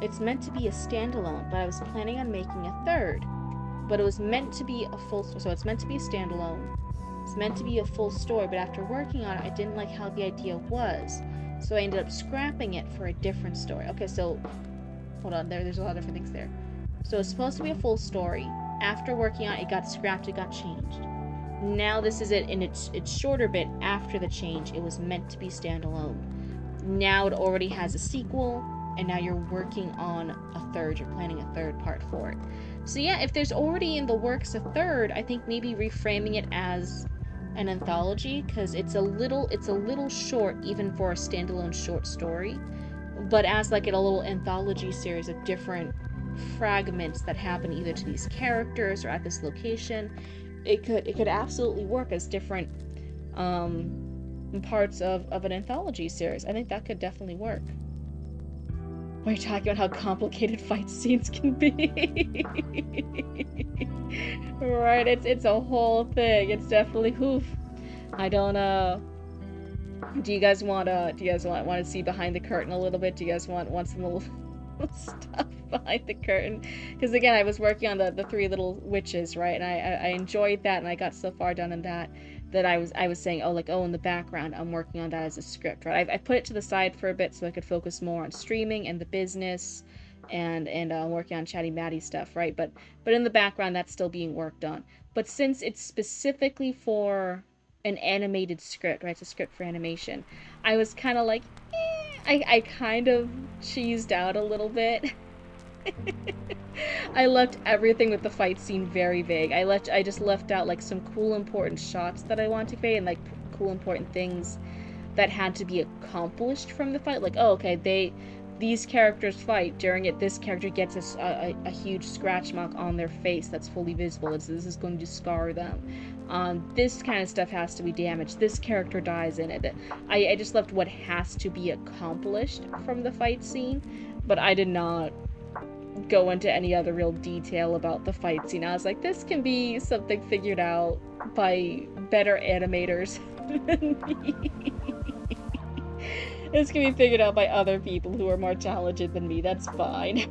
It's meant to be a standalone, but I was planning on making a third. But it was meant to be a full, so it's meant to be a standalone. It's meant to be a full story, but after working on it, I didn't like how the idea was, so I ended up scrapping it for a different story. Okay, so hold on, there's a lot of different things there. So it's supposed to be a full story. After working on it, it got scrapped, it got changed. Now this is it in its shorter bit after the change. It was meant to be standalone. Now it already has a sequel, and now you're working on a third. You're planning a third part for it. So yeah, if there's already in the works a third, I think maybe reframing it as an anthology, because it's a little short even for a standalone short story, but as like a little anthology series of different fragments that happen either to these characters or at this location, it could absolutely work as different parts of an anthology series. I think that could definitely work. We're talking about how complicated fight scenes can be. Right, it's a whole thing. It's definitely I don't do you guys want to see behind the curtain a little bit? Do you guys want some little stuff behind the curtain? Because again, I was working on the 3 little witches, right? And I enjoyed that, and I got so far done in that I was saying, in the background, I'm working on that as a script, right? I put it to the side for a bit so I could focus more on streaming and the business, and working on Chatty Matty stuff, right? But in the background, that's still being worked on. But since it's specifically for an animated script, right? It's a script for animation. I was kind of like, I kind of cheesed out a little bit. I left everything with the fight scene very vague. I just left out like some cool important shots that I want to convey, and like cool important things that had to be accomplished from the fight. Like, oh, okay, these characters fight. During it, this character gets a huge scratch mark on their face that's fully visible. This is going to scar them. This kind of stuff has to be damaged. This character dies in it. I just left what has to be accomplished from the fight scene, but I did not go into any other real detail about the fight scene. I was like, this can be something figured out by better animators than me. This can be figured out by other people who are more talented than me. That's fine.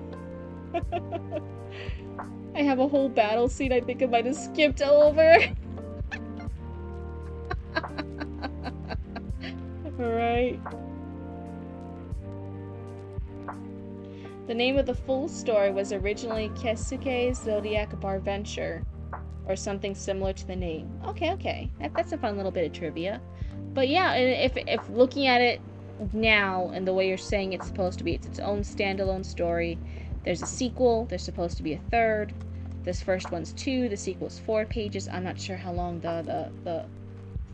I have a whole battle scene I think I might have skipped over. Alright. The name of the full story was originally Keisuke Zodiac Barventure, or something similar to the name. Okay. That's a fun little bit of trivia. But yeah, if looking at it now and the way you're saying it's supposed to be, it's its own standalone story. There's a sequel. There's supposed to be a third. This first one's 2. The sequel's 4 pages. I'm not sure how long the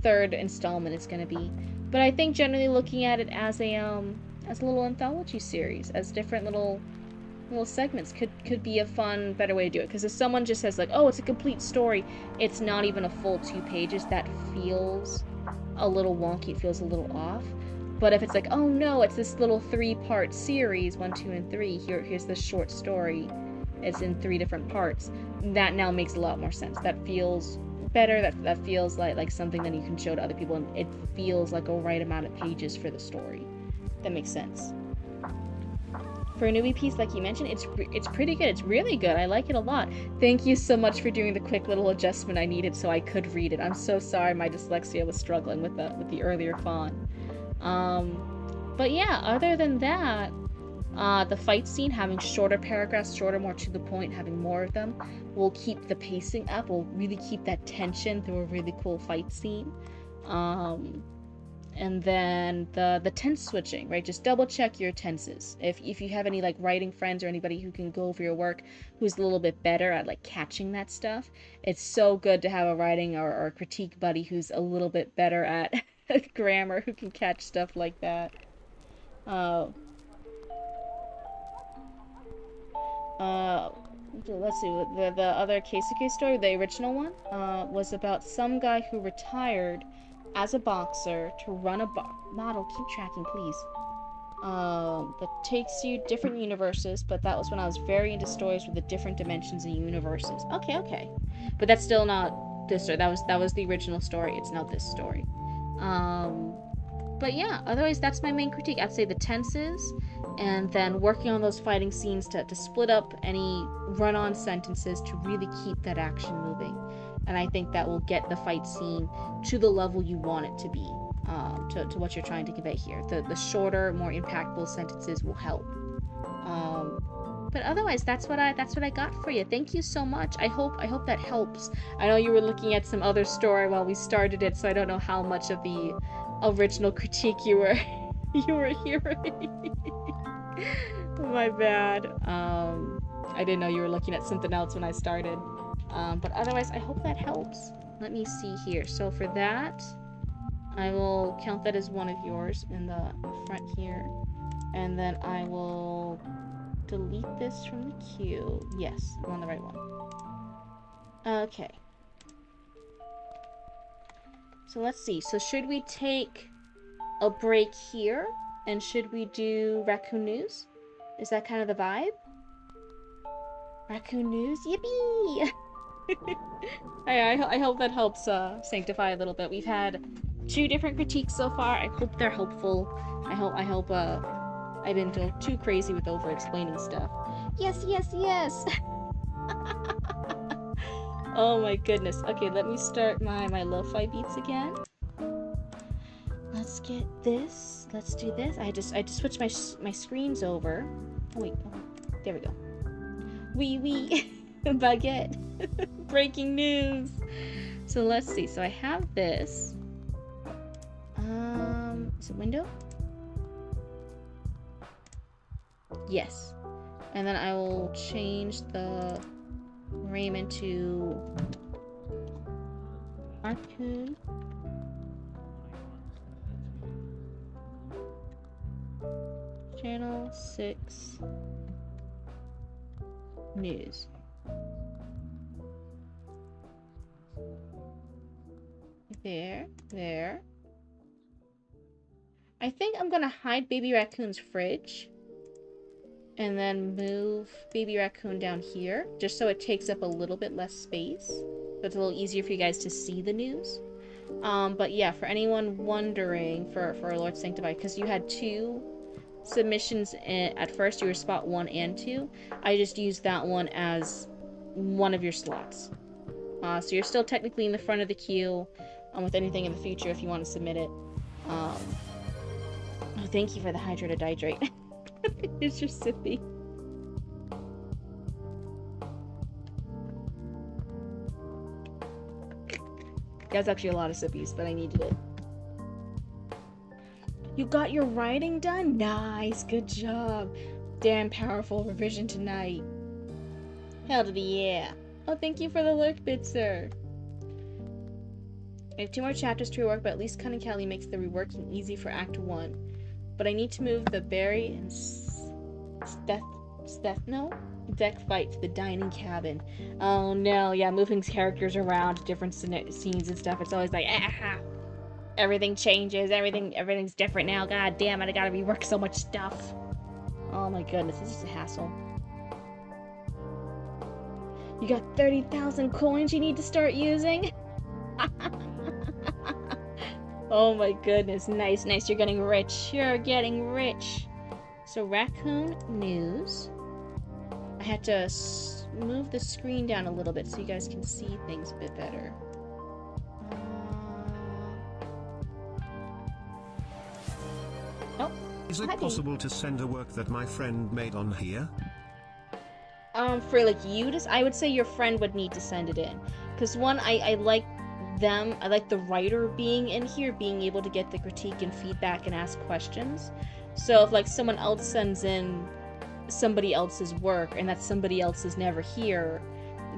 third installment is going to be. But I think generally looking at it as a little anthology series, as different little segments could be a fun, better way to do it. Because if someone just says like, oh, it's a complete story, it's not even a full 2 pages, that feels a little wonky, it feels a little off. But if it's like, oh no, it's this little 3-part series, 1, 2, and 3, here's this short story, it's in 3 different parts, that now makes a lot more sense. That feels better, that feels like something that you can show to other people, and it feels like a right amount of pages for the story. That makes sense. For a newbie piece, like you mentioned, it's pretty good. It's really good. I like it a lot. Thank you so much for doing the quick little adjustment I needed so I could read it. I'm so sorry my dyslexia was struggling with the earlier font. But yeah, other than that, the fight scene, having shorter paragraphs, shorter, more to the point, having more of them, will keep the pacing up, will really keep that tension through a really cool fight scene. And then the tense switching, right? Just double check your tenses. If you have any like writing friends or anybody who can go over your work who's a little bit better at like catching that stuff, it's so good to have a writing or critique buddy who's a little bit better at grammar, who can catch stuff like that. Let's see, the other Keisuke story, the original one, was about some guy who retired as a boxer to run a model. Keep tracking, please. That takes you different universes, but that was when I was very into stories with the different dimensions and universes. Okay. But that's still not this story. That was the original story. It's not this story. But yeah, otherwise that's my main critique. I'd say the tenses, and then working on those fighting scenes to split up any run-on sentences to really keep that action moving. And I think that will get the fight scene to the level you want it to be, to what you're trying to convey here. The shorter, more impactful sentences will help. But otherwise, that's what I got for you. Thank you so much. I hope that helps. I know you were looking at some other story while we started it, so I don't know how much of the original critique you were hearing. My bad. I didn't know you were looking at something else when I started. But otherwise, I hope that helps. Let me see here. So for that, I will count that as one of yours in the front here. And then I will delete this from the queue. Yes, I'm on the right one. Okay. So let's see. So should we take a break here? And should we do Raccoon News? Is that kind of the vibe? Raccoon News? Yippee! I hope that helps sanctify a little bit. We've had 2 different critiques so far. I hope they're helpful. I hope I didn't go too crazy with over-explaining stuff. Yes! Oh my goodness. Okay, let me start my lo-fi beats again. Let's get this. Let's do this. I just switched my screens over. Oh, wait. Oh, there we go. Wee. Baguette. Breaking news. So let's see. So I have this. Is it window? Yes. And then I will change the Raymond to raccoon. Channel 6 News. There. I think I'm gonna hide Baby Raccoon's fridge. And then move Baby Raccoon down here, just so it takes up a little bit less space. So it's a little easier for you guys to see the news. But yeah, for anyone wondering, for Lord Sanctify, because you had 2 submissions at first, you were spot 1 and 2. I just used that one as one of your slots. So you're still technically in the front of the queue with anything in the future if you want to submit it. Oh, thank you for the hydrated hydrate. It's your sippy. That's actually a lot of sippies, but I needed it. You got your writing done? Nice, good job. Damn powerful revision tonight. Hell to the yeah. Oh, thank you for the lurk, Bitzer. I have 2 more chapters to rework, but at least Cunning Callie makes the reworking easy for Act 1. But I need to move the Barry and Stethno deck fight to the dining cabin. Oh no, yeah, moving characters around to different scenes and stuff. It's always like, everything changes, everything's different now. God damn it, I gotta rework so much stuff. Oh my goodness, this is a hassle. You got 30,000 coins you need to start using? Oh my goodness, nice, you're getting rich. You're getting rich. So, Raccoon News. I had to move the screen down a little bit so you guys can see things a bit better. Oh. Is it possible to send a work that my friend made on here? For like you to, I would say your friend would need to send it in. Because one, I like them, I like the writer being in here, being able to get the critique and feedback and ask questions. So if like someone else sends in somebody else's work and that somebody else is never here,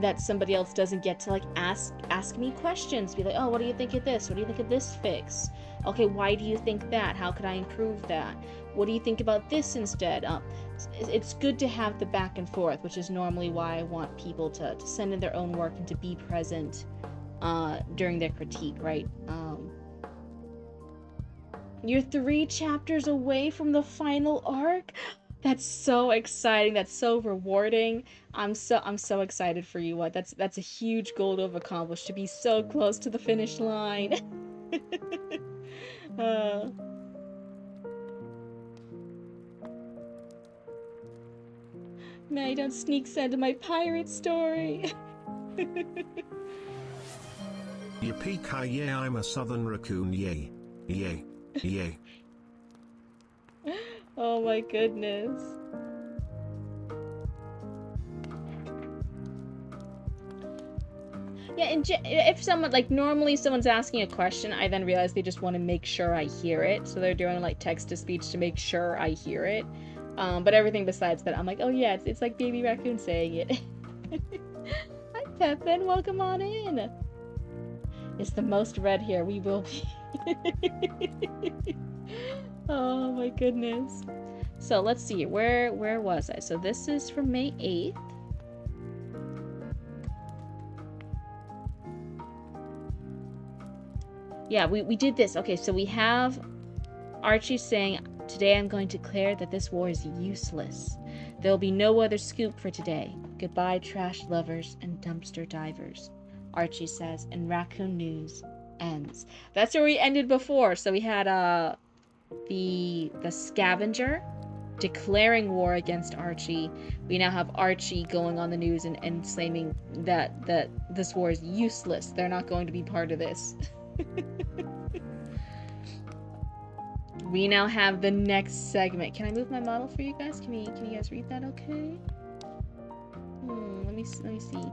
that somebody else doesn't get to like ask me questions, be like, oh, what do you think of this? What do you think of this fix? Okay, why do you think that? How could I improve that? What do you think about this instead? It's good to have the back and forth, which is normally why I want people to send in their own work and to be present during their critique, right? You're 3 chapters away from the final arc? That's so exciting. That's so rewarding. I'm so excited for you. What? That's a huge goal to have accomplished, to be so close to the finish line. May I don't sneak send my pirate story. Yippee-ki-yay, I'm a southern raccoon, yay. Yay. Yay. Oh my goodness. Yeah, and if someone, like, normally someone's asking a question, I then realize they just want to make sure I hear it. So they're doing, like, text-to-speech to make sure I hear it. But everything besides that, I'm like, oh yeah, it's like Baby Raccoon saying it. Hi, Pepin, welcome on in. It's the most read here, we will be. Oh my goodness. So let's see, where was I? So this is from May 8th. Yeah, we did this. Okay, so we have Archie saying, today I'm going to declare that this war is useless. There will be no other scoop for today. Goodbye, trash lovers and dumpster divers. Archie says, and Raccoon News ends. That's where we ended before. So we had the scavenger declaring war against Archie. We now have Archie going on the news and claiming that this war is useless. They're not going to be part of this. We now have the next segment. Can I move my model for you guys? Can you guys read that okay? Let me see.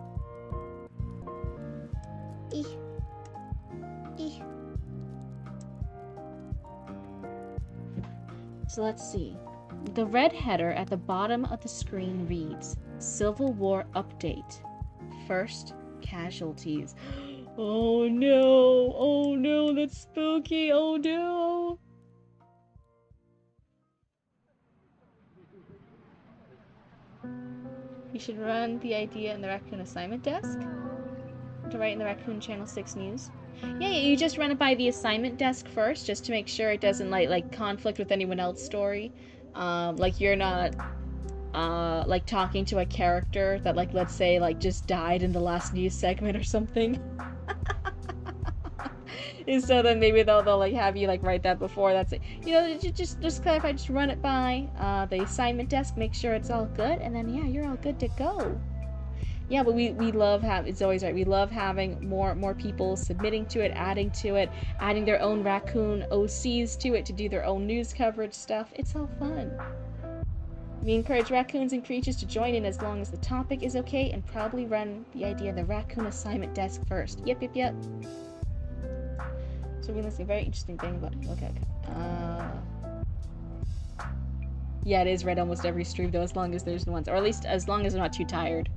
So let's see. The red header at the bottom of the screen reads, Civil War Update. First casualties. Oh no, that's spooky, oh no. You should run the idea in the Raccoon assignment desk to write in the Raccoon Channel 6 News. Yeah, you just run it by the assignment desk first, just to make sure it doesn't like conflict with anyone else's story. Like you're not like talking to a character that, like, let's say like just died in the last news segment or something. And so then maybe they'll like have you like write that before. That's it. You know, just clarify. Just run it by the assignment desk. Make sure it's all good, and then yeah, you're all good to go. Yeah, but we love it's always right. We love having more people submitting to it, adding their own raccoon OCs to it to do their own news coverage stuff. It's all fun. We encourage raccoons and creatures to join in as long as the topic is okay, and probably run the idea of the raccoon assignment desk first. Yep. So we're listening. Very interesting thing about it. Okay. Yeah, it is read almost every stream though, as long as there's ones, or at least as long as I'm not too tired.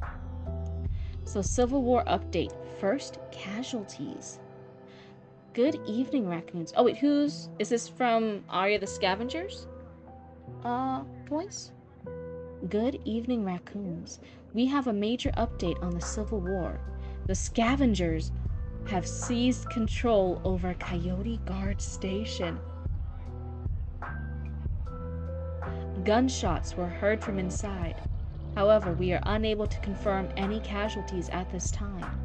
So Civil War update. First casualties. Good evening, raccoons. Oh wait, is this from Arya the Scavengers? Voice? Good evening, raccoons. We have a major update on the Civil War. The Scavengers have seized control over Coyote Guard Station. Gunshots were heard from inside. However, we are unable to confirm any casualties at this time.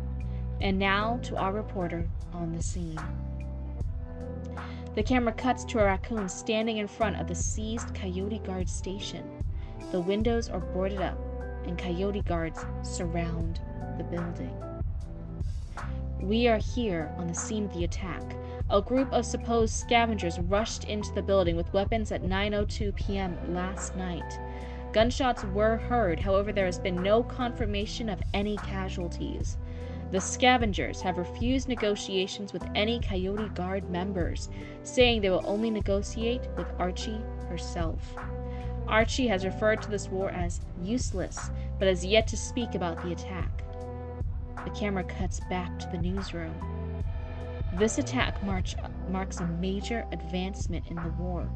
And now to our reporter on the scene. The camera cuts to a raccoon standing in front of the seized Coyote Guard Station. The windows are boarded up, and Coyote Guards surround the building. We are here on the scene of the attack. A group of supposed scavengers rushed into the building with weapons at 9:02 p.m. last night. Gunshots were heard, however, there has been no confirmation of any casualties. The scavengers have refused negotiations with any Coyote Guard members, saying they will only negotiate with Archie herself. Archie has referred to this war as useless, but has yet to speak about the attack. The camera cuts back to the newsroom. This attack marks a major advancement in the war.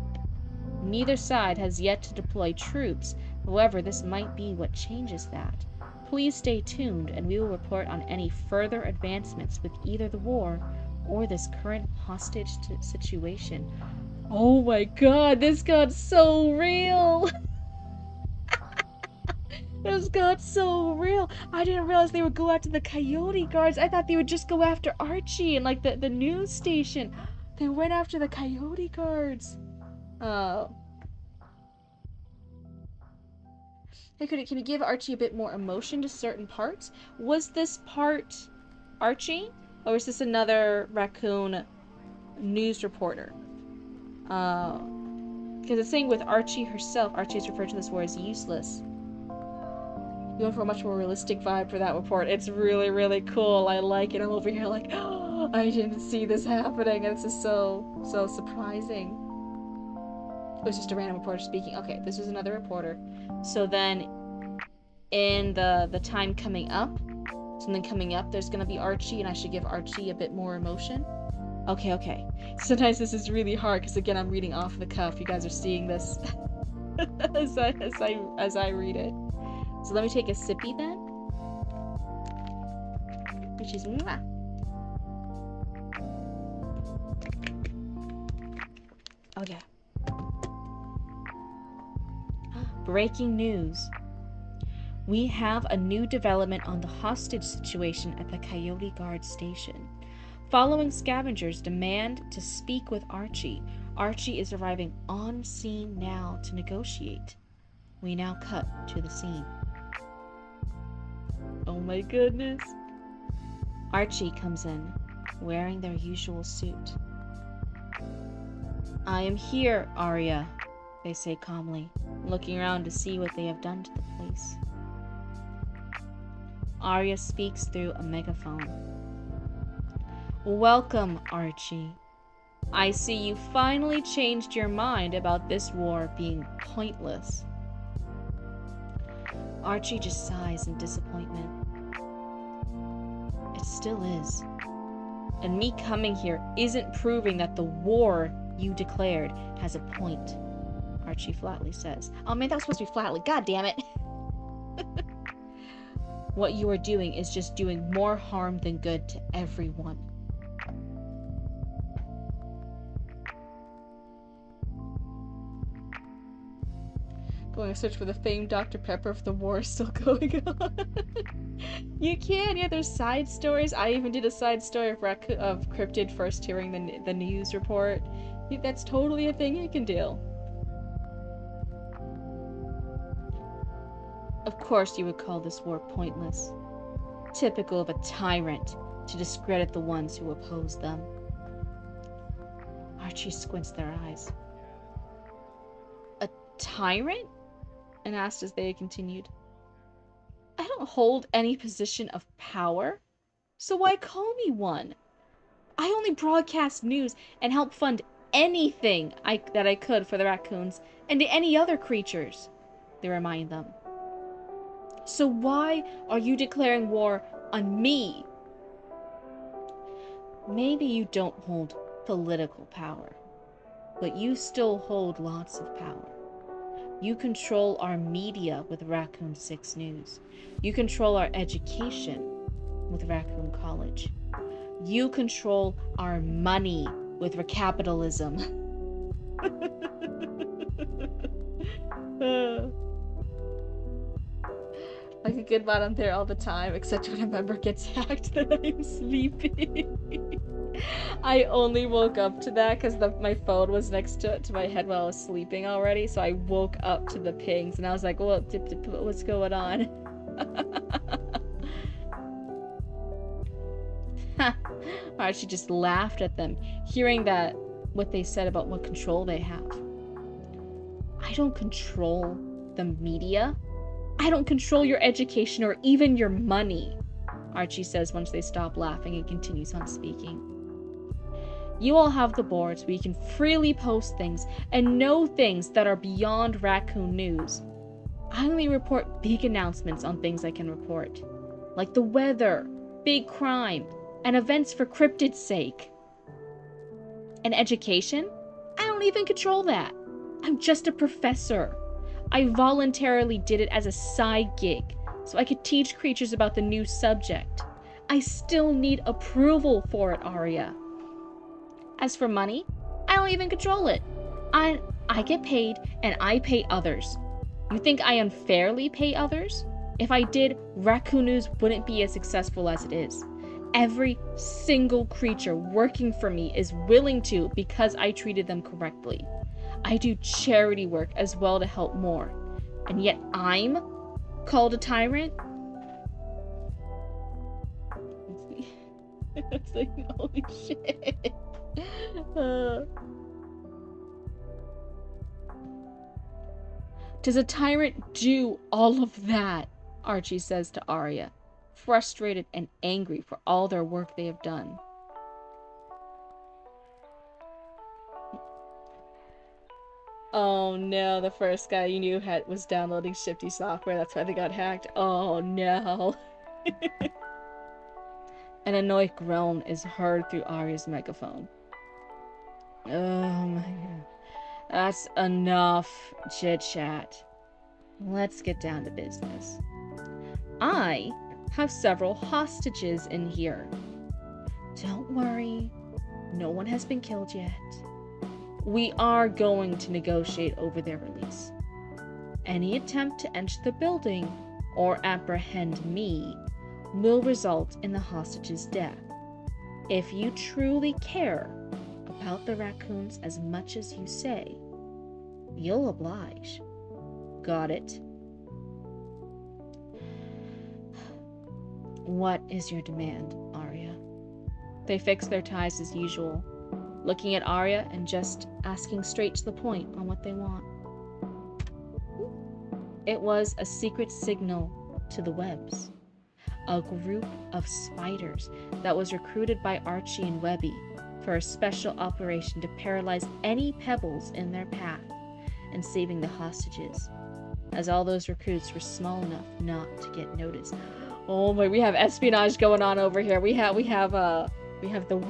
Neither side has yet to deploy troops, however, this might be what changes that. Please stay tuned, and we will report on any further advancements with either the war or this current hostage situation. Oh my god, this got so real! This got so real. I didn't realize they would go after the Coyote Guards. I thought they would just go after Archie and like the news station. They went after the Coyote Guards. Oh. Hey, can you give Archie a bit more emotion to certain parts? Was this part Archie, or is this another raccoon news reporter? Because it's saying with Archie herself, Archie is referred to this war as useless. You went for a much more realistic vibe for that report. It's really, really cool. I like it. I'm over here like, oh, I didn't see this happening. And this is so surprising. It was just a random reporter speaking. Okay, this was another reporter. So then, in the time coming up, something coming up, there's gonna be Archie, and I should give Archie a bit more emotion. Okay. Sometimes this is really hard because again, I'm reading off the cuff. You guys are seeing this as I read it. So let me take a sippy then. Which is mwah. Okay. Breaking news. We have a new development on the hostage situation at the Coyote Guard Station. Following scavengers' demand to speak with Archie, Archie is arriving on scene now to negotiate. We now cut to the scene. Oh my goodness. Archie comes in, wearing their usual suit. I am here, Arya, they say calmly, looking around to see what they have done to the place. Arya speaks through a megaphone. Welcome, Archie. I see you finally changed your mind about this war being pointless. Archie just sighs in disappointment. It still is. And me coming here isn't proving that the war you declared has a point, Archie flatly says. Oh man, that was supposed to be flatly. God damn it. What you are doing is just doing more harm than good to everyone. Going to search for the famed Dr. Pepper if the war is still going on. You can, yeah, there's side stories. I even did a side story of Cryptid first hearing the news report. That's totally a thing you can do. Of course you would call this war pointless. Typical of a tyrant to discredit the ones who oppose them. Archie squints their eyes. A tyrant? And asked as they continued. I don't hold any position of power, so why call me one? I only broadcast news and help fund anything that I could for the raccoons and any other creatures, they remind them. So why are you declaring war on me? Maybe you don't hold political power, but you still hold lots of power. You control our media with Raccoon 6 News. You control our education with Raccoon College. You control our money with capitalism. I could get bottom there all the time, except when a member gets hacked that I'm sleeping. I only woke up to that because my phone was next to my head while I was sleeping already, so I woke up to the pings and I was like, well, what's going on? Archie just laughed at them, hearing what they said about what control they have. I don't control the media. I don't control your education or even your money, Archie says once they stop laughing and continues on speaking. You all have the boards where you can freely post things and know things that are beyond Raccoon News. I only report big announcements on things I can report, like the weather, big crime, and events for Cryptid's sake. And education? I don't even control that. I'm just a professor. I voluntarily did it as a side gig, so I could teach creatures about the new subject. I still need approval for it, Arya. As for money, I don't even control it. I get paid, and I pay others. You think I unfairly pay others? If I did, Raccoon News wouldn't be as successful as it is. Every single creature working for me is willing to because I treated them correctly. I do charity work as well to help more. And yet I'm called a tyrant? It's like, holy shit. Does a tyrant do all of that? Archie says to Arya, frustrated and angry for all their work they have done. Oh no, the first guy you knew was downloading shifty software, that's why they got hacked. Oh no. An annoyed groan is heard through Arya's megaphone. Oh my god. That's enough chit-chat. Let's get down to business. I have several hostages in here. Don't worry, no one has been killed yet. We are going to negotiate over their release. Any attempt to enter the building or apprehend me will result in the hostage's death. If you truly care about the raccoons as much as you say, you'll oblige. Got it? What is your demand, Arya? They fix their ties as usual, looking at Arya and just asking straight to the point on what they want. It was a secret signal to the webs. A group of spiders that was recruited by Archie and Webby for a special operation to paralyze any pebbles in their path and saving the hostages, as all those recruits were small enough not to get noticed. Oh my, we have espionage going on over here. We have the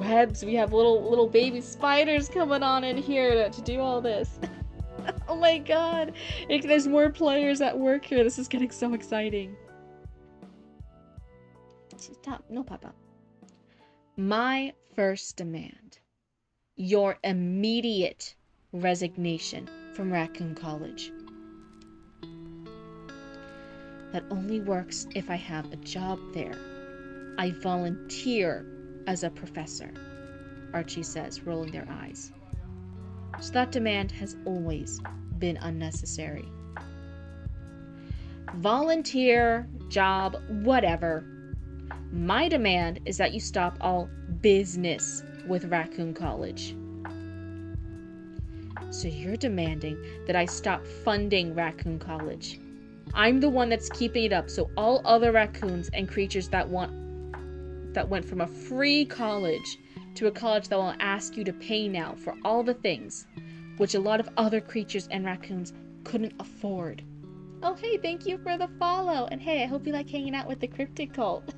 webs. We have little baby spiders coming on in here to do all this. Oh my god. There's more players at work here. This is getting so exciting. No, Papa. My first demand, your immediate resignation from Raccoon College. That only works if I have a job there. I volunteer as a professor, Archie says, rolling their eyes. So that demand has always been unnecessary. Volunteer, job, whatever. My demand is that you stop all business with Raccoon College. So you're demanding that I stop funding Raccoon College. I'm the one that's keeping it up, so all other raccoons and creatures that went from a free college to a college that will ask you to pay now for all the things which a lot of other creatures and raccoons couldn't afford. Oh, hey, thank you for the follow. And hey, I hope you like hanging out with the Cryptid Cult.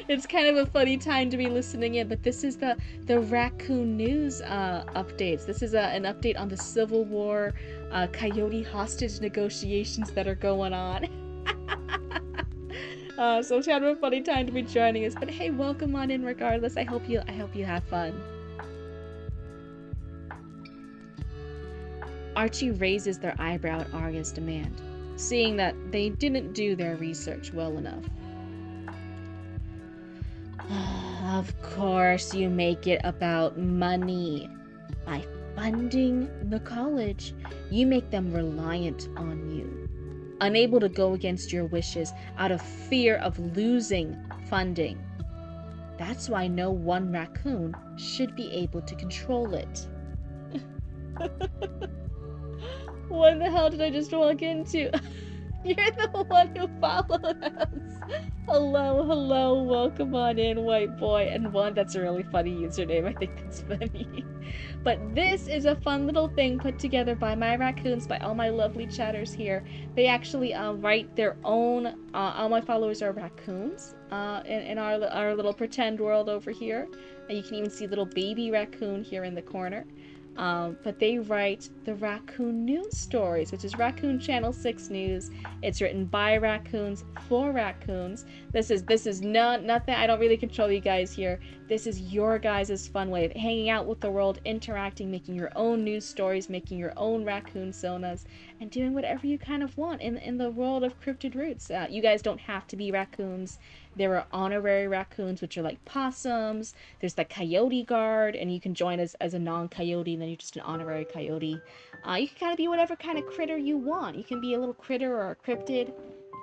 It's kind of a funny time to be listening in, but this is the Raccoon News updates. This is an update on the Civil War coyote hostage negotiations that are going on. So it's kind of a funny time to be joining us, but hey, welcome on in regardless. I hope you have fun. Archie raises their eyebrow at Arya's demand, seeing that they didn't do their research well enough. Of course you make it about money. By funding the college, you make them reliant on you, unable to go against your wishes out of fear of losing funding. That's why no one raccoon should be able to control it. What the hell did I just walk into? You're the one who followed us. Hello, welcome on in, white boy. And one, that's a really funny username. I think that's funny. But this is a fun little thing put together by my raccoons, by all my lovely chatters here. They actually write their own, all my followers are raccoons in our little pretend world over here. And you can even see little baby raccoon here in the corner. But they write the Raccoon News Stories, which is Raccoon Channel 6 News. It's written by raccoons for raccoons. This is nothing. I don't really control you guys here. This is your guys' fun way of hanging out with the world, interacting, making your own news stories, making your own raccoon sonas, and doing whatever you kind of want in the world of Cryptid Roots. You guys don't have to be raccoons. There are honorary raccoons, which are like possums. There's the coyote guard, and you can join as a non-coyote, and then you're just an honorary coyote. You can kind of be whatever kind of critter you want. You can be a little critter or a cryptid.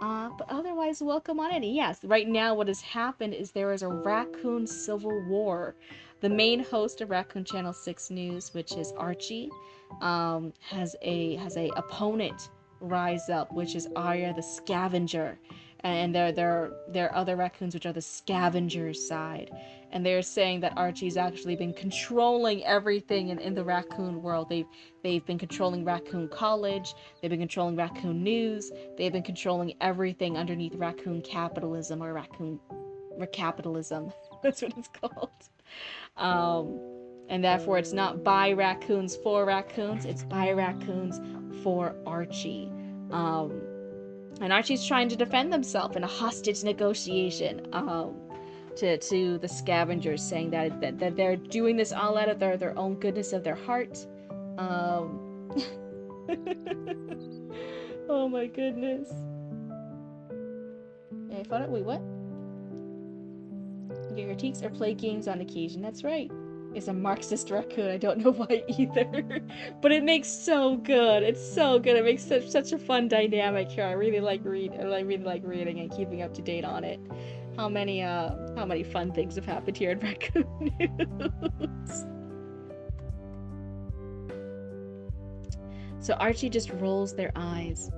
But otherwise, welcome on in. Yes, right now what has happened is there is a raccoon civil war. The main host of Raccoon Channel 6 News, which is Archie, has a opponent rise up, which is Arya the Scavenger. And there are other raccoons which are the scavengers side, and they're saying that Archie's actually been controlling everything in the raccoon world. They've been controlling Raccoon College, they've been controlling Raccoon News, they've been controlling everything underneath raccoon capitalism or raccoon capitalism. That's what it's called. And therefore it's not by raccoons for raccoons, it's by raccoons for Archie. And Archie's trying to defend himself in a hostage negotiation to the scavengers, saying that they're doing this all out of their own goodness of their heart. Oh my goodness. Yeah, I thought it. Wait, what? Your critiques or play games on occasion. That's right. Is a Marxist raccoon. I don't know why either. But it makes so good. It's so good. It makes such a fun dynamic here. I really like reading and keeping up to date on it. How many fun things have happened here in Raccoon News. So Archie just rolls their eyes.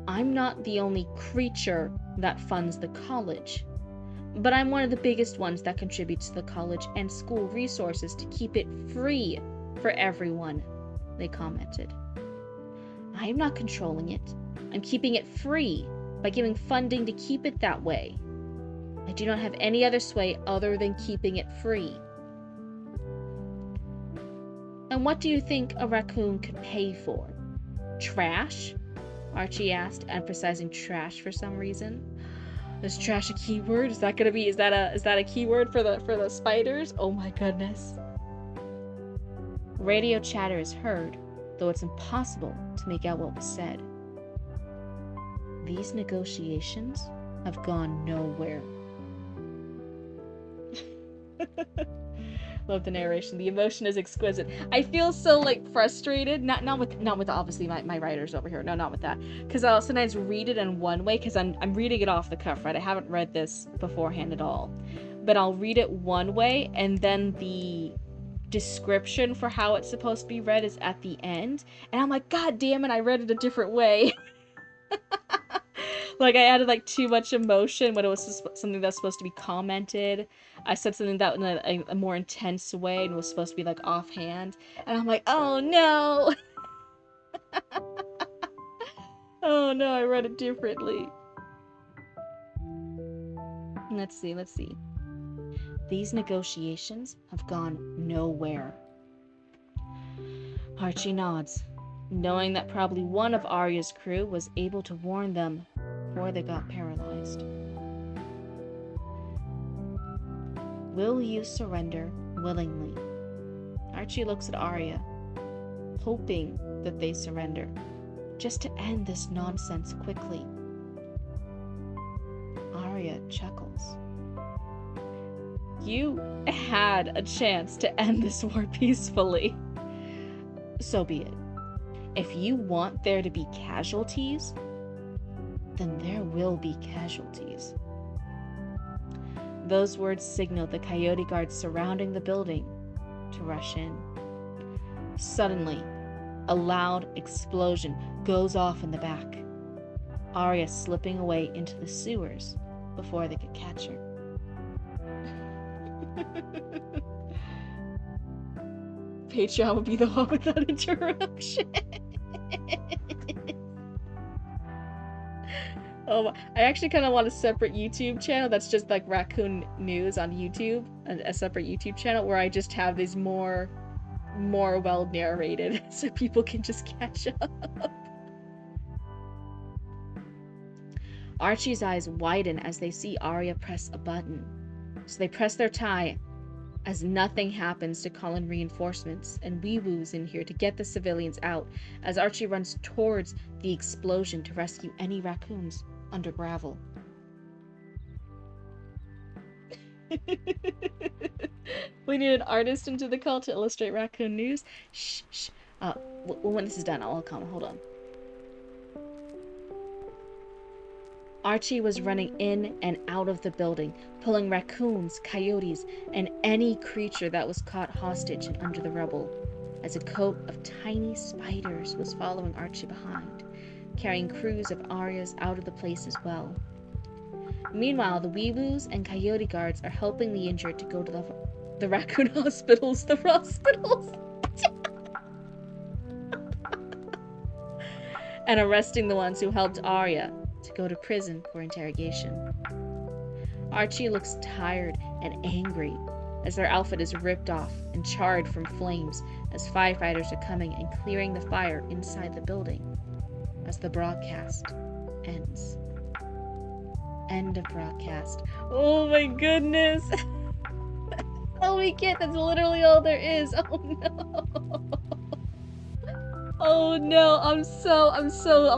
I'm not the only creature that funds the college. But I'm one of the biggest ones that contributes to the college and school resources to keep it free for everyone, they commented. I am not controlling it. I'm keeping it free by giving funding to keep it that way. I do not have any other sway other than keeping it free. And what do you think a raccoon could pay for? Trash? Archie asked, emphasizing trash for some reason. Is trash a keyword? Is that gonna be? Is that a keyword for the spiders? Oh my goodness. Radio chatter is heard, though it's impossible to make out what was said. These negotiations have gone nowhere. Love the narration. The emotion is exquisite. I feel so like frustrated. Not with obviously my writers over here. No, not with that. Because I'll sometimes read it in one way because I'm reading it off the cuff, right? I haven't read this beforehand at all. But I'll read it one way and then the description for how it's supposed to be read is at the end. And I'm like, God damn it, I read it a different way. Like I added like too much emotion when it was something that's supposed to be commented. I said something that in a more intense way and was supposed to be like offhand. And I'm like, oh no. Oh no, I read it differently. Let's see. These negotiations have gone nowhere. Archie nods, knowing that probably one of Arya's crew was able to warn them before they got paralyzed. Will you surrender willingly? Archie looks at Arya, hoping that they surrender, just to end this nonsense quickly. Arya chuckles. You had a chance to end this war peacefully. So be it. If you want there to be casualties, then there will be casualties. Those words signal the coyote guards surrounding the building to rush in. Suddenly, a loud explosion goes off in the back, Arya slipping away into the sewers before they could catch her. Patreon will be the one without interruption. Oh, I actually kind of want a separate YouTube channel that's just like Raccoon News on YouTube, a separate YouTube channel where I just have these more well narrated so people can just catch up. Archie's eyes widen as they see Arya press a button. So they press their tie as nothing happens to call in reinforcements, and Wee-Woo's in here to get the civilians out as Archie runs towards the explosion to rescue any raccoons under gravel. We need an artist into the call to illustrate Raccoon News. Shh. When this is done, I'll comment. Hold on. Archie was running in and out of the building, pulling raccoons, coyotes, and any creature that was caught hostage and under the rubble, as a coat of tiny spiders was following Archie behind, carrying crews of Arya's out of the place as well. Meanwhile, the Wee-Woos and coyote guards are helping the injured to go to the raccoon hospitals. The hospitals! And arresting the ones who helped Arya to go to prison for interrogation. Archie looks tired and angry as their outfit is ripped off and charred from flames as firefighters are coming and clearing the fire inside the building as the broadcast ends. End of broadcast. Oh my goodness! Oh, we can't. That's literally all there is. Oh no. Oh no. I'm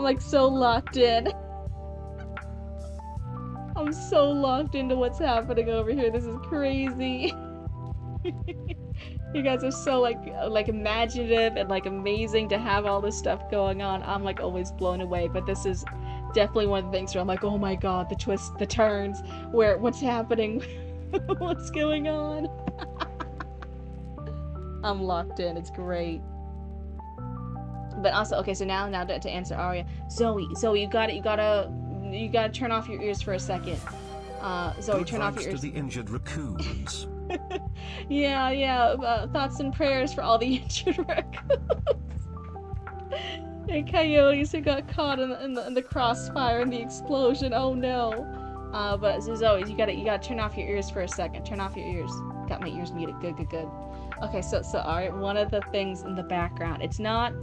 like so locked in. I'm so locked into what's happening over here. This is crazy. You guys are so like imaginative and like amazing to have all this stuff going on. I'm like always blown away, but this is definitely one of the things where I'm like, oh my god, the twists, the turns, what's happening, what's going on. I'm locked in. It's great. But also, okay, so now to answer Arya, Zoe, you gotta turn off your ears for a second. Zoe, turn off your ears. To the injured raccoons. Yeah. Thoughts and prayers for all the injured raccoons and coyotes who got caught in the crossfire and the explosion. Oh no. But Zoe, you gotta turn off your ears for a second. Turn off your ears. Got my ears muted. Good. Okay, so alright, one of the things in the background. It's not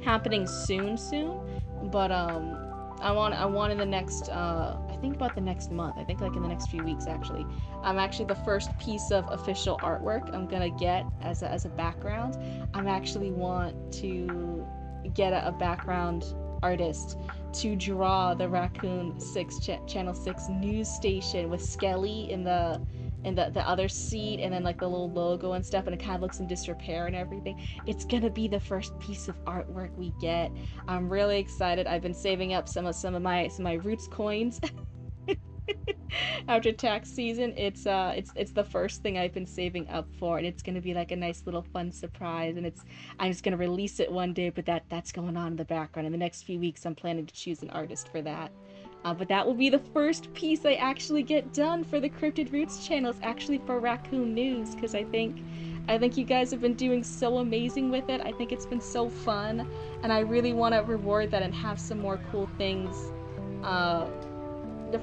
happening soon, but I want in the next I think about the next month. I think like in the next few weeks actually. I'm actually the first piece of official artwork I'm gonna get as a background. I'm actually want to get a background artist to draw the Raccoon 6 Channel 6 news station with Skelly in the other seat, and then like the little logo and stuff, and it kind of looks in disrepair and everything. It's gonna be the first piece of artwork we get. I'm really excited. I've been saving up some of my Roots coins. After tax season, it's the first thing I've been saving up for, and it's gonna be like a nice little fun surprise. And I'm just gonna release it one day, but that's going on in the background. In the next few weeks, I'm planning to choose an artist for that. But that will be the first piece I actually get done for the Cryptid Roots channel. It's actually for Raccoon News, because I think you guys have been doing so amazing with it. I think it's been so fun, and I really want to reward that and have some more cool things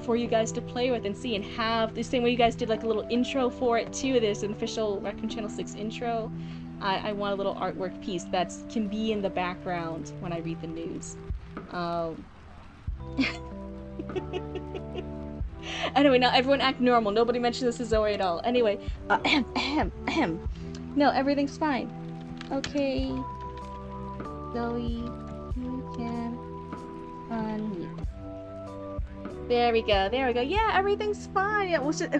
for you guys to play with and see, and have the same way you guys did like a little intro for it too. There's an official Raccoon Channel 6 intro. I want a little artwork piece that can be in the background when I read the news. Anyway, now everyone act normal. Nobody mentioned this to Zoe at all. Anyway, no, everything's fine. Okay, Zoe, you can unmute. There we go. Yeah, everything's fine. It was just,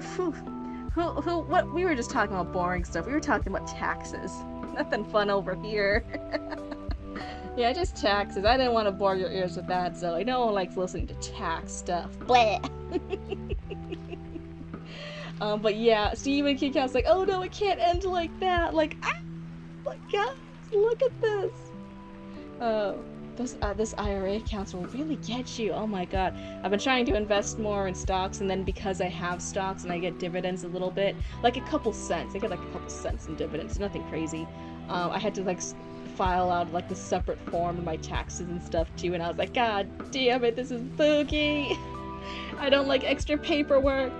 what? We were just talking about boring stuff. We were talking about taxes. Nothing fun over here. Yeah, just taxes. I didn't want to bore your ears with that, Zoe. No one likes listening to tax stuff. Bleh. But yeah, Steven Kikow's like, oh no, it can't end like that. Like, my God, look at this. This IRA accounts will really get you. Oh my God. I've been trying to invest more in stocks, and then because I have stocks and I get dividends a little bit, like a couple cents. I get like a couple cents in dividends, nothing crazy. I had to like file out like the separate form of my taxes and stuff too, and I was like, God damn it, this is boogie. I don't like extra paperwork.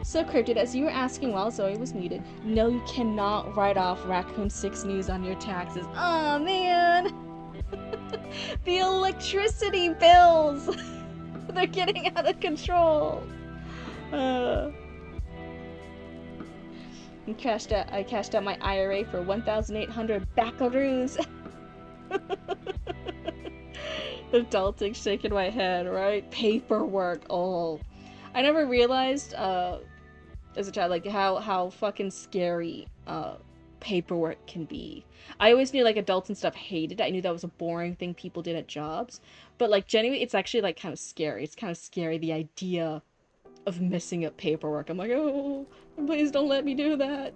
So Cryptid, as you were asking while Zoe was muted, no, you cannot write off Raccoon 6 News on your taxes. Oh man! The electricity bills! They're getting out of control! I cashed out my IRA for 1,800 buckaroos. Adulting, shaking my head, right? Paperwork. Oh, I never realized as a child like how fucking scary paperwork can be. I always knew like adults and stuff hated it. I knew that was a boring thing people did at jobs, but like genuinely, it's actually like kind of scary. It's kind of scary, the idea of messing up paperwork. I'm like, oh, please don't let me do that.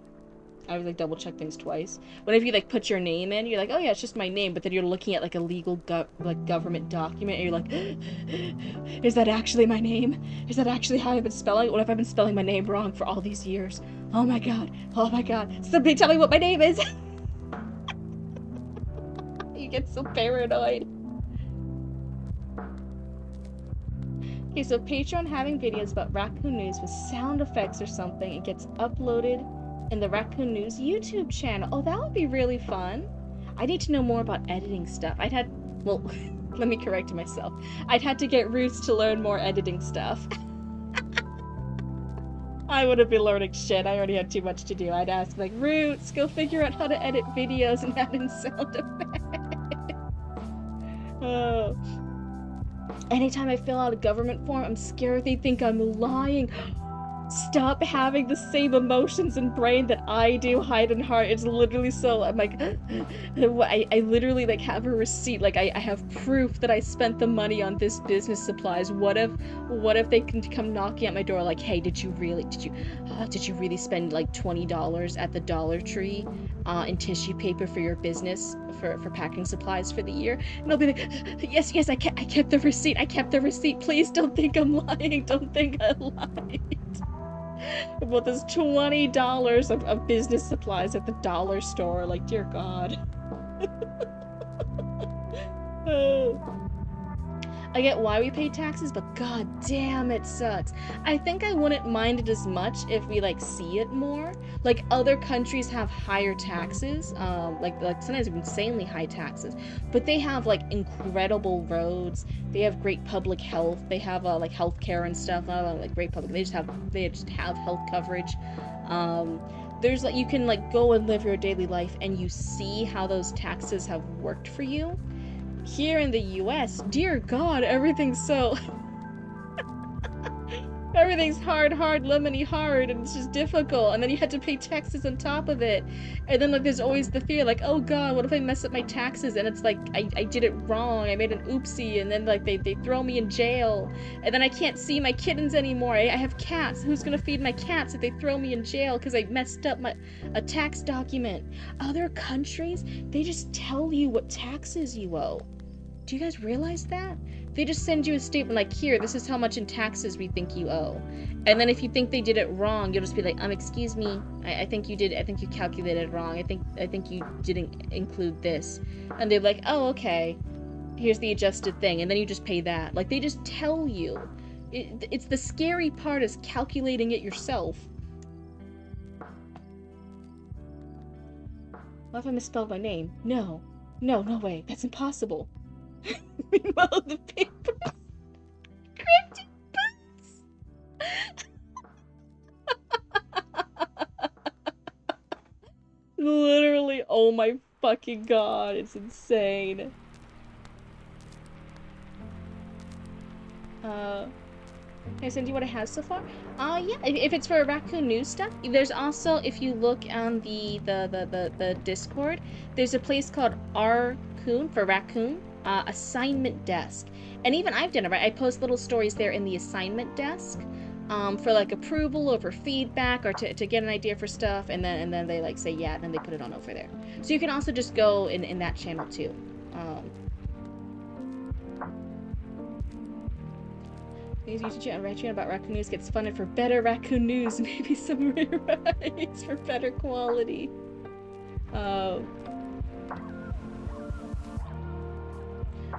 I would like double check things twice. Whenever you like put your name in, you're like, oh yeah, it's just my name, but then you're looking at like a legal government document, and you're like, is that actually my name? Is that actually how I've been spelling? What if I've been spelling my name wrong for all these years? Oh my god, somebody tell me what my name is. You get so paranoid. Okay, so Patreon having videos about Raccoon News with sound effects or something, it gets uploaded in the Raccoon News YouTube channel. Oh, that would be really fun. I need to know more about editing stuff. Well, let me correct myself. I'd had to get Roots to learn more editing stuff. I wouldn't be learning shit. I already had too much to do. I'd ask, like, Roots, go figure out how to edit videos and add in sound effects. Oh. Anytime I fill out a government form, I'm scared they think I'm lying. Stop having the same emotions and brain that I do, hide and heart. It's literally so, I'm like, I literally like have a receipt, like I have proof that I spent the money on this business supplies. What if they can come knocking at my door like, hey, did you really spend like $20 at the Dollar Tree in tissue paper for your business for packing supplies for the year? And I'll be like, yes, I kept the receipt. Please don't think I'm lying. Don't think I lied. Well, there's $20 of business supplies at the dollar store. Like, dear God. I get why we pay taxes, but god damn, it sucks. I think I wouldn't mind it as much if we like see it more. Like other countries have higher taxes, like sometimes insanely high taxes, but they have like incredible roads. They have great public health. They have like healthcare and stuff. Not like great public. They just have health coverage. There's like you can like go and live your daily life, and you see how those taxes have worked for you. Here in the US, dear God, everything's so... everything's hard, lemony hard, and it's just difficult, and then you have to pay taxes on top of it. And then like there's always the fear, like, oh God, what if I mess up my taxes? And it's like, I did it wrong, I made an oopsie, and then like they throw me in jail, and then I can't see my kittens anymore. I have cats, who's gonna feed my cats if they throw me in jail because I messed up a tax document? Other countries, they just tell you what taxes you owe. Do you guys realize that? They just send you a statement like, here, this is how much in taxes we think you owe. And then if you think they did it wrong, you'll just be like, excuse me, I think you calculated it wrong. I think you didn't include this. And they're like, oh, okay, here's the adjusted thing. And then you just pay that. Like, they just tell you. It's the scary part is calculating it yourself. What if I misspelled my name? No, way, that's impossible. Meanwhile, the papers. Cryptid boots. Literally, oh my fucking god, it's insane. Can I send you what I have so far? Yeah, if it's for raccoon news stuff. There's also, if you look on the Discord, there's a place called raccoon for raccoon. Assignment desk, and even I've done it, right? I post little stories there in the assignment desk for like approval or for feedback or to get an idea for stuff, and then they like say yeah, and then they put it on over there. So you can also just go in that channel too. These YouTube channel raccoon about raccoon news gets funded for better raccoon news, maybe some rewrites for better quality.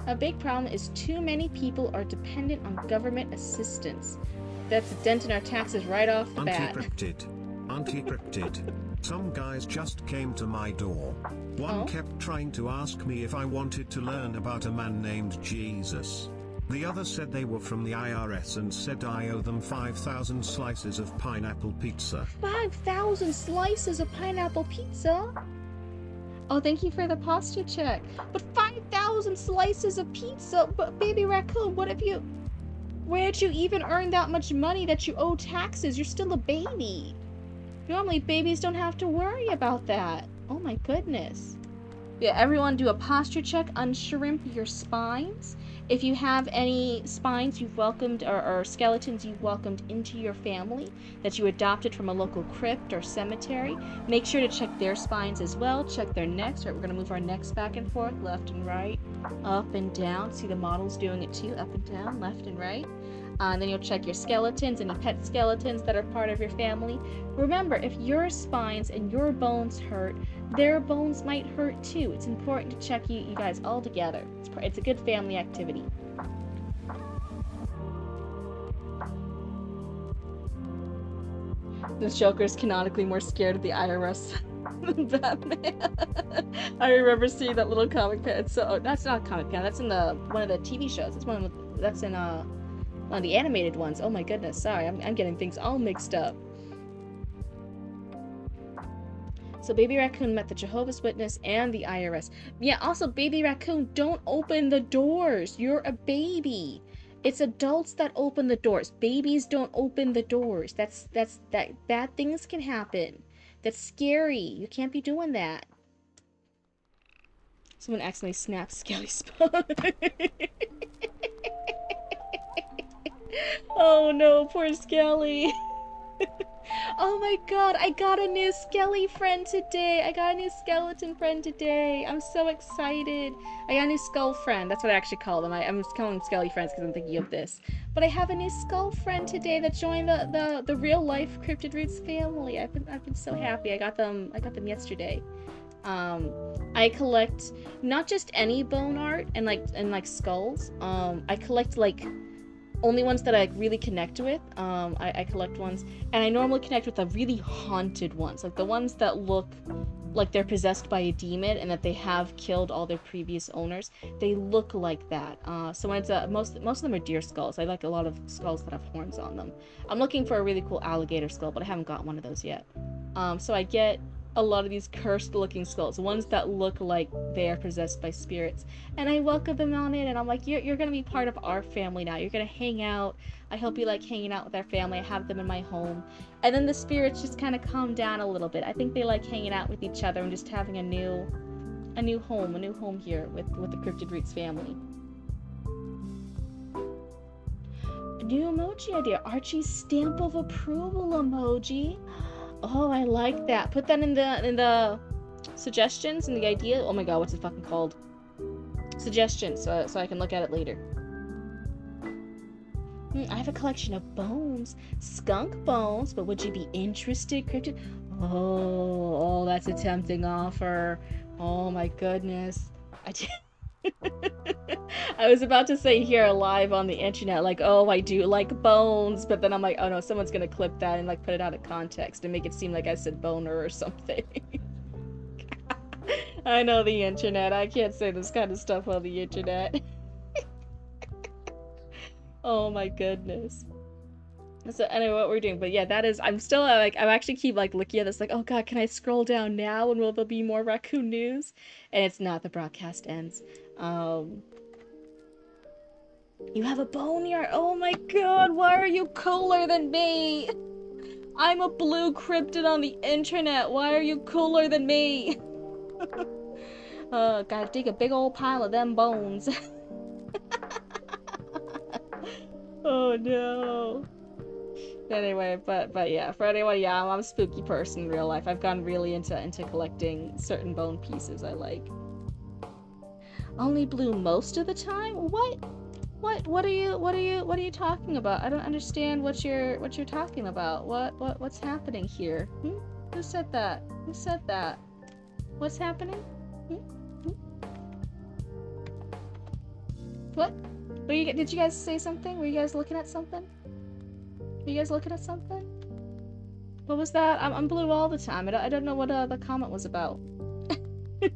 A big problem is too many people are dependent on government assistance. That's a dent in our taxes right off the bat. Anti-cryptid. Some guys just came to my door. One kept trying to ask me if I wanted to learn about a man named Jesus. The other said they were from the IRS and said I owe them 5,000 slices of pineapple pizza. 5,000 slices of pineapple pizza? Oh, thank you for the posture check. But 5,000 slices of pizza? But baby raccoon, where'd you even earn that much money that you owe taxes? You're still a baby. Normally babies don't have to worry about that. Oh my goodness. Yeah, everyone do a posture check, unshrimp your spines. If you have any spines you've welcomed or skeletons you've welcomed into your family that you adopted from a local crypt or cemetery, make sure to check their spines as well. Check their necks. Right, we're going to move our necks back and forth, left and right, up and down. See the models doing it too, up and down, left and right. And then you'll check your skeletons, any pet skeletons that are part of your family. Remember, if your spines and your bones hurt, their bones might hurt too. It's important to check you guys all together. It's a good family activity. The Joker's canonically more scared of the IRS than Batman. I remember seeing that little comic pad. So that's not a comic pad. That's in one of the TV shows. That's in one of the animated ones. Oh my goodness. Sorry, I'm getting things all mixed up. So Baby Raccoon met the Jehovah's Witness and the IRS. Yeah, also, Baby Raccoon, don't open the doors. You're a baby. It's adults that open the doors. Babies don't open the doors. That bad things can happen. That's scary. You can't be doing that. Someone accidentally snapped Skelly's spine. Oh no, poor Skelly. Oh my god, I got a new Skelly friend today. I got a new skeleton friend today. I'm so excited. I got a new skull friend. That's what I actually call them. I'm just calling them Skelly friends because I'm thinking of this. But I have a new skull friend today that joined the real life Cryptid Roots family. I've been so happy. I got them yesterday. I collect not just any bone art and like skulls. I collect like only ones that I really connect with. I collect ones, and I normally connect with the really haunted ones, like the ones that look like they're possessed by a demon and that they have killed all their previous owners. They look like that. So when it's most of them are deer skulls. I like a lot of skulls that have horns on them. I'm looking for a really cool alligator skull, but I haven't got one of those yet. So I get a lot of these cursed looking skulls, ones that look like they are possessed by spirits, and I welcome them on in, and I'm like, you're gonna be part of our family now. You're gonna hang out. I hope you like hanging out with our family. I have them in my home. And then the spirits just kind of calm down a little bit. I think they like hanging out with each other and just having a new home here with the Cryptid Roots family. New emoji idea, Archie's stamp of approval emoji. Oh, I like that. Put that in the suggestions and the idea. Oh my god, what's it fucking called? Suggestions, so I can look at it later. I have a collection of bones, skunk bones, but would you be interested, Cryptid? Oh, that's a tempting offer. Oh my goodness. I was about to say here live on the internet, like, oh, I do like bones, but then I'm like, oh no, someone's gonna clip that and like put it out of context and make it seem like I said boner or something. I know the internet. I can't say this kind of stuff on the internet. Oh my goodness. So anyway, what we're doing, but yeah, that is, I'm still like, I'm actually keep like looking at this like, oh god, can I scroll down now and will there be more raccoon news? And it's not, the broadcast ends. You have a boneyard, oh my god, why are you cooler than me? I'm a blue cryptid on the internet, why are you cooler than me? Gotta dig a big old pile of them bones. Oh no. Anyway, but yeah, for anyone, yeah, I'm a spooky person in real life. I've gone really into collecting certain bone pieces I like. Only blue most of the time? What are you talking about? I don't understand what you're talking about. What's happening here? Who said that? Who said that? What's happening? What? Did you guys say something? Were you guys looking at something? Were you guys looking at something? What was that? I'm blue all the time. I don't know what the comment was about. An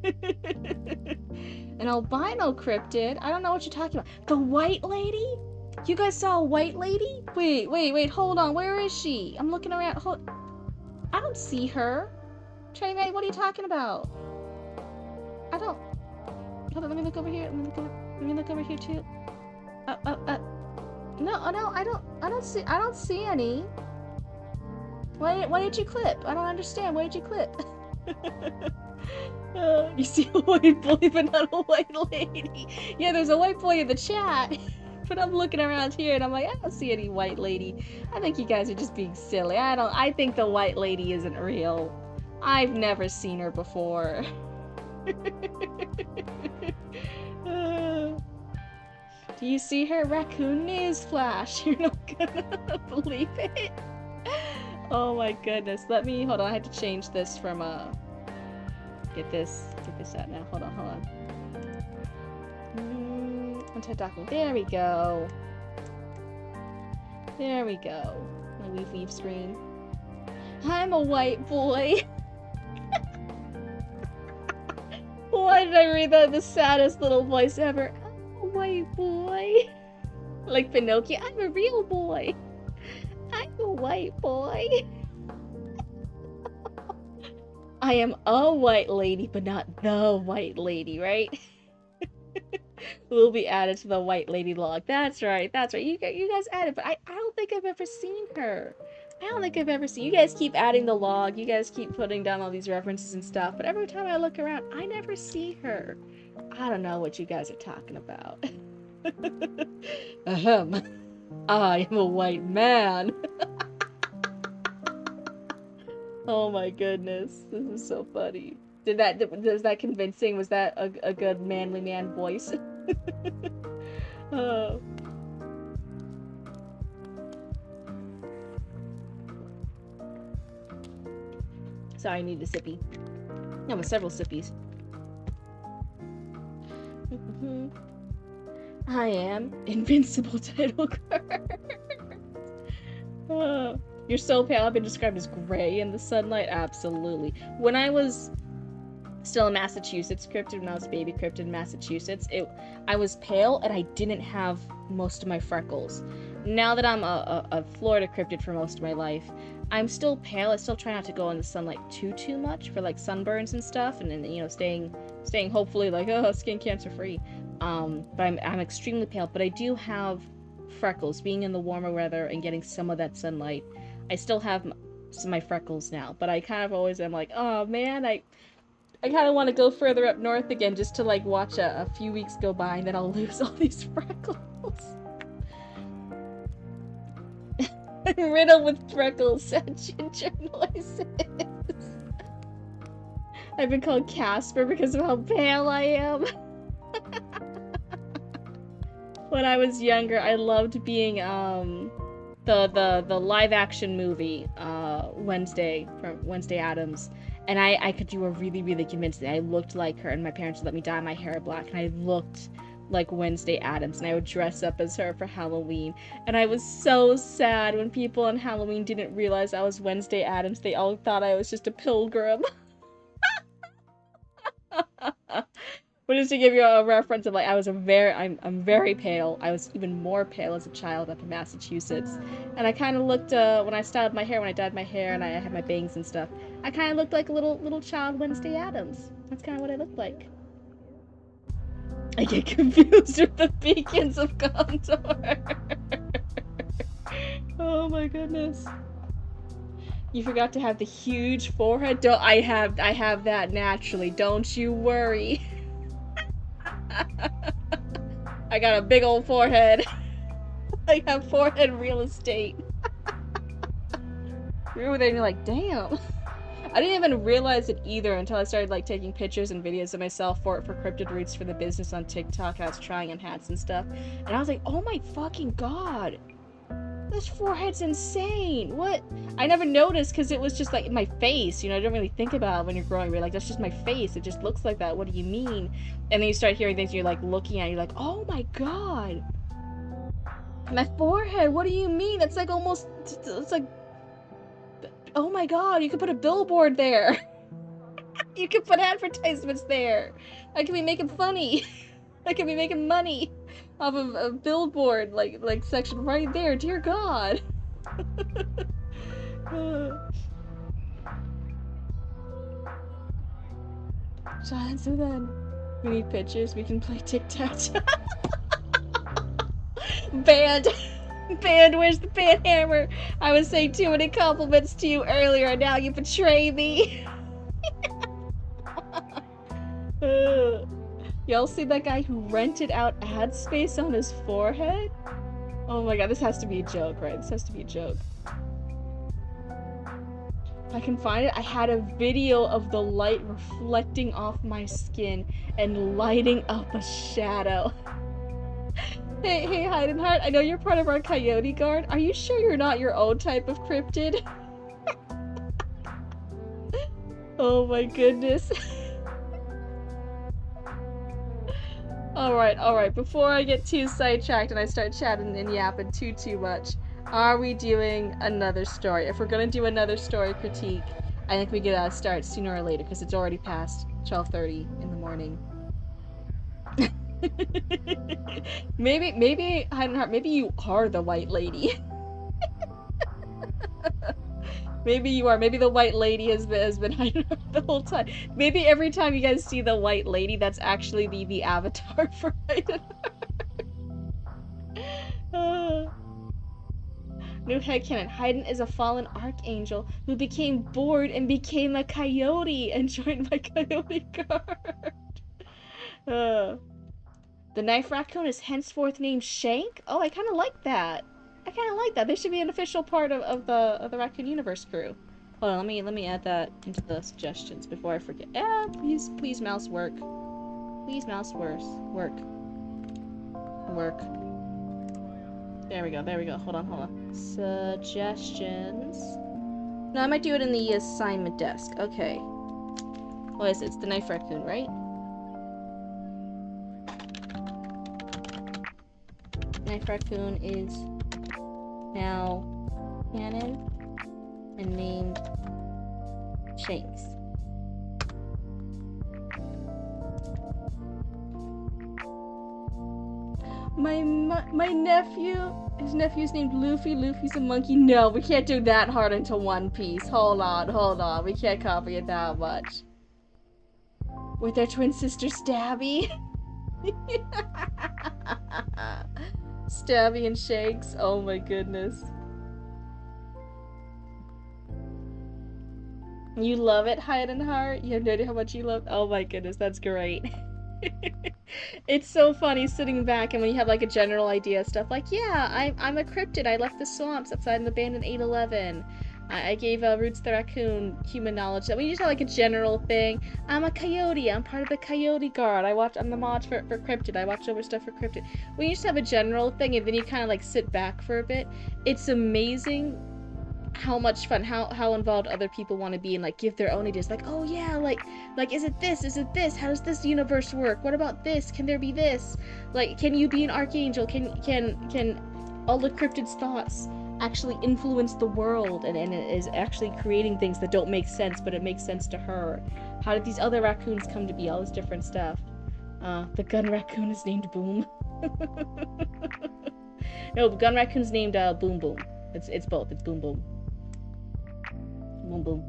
albino cryptid? I don't know what you're talking about. The white lady? You guys saw a white lady? Wait, hold on. Where is she? I'm looking around. I don't see her. Trey May, what are you talking about? I don't. Hold on, let me look over here. Let me look over here too. No, I don't see any. Why did you clip? I don't understand. Why did you clip? You see a white boy, but not a white lady. Yeah, there's a white boy in the chat. But I'm looking around here and I'm like, I don't see any white lady. I think you guys are just being silly. I think the white lady isn't real. I've never seen her before. Do you see her? Raccoon newsflash. You're not gonna believe it. Oh my goodness. Hold on, I had to change this from get this out now. Hold on. Anti-document. There we go. My weave screen. I'm a white boy. Why did I read that in the saddest little voice ever? I'm a white boy. Like Pinocchio, I'm a real boy. I'm a white boy. I am a white lady, but not the white lady, right? Will be added to the white lady log. That's right. You guys added, but I don't think I've ever seen her. You guys keep adding the log. You guys keep putting down all these references and stuff, but every time I look around, I never see her. I don't know what you guys are talking about. Ahem. I am a white man. Oh my goodness. This is so funny. Was that convincing? Was that a good manly man voice? Oh. Sorry, I need a sippy. Yeah, with several sippies. I am invincible title card. You're so pale. I've been described as gray in the sunlight. Absolutely. When I was still in Massachusetts, cryptid, when I was a baby cryptid in Massachusetts, I was pale and I didn't have most of my freckles. Now that I'm a Florida cryptid for most of my life, I'm still pale. I still try not to go in the sunlight too much for like sunburns and stuff, and then, you know, staying hopefully like, oh, skin cancer free. But I'm extremely pale, but I do have freckles. Being in the warmer weather and getting some of that sunlight, I still have some of my freckles now. But I kind of always am like, oh man, I kind of want to go further up north again just to like watch a few weeks go by and then I'll lose all these freckles. I'm riddled with freckles and ginger noises. I've been called Casper because of how pale I am. When I was younger, I loved being the live action movie Wednesday from Wednesday Addams, and I could do a really convincing. I looked like her, and my parents would let me dye my hair black, and I looked like Wednesday Addams, and I would dress up as her for Halloween. And I was so sad when people on Halloween didn't realize I was Wednesday Addams. They all thought I was just a pilgrim. But just to give you a reference of like, I'm very pale. I was even more pale as a child up in Massachusetts, and I kind of looked when I styled my hair, when I dyed my hair, and I had my bangs and stuff. I kind of looked like a little child Wednesday Addams. That's kind of what I looked like. I get confused with the beacons of Gondor. Oh my goodness. You forgot to have the huge forehead? I have that naturally. Don't you worry. I got a big old forehead. I have forehead real estate. You're over there and you're like, damn. I didn't even realize it either until I started like taking pictures and videos of myself for Cryptid Roots for the business on TikTok. I was trying on hats and stuff, and I was like, oh my fucking god, this forehead's insane. What? I never noticed because it was just like my face, you know. I don't really think about it when you're growing. You're like, that's just my face. It just looks like that. What do you mean? And then you start hearing things. You're like looking at it, you're like, oh my god, my forehead. What do you mean? It's like almost. It's like. Oh my god, you could put a billboard there. You could put advertisements there. I could be making funny. I could be making money off of a billboard like section right there. Dear god. So then we need pictures. We can play tic-tac-toe. Band, where's the band hammer? I was saying too many compliments to you earlier, and now you betray me. Y'all see that guy who rented out ad space on his forehead? Oh my god, this has to be a joke, right? This has to be a joke. If I can find it, I had a video of the light reflecting off my skin and lighting up a shadow. Hey, Heidenheart, I know you're part of our Coyote Guard. Are you sure you're not your own type of cryptid? Oh my goodness. Alright, before I get too sidetracked and I start chatting and yapping too much, are we doing another story? If we're gonna do another story critique, I think we gotta start sooner or later, because it's already past 12:30 in the morning. maybe Heidenheart, maybe you are the white lady. Maybe you are. Maybe the white lady has been Heidenheart the whole time. Maybe every time you guys see the white lady, that's actually the avatar for Heidenheart. New headcanon. Haydn is a fallen archangel who became bored and became a coyote and joined my Coyote Guard. The knife raccoon is henceforth named Shank? Oh, I kind of like that. They should be an official part of the Raccoon Universe crew. Hold on, let me add that into the suggestions before I forget. Please mouse work. Please mouse work. There we go. Hold on. Suggestions. No, I might do it in the assignment desk. Okay. What is it? It's the knife raccoon, right? Knife raccoon is now canon and named Shanks. My nephew, his nephew's named Luffy. Luffy's a monkey. No, we can't do that hard into One Piece. Hold on. We can't copy it that much. With their twin sister Stabby. Stabby and Shanks. Oh my goodness. You love it, Hide and Heart? You have no idea how much you love. Oh my goodness, that's great. It's so funny sitting back and when you have like a general idea stuff like, yeah, I'm a cryptid. I left the swamps outside an abandoned 811. I gave Roots the raccoon human knowledge. That we just have like a general thing. I'm a coyote. I'm part of the Coyote Guard. I'm the mod for cryptid. I watch over stuff for cryptid. When you just have a general thing and then you kind of like sit back for a bit, it's amazing how much fun, how involved other people want to be and like give their own ideas. Like, oh yeah, like is it this? How does this universe work? What about this? Can there be this? Like, can you be an archangel? Can all the cryptid's thoughts actually influence the world and it is actually creating things that don't make sense, but it makes sense to her? How did these other raccoons come to be? All this different stuff. The gun raccoon is named Boom. No, the gun raccoon's named Boom Boom. It's both. It's Boom Boom. Boom Boom.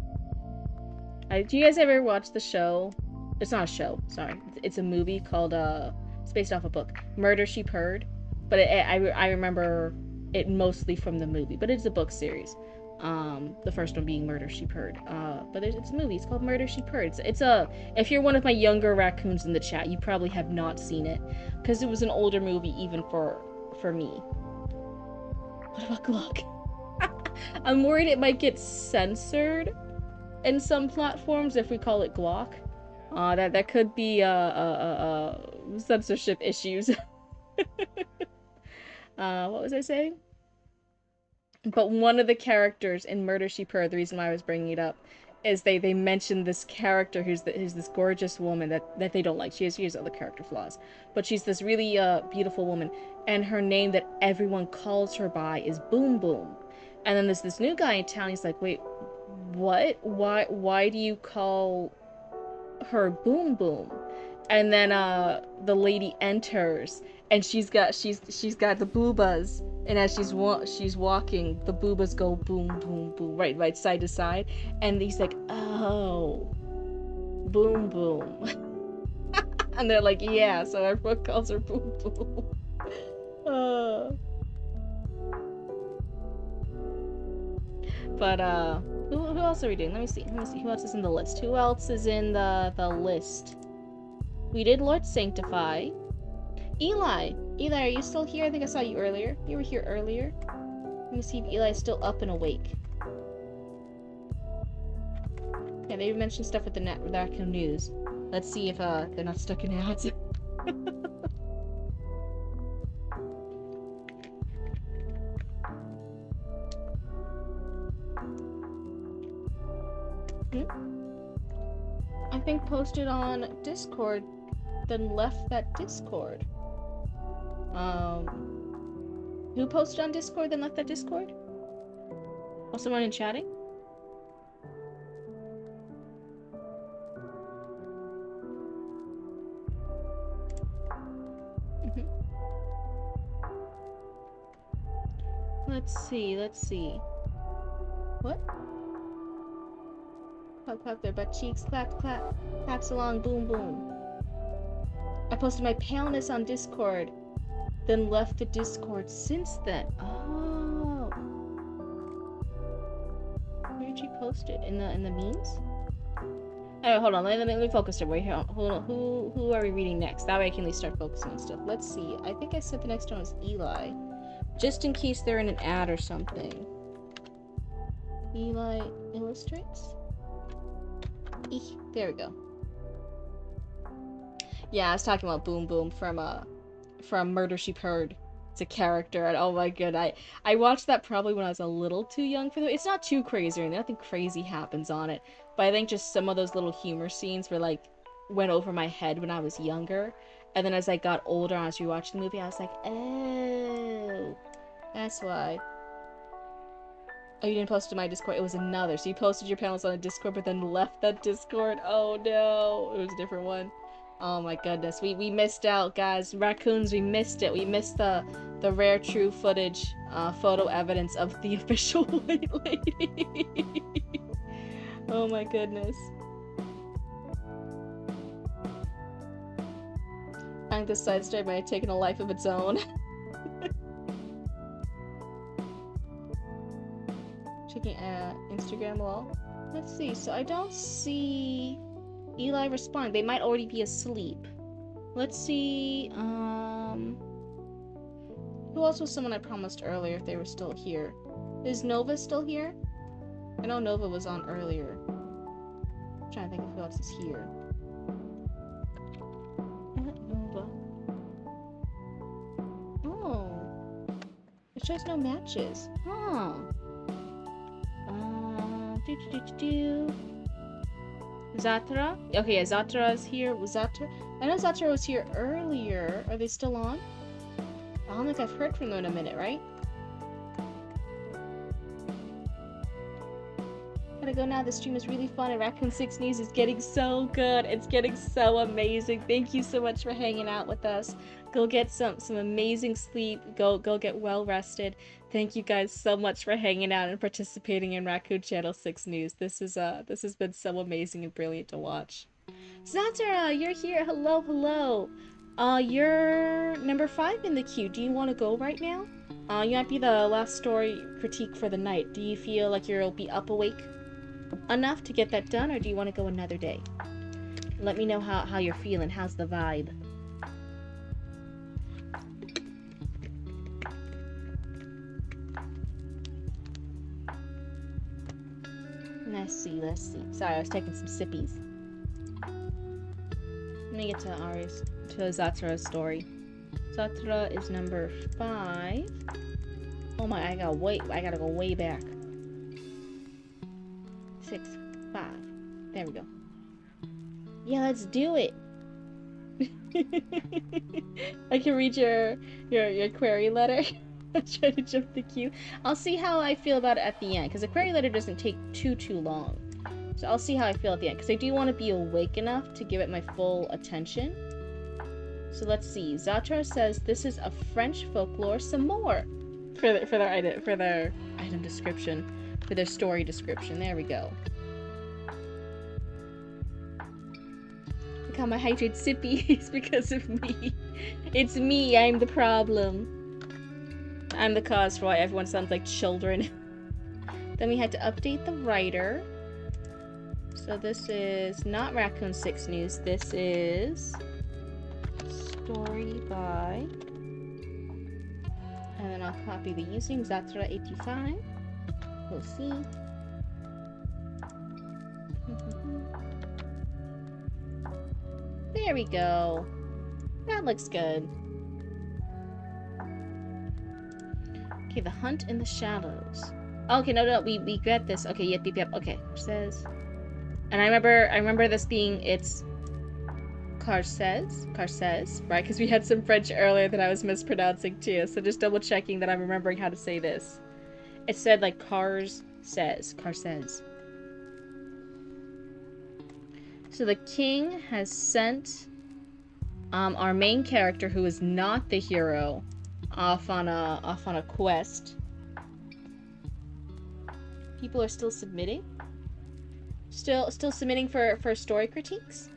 Do you guys ever watch the show? It's not a show, sorry. It's a movie called, it's based off a book, Murder, She Purred. But I remember it mostly from the movie, but it's a book series. The first one being Murder, She Purred. But it's a movie, it's called Murder, She Purred. If you're one of my younger raccoons in the chat, you probably have not seen it, because it was an older movie even for me. What about Gluck? I'm worried it might get censored in some platforms if we call it Glock. That could be censorship issues. What was I saying? But one of the characters in Murder, She Purred, the reason why I was bringing it up, is they mentioned this character who's this gorgeous woman that they don't like. She has other character flaws, but she's this really beautiful woman, and her name that everyone calls her by is Boom Boom. And then there's this new guy in town. He's like, wait, what? Why do you call her Boom Boom? And then the lady enters, and she's got the boobas, and as she's walking, the boobas go boom boom boom, right side to side, and he's like, oh, Boom Boom. And they're like, yeah, so everyone calls her Boom Boom. But who else are we doing? Let me see who else is in the list. Who else is in the list? We did Lord Sanctify. Eli, are you still here? I think I saw you earlier. You were here earlier. Let me see if Eli's still up and awake. Yeah, they mentioned stuff with the raccoon news. Let's see if they're not stuck in ads. I think posted on Discord, then left that Discord. Who posted on Discord, then left that Discord? Oh, someone in chatting? Let's see. What? Clap their butt cheeks, clap, claps along, boom, boom. I posted my paleness on Discord, then left the Discord since then. Oh. Where did you post it? In the memes? Oh, hold on, let me focus here. Wait, hold on. Who are we reading next? That way I can at least start focusing on stuff. Let's see. I think I said the next one was Eli. Just in case they're in an ad or something. Eli illustrates? There we go. Yeah, I was talking about Boom Boom from Murder, She Purred. It's a character, and oh my god, I watched that probably when I was a little too young for the. It's not too crazy, or nothing crazy happens on it, but I think just some of those little humor scenes were like went over my head when I was younger, and then as I got older, and I was rewatching the movie, I was like, oh, that's why. Oh, you didn't post to my Discord. It was another. So you posted your panels on a Discord, but then left that Discord. Oh no, it was a different one. Oh my goodness, we missed out, guys. Raccoons, we missed it. We missed the rare true footage, photo evidence of the official white lady. Oh my goodness. I think this side story might have taken a life of its own. Checking Instagram wall. Let's see. So I don't see Eli responding. They might already be asleep. Let's see. Who else was someone I promised earlier if they were still here? Is Nova still here? I know Nova was on earlier. I'm trying to think of who else is here. Nova. Oh. It shows no matches. Huh. Zatra? Okay, yeah, Zatra is here. Zatra? I know Zatra was here earlier. Are they still on? I don't think I've heard from them in a minute, right? Gotta go now. The stream is really fun, and Raccoon 6 News is getting so good. It's getting so amazing. Thank you so much for hanging out with us. Go get some amazing sleep. Go get well rested. Thank you guys so much for hanging out and participating in Raccoon Channel 6 News. This has been so amazing and brilliant to watch. Zatara, you're here. Hello, hello. You're number 5 in the queue. Do you want to go right now? You might be the last story critique for the night. Do you feel like you'll be up awake enough to get that done, or do you want to go another day? Let me know how you're feeling. How's the vibe? Let's see. Sorry, I was taking some sippies. Let me get to Zatara's story. Zatara is number 5. Oh my, I gotta go way back. 6, 5. There we go. Yeah, let's do it. I can read your query letter. I'm trying to jump the queue. I'll see how I feel about it at the end, because the query letter doesn't take too long. So I'll see how I feel at the end, because I do want to be awake enough to give it my full attention. So let's see. Zatra says this is a French folklore. Some more for their item description, for their story description. There we go. Look how my hydrate sippy is because of me. It's me. I'm the problem. I'm the cause for why everyone sounds like children. Then we had to update the writer. So this is not Raccoon 6 News. This is story by, and then I'll copy the using Zatra 85. We'll see. There we go. That looks good. Okay, the hunt in the shallows. Okay, no, we get this. Okay, yep. Okay, it says, and I remember this being it's Carcez, right? Because we had some French earlier that I was mispronouncing too. So just double checking that I'm remembering how to say this. It said like Carcez. So the king has sent our main character, who is not the hero, off on a quest. People are still submitting. Still submitting for story critiques.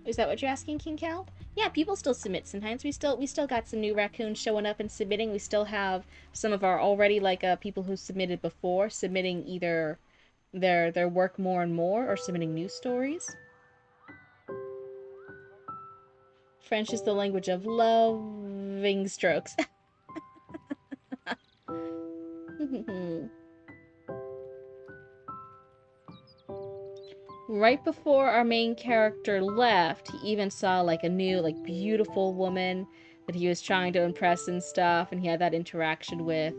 Is that what you're asking, King Cal? Yeah, people still submit sometimes. We still got some new raccoons showing up and submitting. We still have some of our already people who submitted before submitting either their work more and more or submitting new stories. French is the language of loving strokes. Right before our main character left, he even saw a new, beautiful woman that he was trying to impress and stuff, and he had that interaction with.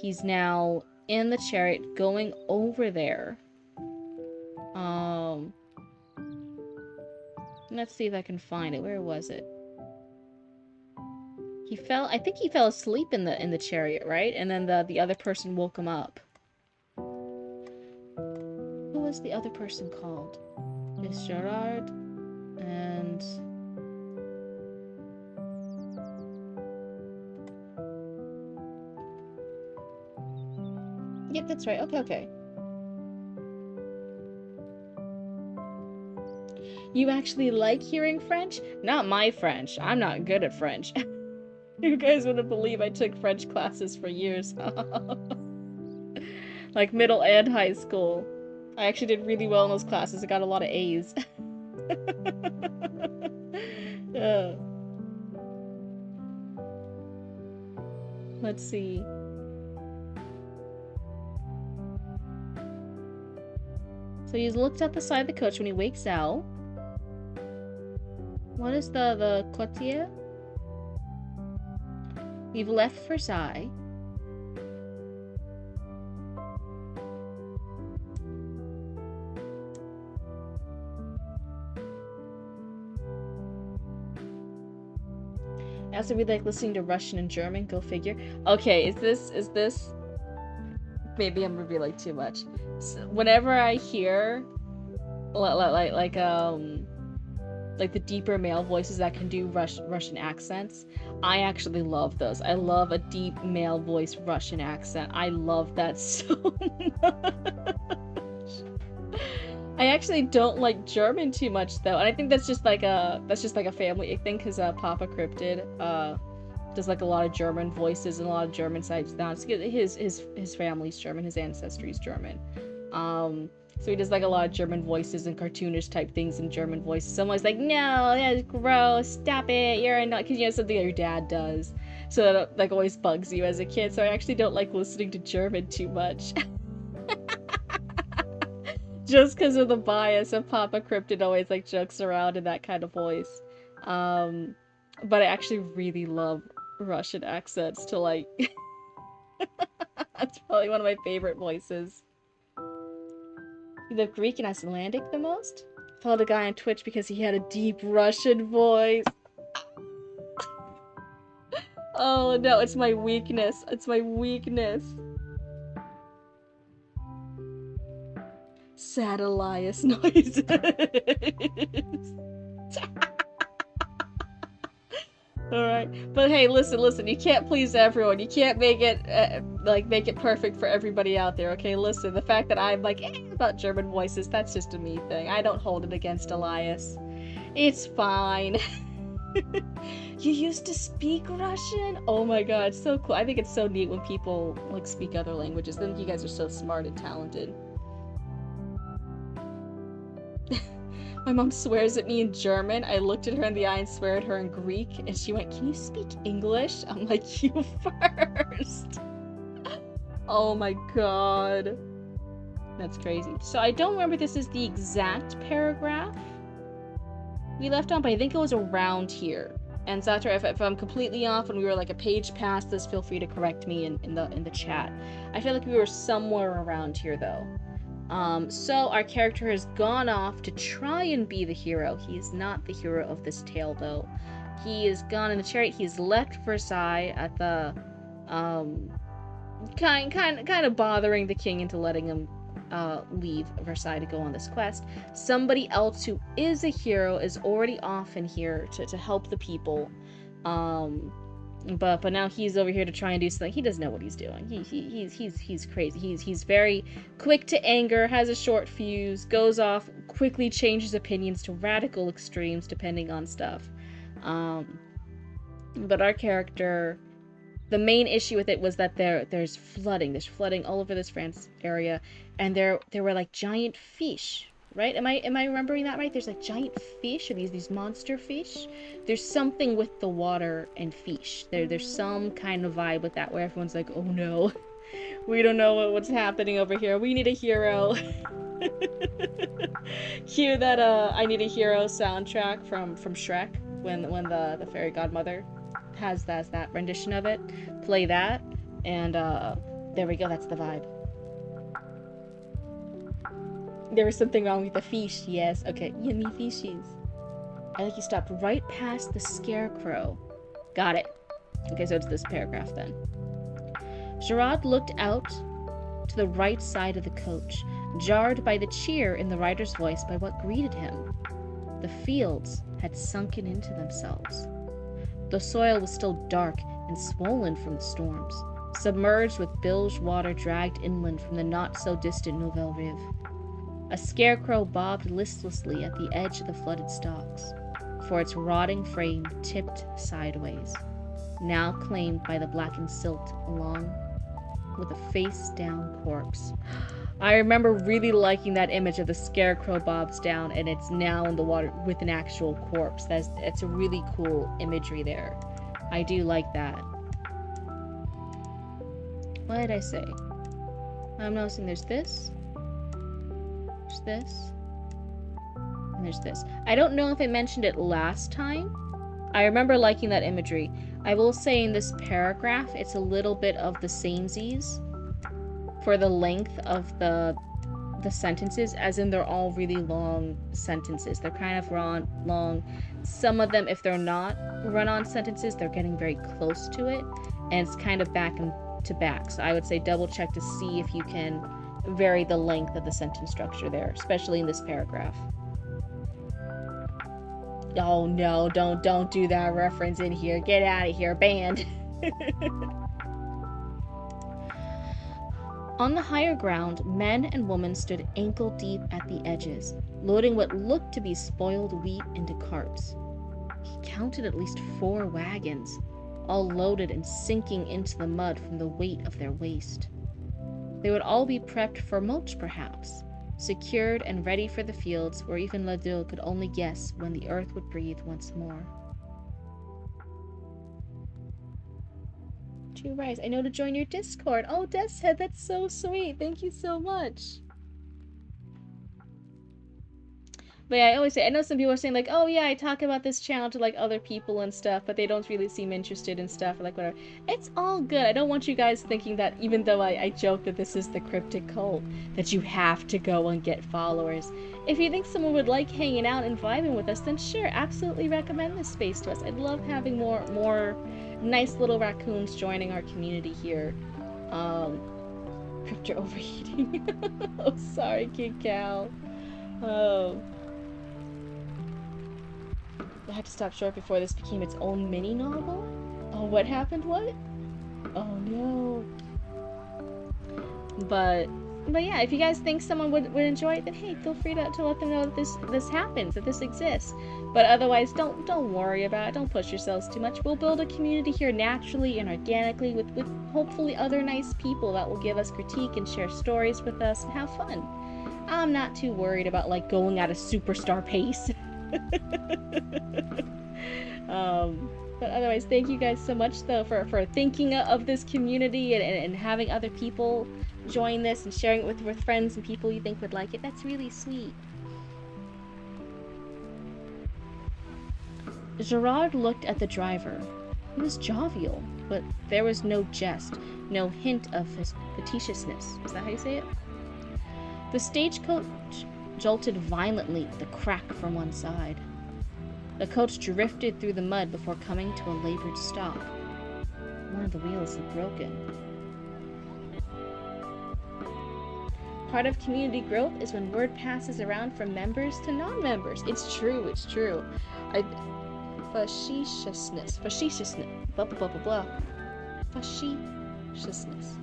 He's now in the chariot going over there. Let's see if I can find it. Where was it? I think he fell asleep in the chariot, right? And then the other person woke him up. Who was the other person called? It's Gerard and yep, that's right. Okay. You actually like hearing French? Not my French. I'm not good at French. You guys wouldn't believe I took French classes for years. Like middle and high school. I actually did really well in those classes. I got a lot of A's. Let's see. So he's looked at the side of the coach when he wakes out. What is the quartier? We've left Versailles. I also really like listening to Russian and German, go figure. Okay, is this... Maybe I'm revealing too much. So whenever I hear like the deeper male voices that can do Russian accents, I actually love those. I love a deep male voice Russian accent. I love that so much. I actually don't like German too much though, and I think that's just like a family thing because Papa Cryptid does like a lot of German voices and a lot of German sides down. His family's German, his ancestry's German. So he does like a lot of German voices and cartoonish type things in German voices. Someone's like, no, that's gross, stop it, you're not, because you know something that your dad does. So that like always bugs you as a kid. So I actually don't like listening to German too much. Just because of the bias of Papa Cryptid always like jokes around in that kind of voice. But I actually really love Russian accents to like... That's probably one of my favorite voices. You love Greek and Icelandic the most? I followed a guy on Twitch because he had a deep Russian voice. Oh no, it's my weakness. It's my weakness. Sad Elias noises. Alright, but hey, listen, you can't please everyone. You can't make it, make it perfect for everybody out there, okay? Listen, the fact that I'm like, about German voices, that's just a me thing. I don't hold it against Elias. It's fine. You used to speak Russian? Oh my god, so cool. I think it's so neat when people, like, speak other languages. I think you guys are so smart and talented. My mom swears at me in German. I looked at her in the eye and swear at her in Greek, and she went, "Can you speak English?" I'm like, "You first." Oh my god. That's crazy. So I don't remember if this is the exact paragraph we left on, but I think it was around here. And Zatra, if I'm completely off and we were like a page past this, feel free to correct me in the chat. I feel like we were somewhere around here though. So our character has gone off to try and be the hero. He is not the hero of this tale, though. He is gone in the chariot. He's left Versailles at the, kind of bothering the king into letting him, leave Versailles to go on this quest. Somebody else who is a hero is already off in here to help the people. But now he's over here to try and do something. He doesn't know what he's doing. He's crazy. He's very quick to anger, has a short fuse, goes off, quickly changes opinions to radical extremes depending on stuff. But our character, the main issue with it was that there's flooding. There's flooding all over this France area, and there were like giant fish. Right? Am I remembering that right? There's like giant fish, or these monster fish. There's something with the water and fish. There's some kind of vibe with that where everyone's like, oh no, we don't know what's happening over here. We need a hero. Cue that I Need a Hero soundtrack from Shrek when the fairy godmother has that rendition of it. Play that, and there we go. That's the vibe. There was something wrong with the fish. Yes. Okay. Yummy fishies. I think you stopped right past the scarecrow. Got it. Okay, so it's this paragraph then. Gerard looked out to the right side of the coach, jarred by the cheer in the rider's voice by what greeted him. The fields had sunken into themselves. The soil was still dark and swollen from the storms, submerged with bilge water dragged inland from the not-so-distant Nouvelle Rive. A scarecrow bobbed listlessly at the edge of the flooded stalks, for its rotting frame tipped sideways, now claimed by the blackened silt along with a face-down corpse. I remember really liking that image of the scarecrow bobs down and it's now in the water with an actual corpse. It's a really cool imagery there. I do like that. What did I say? I'm noticing there's this. There's this. And there's this. I don't know if I mentioned it last time. I remember liking that imagery. I will say in this paragraph, it's a little bit of the samesies for the length of the sentences, as in they're all really long sentences. They're kind of long. Some of them, if they're not run-on sentences, they're getting very close to it, and it's kind of back and to back. So I would say double check to see if you can vary the length of the sentence structure there, especially in this paragraph. Oh no, don't do that reference in here. Get out of here, banned. On the higher ground, men and women stood ankle-deep at the edges, loading what looked to be spoiled wheat into carts. He counted at least 4 wagons, all loaded and sinking into the mud from the weight of their waste. They would all be prepped for mulch, perhaps, secured and ready for the fields where even Ladue could only guess when the earth would breathe once more. True Rise, I know to join your Discord. Oh, Death's Head, that's so sweet. Thank you so much. But yeah, I always say, I know some people are saying like, oh yeah, I talk about this channel to like other people and stuff, but they don't really seem interested in stuff or like whatever. It's all good. I don't want you guys thinking that even though I joke that this is the cryptic cult, that you have to go and get followers. If you think someone would like hanging out and vibing with us, then sure, absolutely recommend this space to us. I'd love having more nice little raccoons joining our community here. Crypto overheating. Oh, sorry, Kid Cal. Oh. I had to stop short before this became its own mini novel? Oh, what happened? What? Oh no. But yeah, if you guys think someone would enjoy it, then hey, feel free to let them know that this happens, that this exists. But otherwise, don't worry about it. Don't push yourselves too much. We'll build a community here naturally and organically with hopefully other nice people that will give us critique and share stories with us and have fun. I'm not too worried about like going at a superstar pace. But otherwise, thank you guys so much though for thinking of this community and having other people join this and sharing it with friends and people you think would like it. That's really sweet. Gerard looked at the driver. He was jovial, but there was no jest, no hint of his facetiousness. Is that how you say it? The stagecoach jolted violently with a crack from one side. The coach drifted through the mud before coming to a labored stop. One of the wheels had broken. Part of community growth is when word passes around from members to non-members. It's true, it's true. Facetiousness, blah blah blah blah blah. Facetiousness.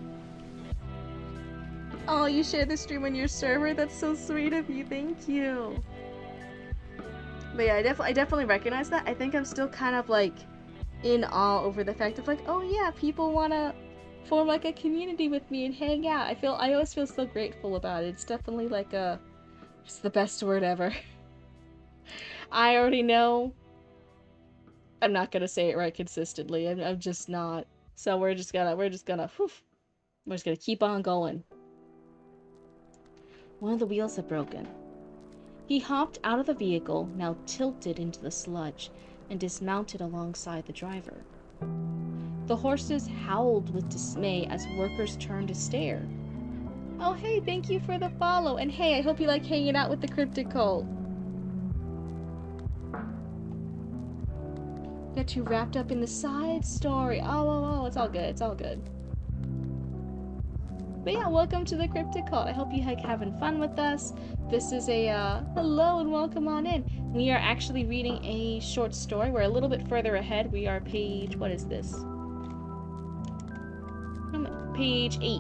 Oh, you shared the stream on your server? That's so sweet of you, thank you. But yeah, I definitely recognize that. I think I'm still kind of like in awe over the fact of like, oh yeah, people wanna form like a community with me and hang out. I always feel so grateful about it. It's definitely like it's the best word ever. I already know I'm not gonna say it right consistently. I'm just not. So we're just gonna keep on going. One of the wheels had broken. He hopped out of the vehicle, now tilted into the sludge, and dismounted alongside the driver. The horses howled with dismay as workers turned to stare. Oh, hey, thank you for the follow. And hey, I hope you like hanging out with the Cryptid Cult. Got too wrapped up in the side story. Oh, it's all good. It's all good. But yeah, welcome to the Cryptid Cult. I hope you like having fun with us. This is a, hello and welcome on in. We are actually reading a short story. We're a little bit further ahead. We are page, what is this? Page 8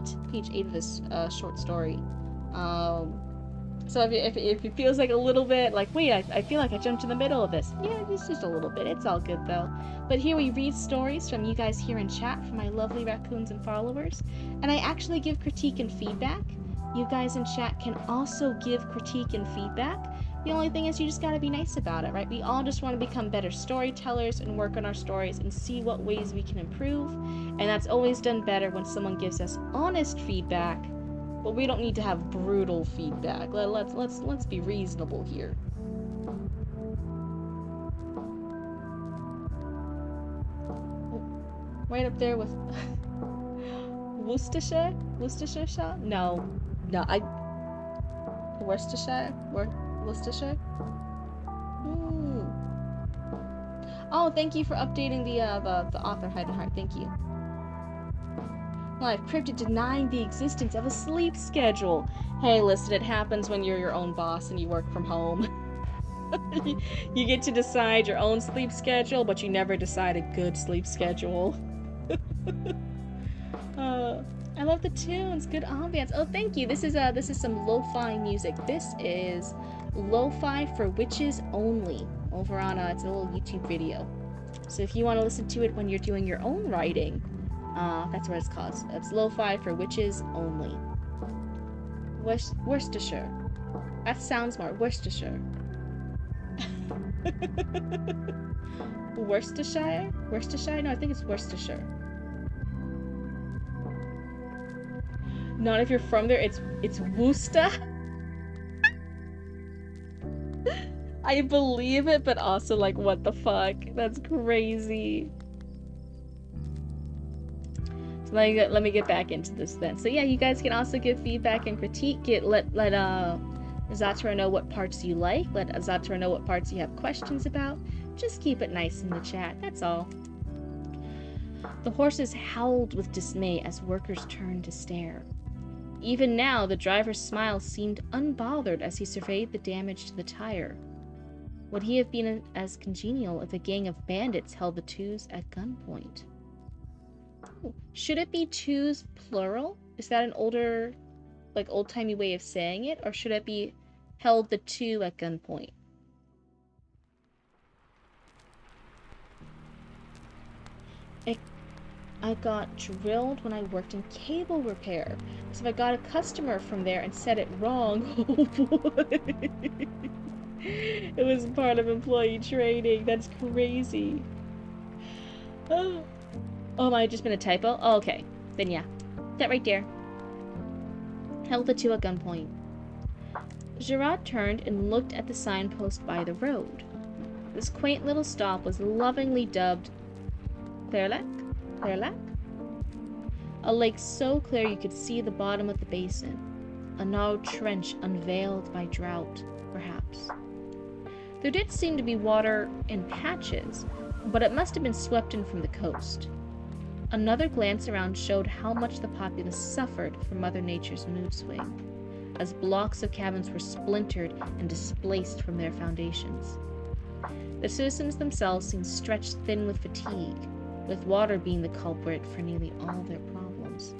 of this short story. So if it feels like a little bit like, wait, I feel like I jumped in the middle of this. Yeah, it's just a little bit. It's all good though. But here we read stories from you guys here in chat, from my lovely raccoons and followers. And I actually give critique and feedback. You guys in chat can also give critique and feedback. The only thing is you just gotta be nice about it, right? We all just want to become better storytellers and work on our stories and see what ways we can improve. And that's always done better when someone gives us honest feedback, but we don't need to have brutal feedback. Let's be reasonable here. Right up there with Worcestershire? Worcestershire? No, Worcestershire? Worcestershire? Ooh. Oh, thank you for updating the author, Heidenheart. Thank you. Life Cryptid denying the existence of a sleep schedule. Hey, listen, it happens when you're your own boss and you work from home. You get to decide your own sleep schedule, but you never decide a good sleep schedule. I love the tunes. Good ambience. Oh, thank you. This is some lo-fi music. This is lo-fi for witches only. Over on it's a little YouTube video. So if you want to listen to it when you're doing your own writing, that's what it's called. It's lo-fi for witches only. Worcestershire. That sounds more Worcestershire. Worcestershire? Worcestershire? No, I think it's Worcestershire. Not if you're from there, it's Worcester. I believe it, but also like, what the fuck? That's crazy. So let me get back into this then. So yeah, you guys can also give feedback and critique. Let Zatara know what parts you like. Let Zatara know what parts you have questions about. Just keep it nice in the chat. That's all. The horses howled with dismay as workers turned to stare. Even now, the driver's smile seemed unbothered as he surveyed the damage to the tire. Would he have been as congenial if a gang of bandits held the twos at gunpoint? Ooh. Should it be twos plural? Is that an older, like old-timey way of saying it? Or should it be held the two at gunpoint? I got drilled when I worked in cable repair. So if I got a customer from there and said it wrong, oh boy. It was part of employee training. That's crazy. Oh, might have just been a typo? Oh, okay. Then yeah. That right there. Held the two at gunpoint. Gerard turned and looked at the signpost by the road. This quaint little stop was lovingly dubbed Clairlac? Clairlac? A lake so clear you could see the bottom of the basin. A narrow trench unveiled by drought, perhaps. There did seem to be water in patches, but it must have been swept in from the coast. Another glance around showed how much the populace suffered from Mother Nature's mood swing, as blocks of cabins were splintered and displaced from their foundations. The citizens themselves seemed stretched thin with fatigue, with water being the culprit for nearly all their problems.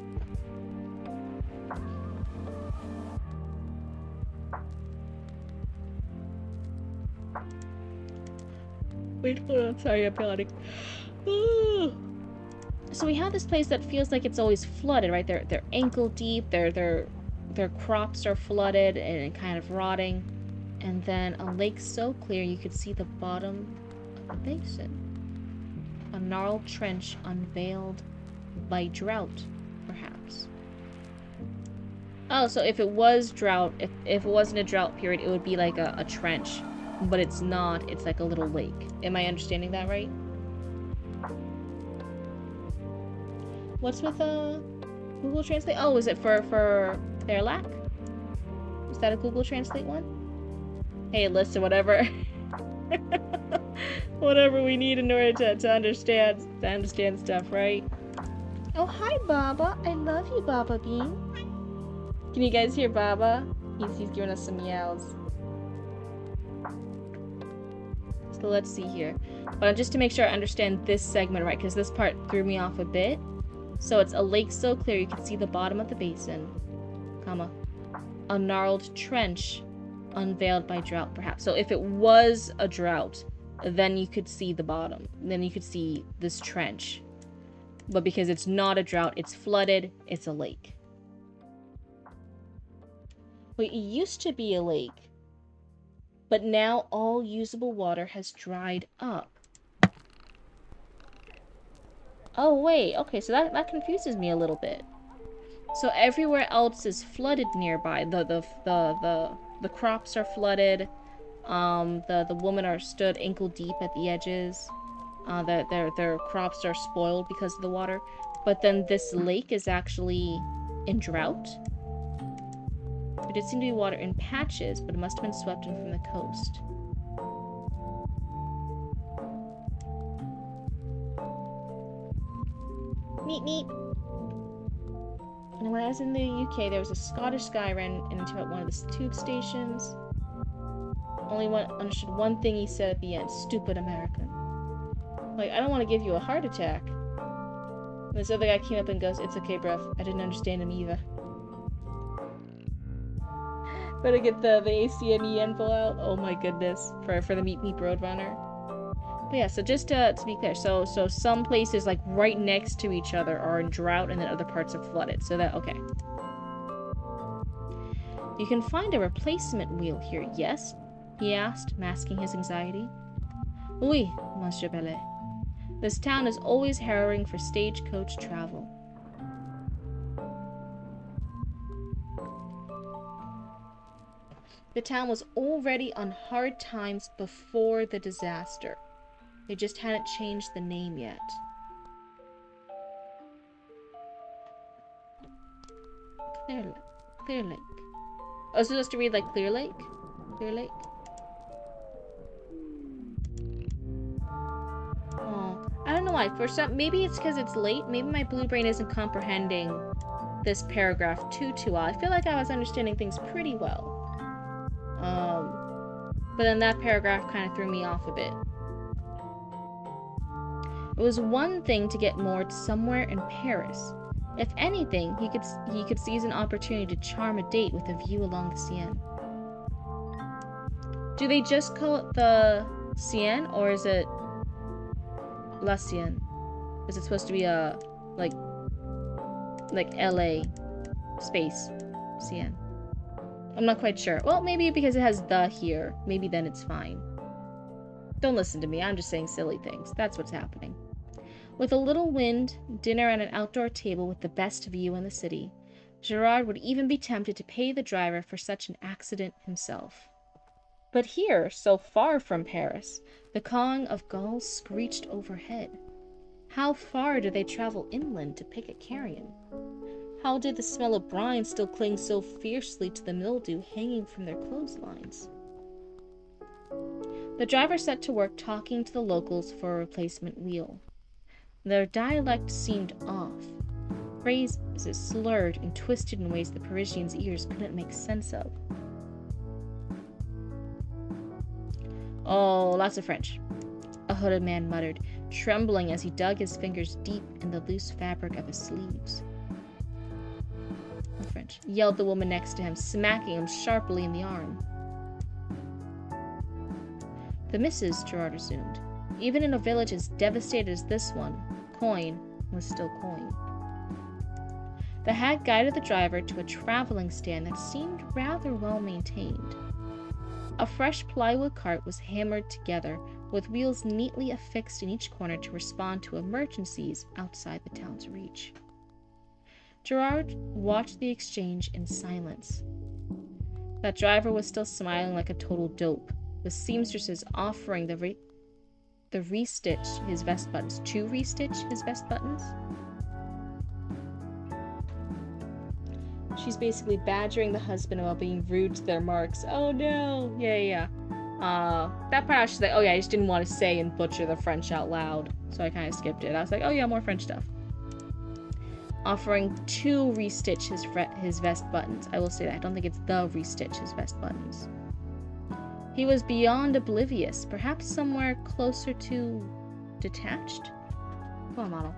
Wait, hold on, sorry, I'm yawning. So we have this place that feels like it's always flooded, right? They're ankle deep, their crops are flooded and kind of rotting. And then a lake so clear you could see the bottom of the basin. A gnarled trench unveiled by drought, perhaps. Oh, so if it was drought, if it wasn't a drought period, it would be like a trench. But it's not, it's like a little lake. Am I understanding that right? What's with Google Translate? Oh, is it for their lack? Is that a Google Translate one? Hey, listen, whatever. Whatever we need in order to understand stuff, right? Oh, hi, Baba. I love you, Baba Bean. Can you guys hear Baba? He's giving us some meows. So let's see here. But just to make sure I understand this segment right, because this part threw me off a bit. So it's a lake so clear you can see the bottom of the basin, comma, a gnarled trench unveiled by drought, perhaps. So if it was a drought, then you could see the bottom. Then you could see this trench. But because it's not a drought, it's flooded, it's a lake. Wait, it used to be a lake, but now all usable water has dried up. Oh wait, okay, so that confuses me a little bit. So everywhere else is flooded nearby. The crops are flooded. The women are stood ankle deep at the edges. Their crops are spoiled because of the water. But then this lake is actually in drought. There did seem to be water in patches, but it must have been swept in from the coast. Meep meep. And when I was in the UK, there was a Scottish guy ran into one of the tube stations. Only one understood one thing he said at the end: "Stupid American." Like, I don't want to give you a heart attack. And this other guy came up and goes, "It's okay, bruv. I didn't understand him either." Better get the ACME info out. Oh my goodness, for the Meep Meep Roadrunner. But yeah, so just to be clear, so some places like right next to each other are in drought, and then other parts are flooded. So that okay. You can find a replacement wheel here, yes? He asked, masking his anxiety. Oui, Monsieur Bellet. This town is always harrowing for stagecoach travel. The town was already on hard times before the disaster. They just hadn't changed the name yet. Clear Lake. Oh, so supposed to read like Clear Lake? Clear Lake? Oh, I don't know why. For some, maybe it's because it's late. Maybe my blue brain isn't comprehending this paragraph too well. I feel like I was understanding things pretty well. But then that paragraph kind of threw me off a bit. It was one thing to get moored somewhere in Paris. If anything, he could seize an opportunity to charm a date with a view along the Seine. Do they just call it the Seine, or is it La Seine? Is it supposed to be a like LA space Seine? I'm not quite sure. Well, maybe because it has the here, maybe then it's fine. Don't listen to me, I'm just saying silly things. That's what's happening. With a little wind, dinner at an outdoor table with the best view in the city, Gerard would even be tempted to pay the driver for such an accident himself. But here, so far from Paris, the cawing of gulls screeched overhead. How far do they travel inland to pick a carrion? How did the smell of brine still cling so fiercely to the mildew hanging from their clotheslines? The driver set to work talking to the locals for a replacement wheel. Their dialect seemed off. Phrases slurred and twisted in ways the Parisians' ears couldn't make sense of. Oh, lots of French, a hooded man muttered, trembling as he dug his fingers deep in the loose fabric of his sleeves. French, yelled the woman next to him, smacking him sharply in the arm. The missus, Gerard resumed. Even in a village as devastated as this one, coin was still coin. The hag guided the driver to a traveling stand that seemed rather well maintained. A fresh plywood cart was hammered together, with wheels neatly affixed in each corner to respond to emergencies outside the town's reach. Gerard watched the exchange in silence. That driver was still smiling like a total dope, with seamstresses offering to restitch his vest buttons. She's basically badgering the husband about being rude to their marks. Oh no. Yeah. That part I was just like, oh yeah, I just didn't want to say and butcher the French out loud. So I kind of skipped it. I was like, oh yeah, more French stuff. Offering to restitch his vest buttons. I will say that. I don't think it's the restitch his vest buttons. He was beyond oblivious. Perhaps somewhere closer to detached? Come on, model.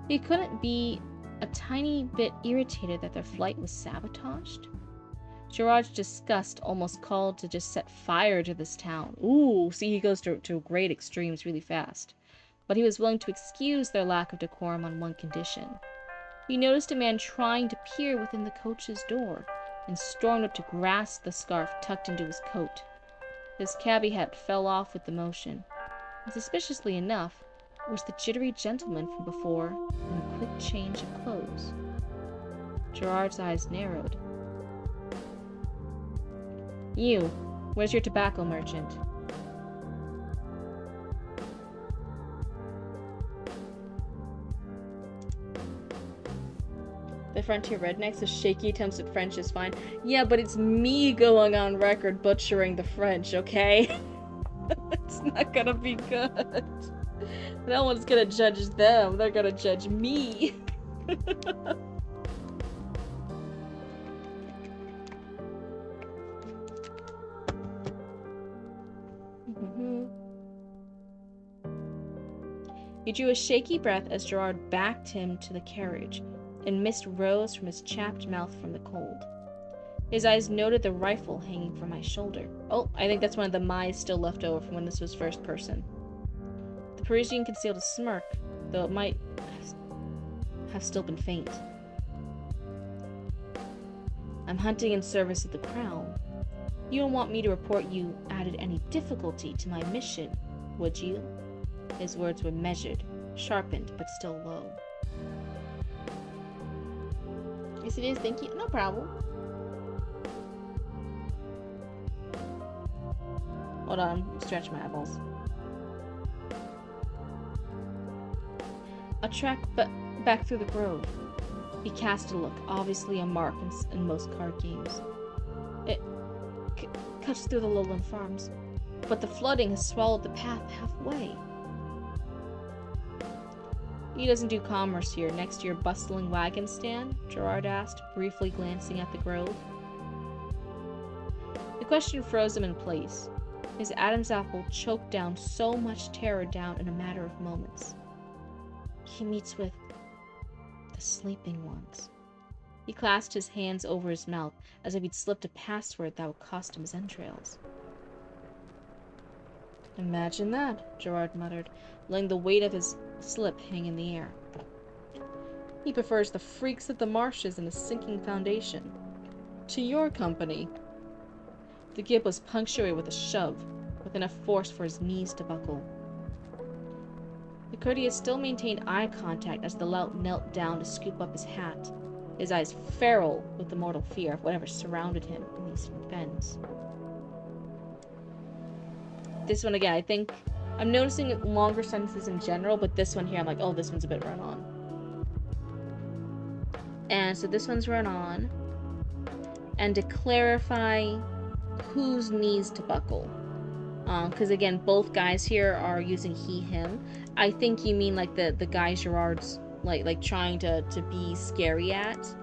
He couldn't be a tiny bit irritated that their flight was sabotaged? Gerard's disgust almost called to just set fire to this town. Ooh, see, he goes to great extremes really fast. But he was willing to excuse their lack of decorum on one condition. He noticed a man trying to peer within the coach's door, and stormed up to grasp the scarf tucked into his coat. His cabbie hat fell off with the motion, and suspiciously enough, it was the jittery gentleman from before in a quick change of clothes. Gerard's eyes narrowed. You, where's your tobacco merchant? The frontier rednecks, a shaky attempts at French is fine. Yeah, but it's me going on record butchering the French, okay? It's not gonna be good. No one's gonna judge them, they're gonna judge me. He drew a shaky breath as Gerard backed him to the carriage, and mist rose from his chapped mouth from the cold. His eyes noted the rifle hanging from my shoulder. Oh, I think that's one of the my's still left over from when this was first person. The Parisian concealed a smirk, though it might have still been faint. I'm hunting in service of the crown. You don't want me to report you added any difficulty to my mission, would you? His words were measured, sharpened, but still low. Yes, it is. Thank you. No problem. Hold on. Stretch my eyeballs. A track back through the grove. He cast a look, obviously a mark in most card games. It cuts through the lowland farms, but the flooding has swallowed the path halfway. He doesn't do commerce here, next to your bustling wagon stand? Gerard asked, briefly glancing at the grove. The question froze him in place. His Adam's apple choked down so much terror down in a matter of moments. He meets with the sleeping ones. He clasped his hands over his mouth as if he'd slipped a password that would cost him his entrails. Imagine that, Gerard muttered, letting the weight of his slip hang in the air. He prefers the freaks of the marshes and a sinking foundation to your company. The gib was punctuated with a shove, with enough force for his knees to buckle. The courtier still maintained eye contact as the lout knelt down to scoop up his hat, his eyes feral with the mortal fear of whatever surrounded him in these fens. This one again, I think I'm noticing longer sentences in general, but this one here, I'm like, oh, this one's a bit run on. And so this one's run on. And to clarify whose knees to buckle. Because again, both guys here are using he, him. I think you mean like the guy Gerard's like trying to be scary at.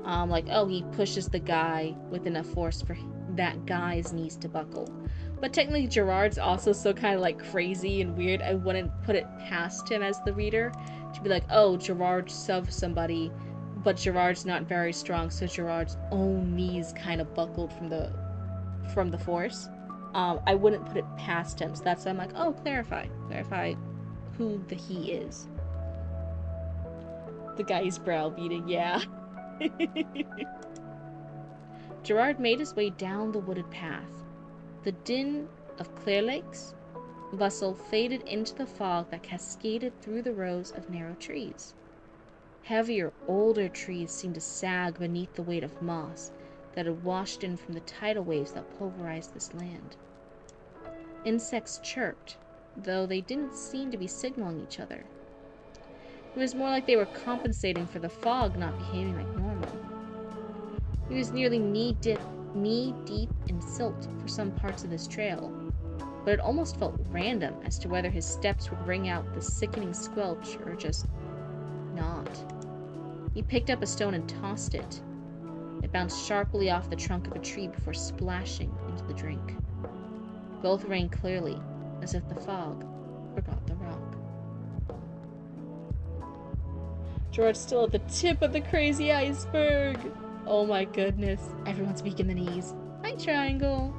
Like, oh, he pushes the guy with enough force for that guy's knees to buckle. But technically Gerard's also so kind of like crazy and weird. I wouldn't put it past him as the reader to be like, oh, Gerard shoved somebody, but Gerard's not very strong, so Gerard's own knees kind of buckled from the force. I wouldn't put it past him, so that's why I'm like, oh, clarify who the he is. The guy's browbeating, yeah. Gerard made his way down the wooded path. The din of Clear Lake's bustle faded into the fog that cascaded through the rows of narrow trees. Heavier, older trees seemed to sag beneath the weight of moss that had washed in from the tidal waves that pulverized this land. Insects chirped, though they didn't seem to be signaling each other. It was more like they were compensating for the fog not behaving like normal. He was nearly knee-deep in silt for some parts of this trail, but it almost felt random as to whether his steps would ring out the sickening squelch or just not. He picked up a stone and tossed it. It bounced sharply off the trunk of a tree before splashing into the drink. Both rang clearly, as if the fog forgot the rock. George's still at the tip of the crazy iceberg! Oh my goodness. Everyone's weak in the knees. Hi, Triangle!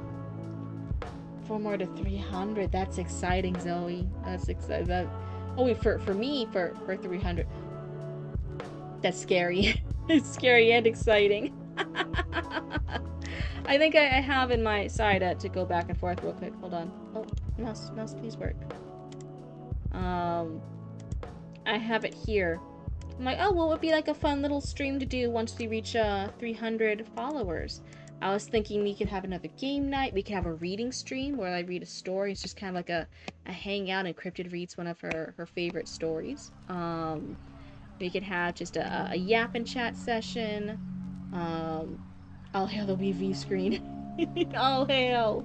4 more to 300. That's exciting, Zoe. That's exciting. Oh, wait, for me, for 300. That's scary. It's scary and exciting. I think I have in my side to go back and forth real quick. Hold on. Oh, mouse, please work. I have it here. I'm like, oh, what would be like a fun little stream to do once we reach 300 followers? I was thinking we could have another game night. We could have a reading stream where I read a story. It's just kind of like a hangout, and Cryptid reads one of her favorite stories. We could have just a yap and chat session. All hail the WeV screen. All hail.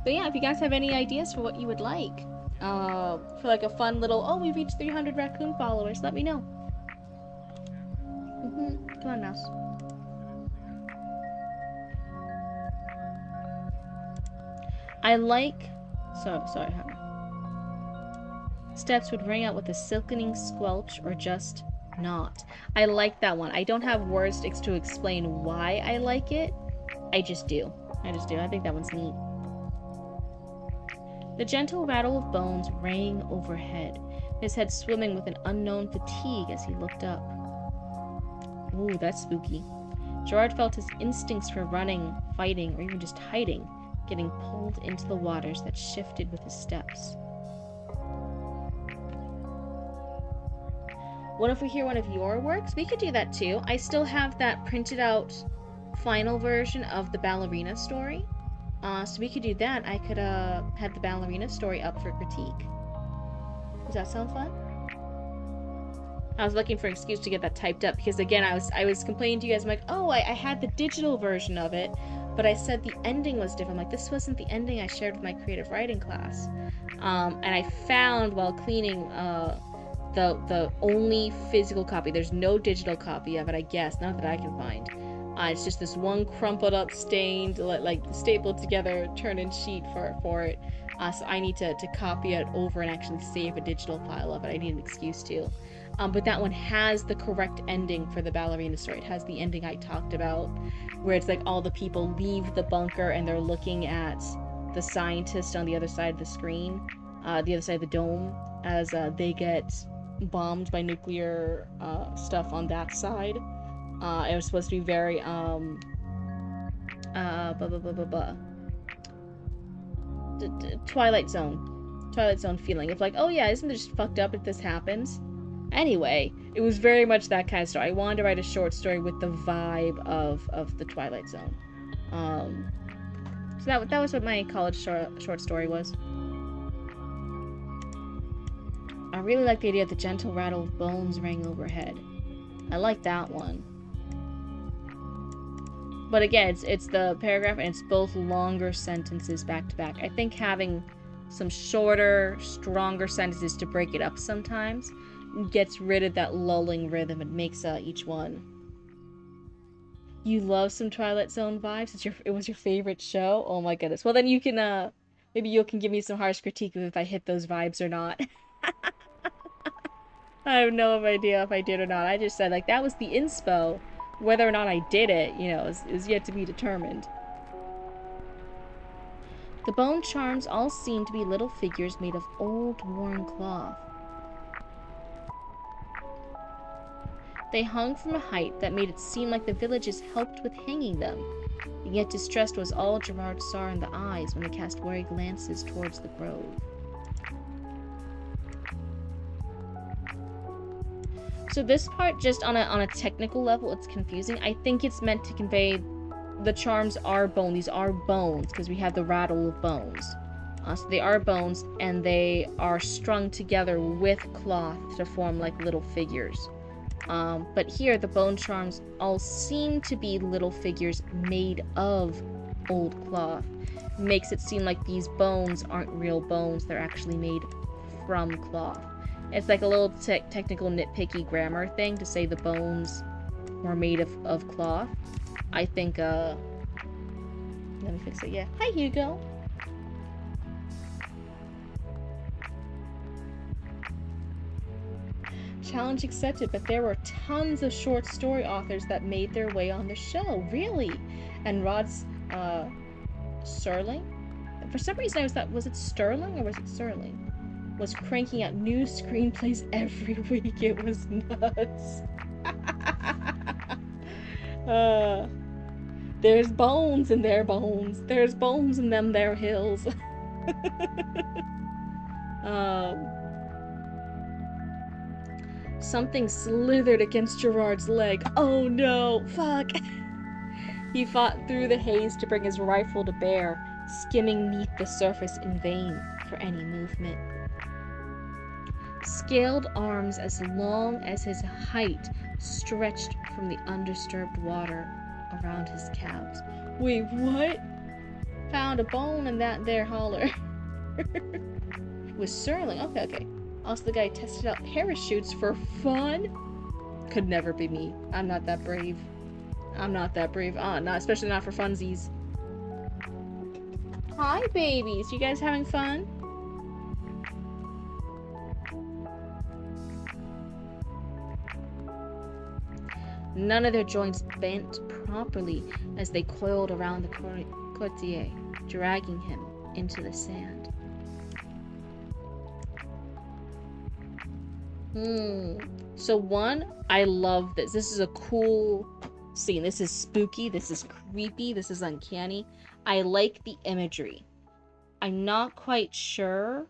But yeah, if you guys have any ideas for what you would like, for like a fun little, oh, we reached 300 raccoon followers, let me know. Come on, mouse. I like... Sorry, Hunter. Steps would ring out with a silkening squelch or just not. I like that one. I don't have words to explain why I like it. I just do. I think that one's neat. The gentle rattle of bones rang overhead, his head swimming with an unknown fatigue as he looked up. Ooh, that's spooky. Gerard felt his instincts for running, fighting, or even just hiding getting pulled into the waters that shifted with his steps. What if we hear one of your works? We could do that too. I still have that printed out final version of the ballerina story. So we could do that. I could have the ballerina story up for critique. Does that sound fun? I was looking for an excuse to get that typed up because again, I was complaining to you guys. I'm like, oh, I had the digital version of it, but I said the ending was different. I'm like, this wasn't the ending I shared with my creative writing class. And I found while cleaning the only physical copy. There's no digital copy of it, I guess, not that I can find. It's just this one crumpled up, stained, like stapled together, turned-in sheet for it. So I need to copy it over and actually save a digital file of it. I need an excuse to. But that one has the correct ending for the ballerina story. It has the ending I talked about, where it's like all the people leave the bunker and they're looking at the scientist on the other side of the screen, the other side of the dome, as they get bombed by nuclear stuff on that side. It was supposed to be very Twilight Zone feeling of like, oh yeah, isn't it just fucked up if this happens? Anyway, it was very much that kind of story. I wanted to write a short story with the vibe of the Twilight Zone. So that was what my college short story was. I really like the idea of the gentle rattle of bones rang overhead. I like that one. But again, it's the paragraph and it's both longer sentences back to back. I think having some shorter, stronger sentences to break it up sometimes gets rid of that lulling rhythm and makes each one. You love some Twilight Zone vibes? It was your favorite show? Oh my goodness. Well then you can, maybe you can give me some harsh critique of if I hit those vibes or not. I have no idea if I did or not. I just said, like, that was the inspo. Whether or not I did it, you know, is yet to be determined. The bone charms all seemed to be little figures made of old, worn cloth. They hung from a height that made it seem like the villagers helped with hanging them, and yet distrust was all Gerard saw in the eyes when they cast wary glances towards the grove. So this part, just on a technical level, it's confusing. I think it's meant to convey the charms are bone. These are bones, because we have the rattle of bones. So they are bones, and they are strung together with cloth to form like little figures. But here, the bone charms all seem to be little figures made of old cloth. Makes it seem like these bones aren't real bones, they're actually made from cloth. It's like a little technical nitpicky grammar thing to say the bones were made of cloth. I think, let me fix it, yeah. Hi, Hugo! Challenge accepted, but there were tons of short story authors that made their way on the show. Really? And Rod's, Serling? For some reason I was thought, was it Sterling or was it Serling? Was cranking out new screenplays every week. It was nuts. There's bones in their bones. There's bones in them there hills. Something slithered against Gerard's leg. Oh no, fuck. He fought through the haze to bring his rifle to bear, skimming neath the surface in vain for any movement. Scaled arms as long as his height stretched from the undisturbed water around his calves. Wait, what? Found a bone in that there holler. It was Serling. Okay. Also, the guy tested out parachutes for fun? Could never be me. I'm not that brave. Not especially not for funsies. Hi, babies. You guys having fun? None of their joints bent properly as they coiled around the courtier, dragging him into the sand. So one, I love this. This is a cool scene. This is spooky. This is creepy. This is uncanny. I like the imagery. I'm not quite sure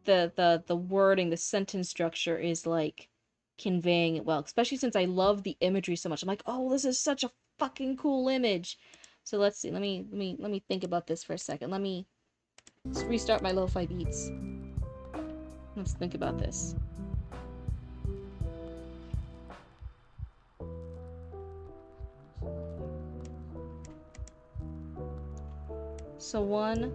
the wording, the sentence structure is like conveying it well, especially since I love the imagery so much. I'm like, oh, this is such a fucking cool image. So let's see. Let me think about this for a second. Let's restart my lo-fi beats. Let's think about this. So one,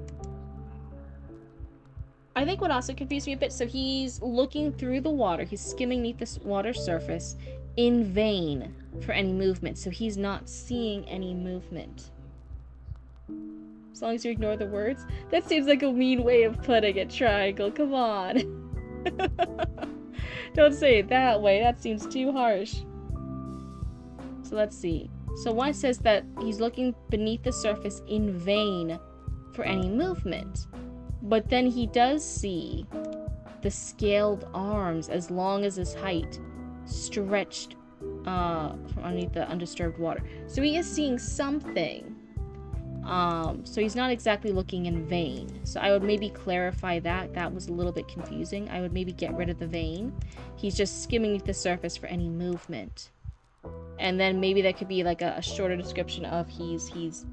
I think what also confused me a bit, so he's looking through the water, he's skimming beneath the water surface in vain for any movement, so he's not seeing any movement. As long as you ignore the words? That seems like a mean way of putting it, Triangle, come on. Don't say it that way, that seems too harsh. So let's see. So one says that he's looking beneath the surface in vain for any movement. But then he does see the scaled arms as long as his height stretched from underneath the undisturbed water. So he is seeing something. So he's not exactly looking in vain. So I would maybe clarify that. That was a little bit confusing. I would maybe get rid of the vain. He's just skimming beneath the surface for any movement. And then maybe that could be like a shorter description of he's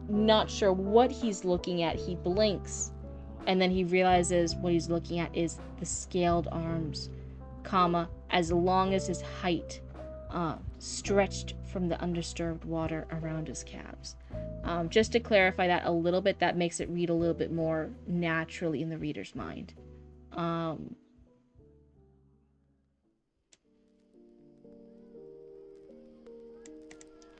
not sure what he's looking at. He blinks, and then he realizes what he's looking at is the scaled arms, comma, as long as his height stretched from the undisturbed water around his calves. Just to clarify that a little bit, that makes it read a little bit more naturally in the reader's mind.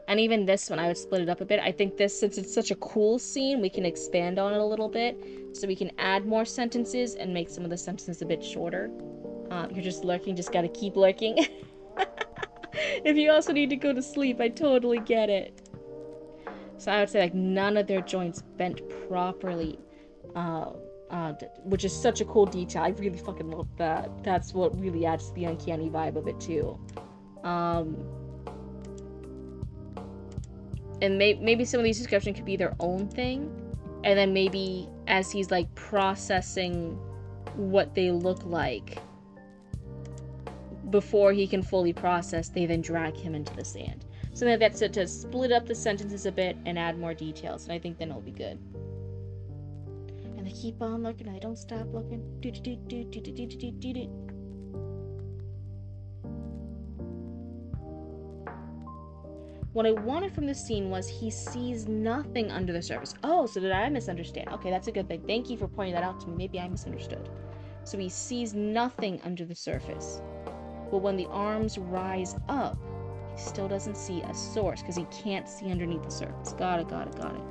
And even this one, I would split it up a bit. I think this, since it's such a cool scene, we can expand on it a little bit. So we can add more sentences and make some of the sentences a bit shorter. You're just lurking, just gotta keep lurking. If you also need to go to sleep, I totally get it. So I would say, like, none of their joints bent properly. Which is such a cool detail. I really fucking love that. That's what really adds to the uncanny vibe of it, too. And maybe some of these descriptions could be their own thing. And then maybe as he's, like, processing what they look like before he can fully process, they then drag him into the sand. So that's it, to split up the sentences a bit and add more details. And I think then it'll be good. And I keep on looking, I don't stop looking. Do do do do do do do do do. What I wanted from this scene was he sees nothing under the surface. Oh, so did I misunderstand? Okay, that's a good thing. Thank you for pointing that out to me. Maybe I misunderstood. So he sees nothing under the surface. But when the arms rise up, he still doesn't see a source because he can't see underneath the surface. Got it, got it, got it.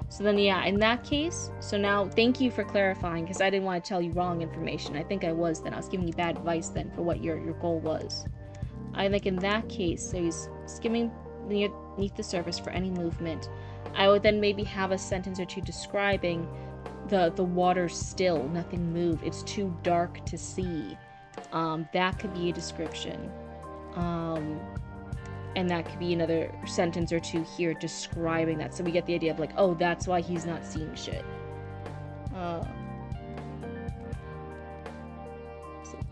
So then, yeah, in that case, so now, thank you for clarifying, because I didn't want to tell you wrong information. I think I was then. I was giving you bad advice then for what your goal was. I think in that case, so he's skimming beneath the surface for any movement. I would then maybe have a sentence or two describing the water still, nothing moved. It's too dark to see. That could be a description. And that could be another sentence or two here describing that. So we get the idea of like, oh, that's why he's not seeing shit. So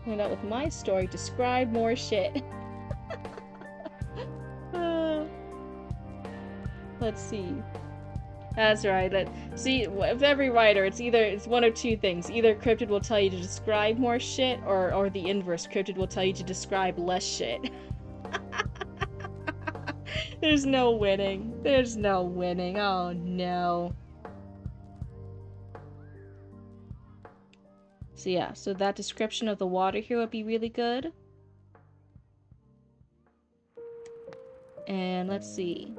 point out with my story, describe more shit. Let's see. That's right. See, with every writer, it's one of two things. Either Cryptid will tell you to describe more shit, or the inverse. Cryptid will tell you to describe less shit. There's no winning. There's no winning. Oh no. So yeah, so that description of the water here would be really good. And let's see.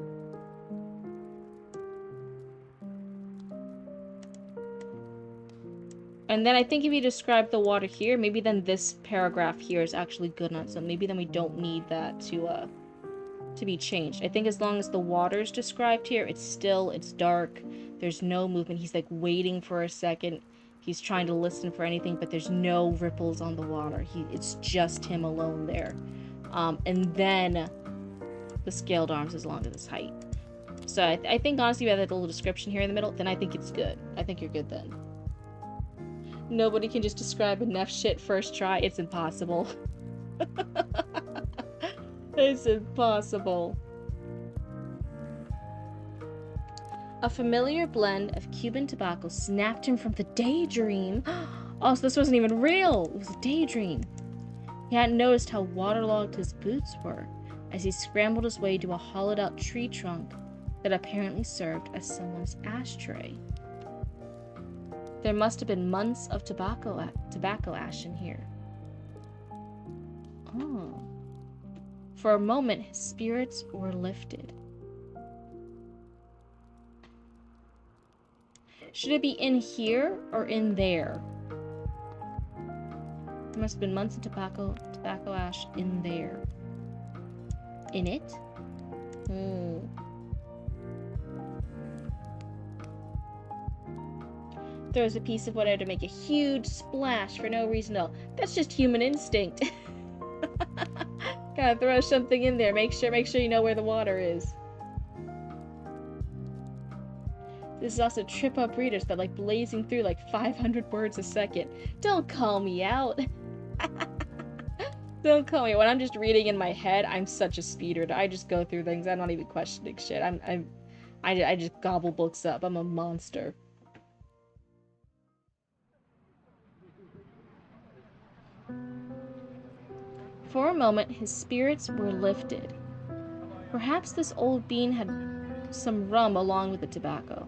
And then I think if you describe the water here, maybe then this paragraph here is actually good enough. So maybe then we don't need that to be changed. I think as long as the water's described here, it's dark, there's no movement. He's like waiting for a second. He's trying to listen for anything, but there's no ripples on the water. It's just him alone there. And then the scaled arms as long as his height. So I think honestly, we have that little description here in the middle, then I think it's good. I think you're good then. Nobody can just describe enough shit first try. It's impossible. It's impossible. A familiar blend of Cuban tobacco snapped him from the daydream. Oh, so this wasn't even real. It was a daydream. He hadn't noticed how waterlogged his boots were as he scrambled his way to a hollowed-out tree trunk that apparently served as someone's ashtray. There must have been months of tobacco ash in here. Oh. For a moment, his spirits were lifted. Should it be in here or in there? There must have been months of tobacco ash in there. In it? Throws a piece of whatever to make a huge splash for no reason at all. That's just human instinct. Gotta throw something in there. Make sure you know where the water is. This is also trip up readers that like blazing through like 500 words a second. Don't call me out. Don't call me. When I'm just reading in my head, I'm such a speeder. I just go through things. I'm not even questioning shit. I just gobble books up. I'm a monster. For a moment, his spirits were lifted. Perhaps this old bean had some rum along with the tobacco.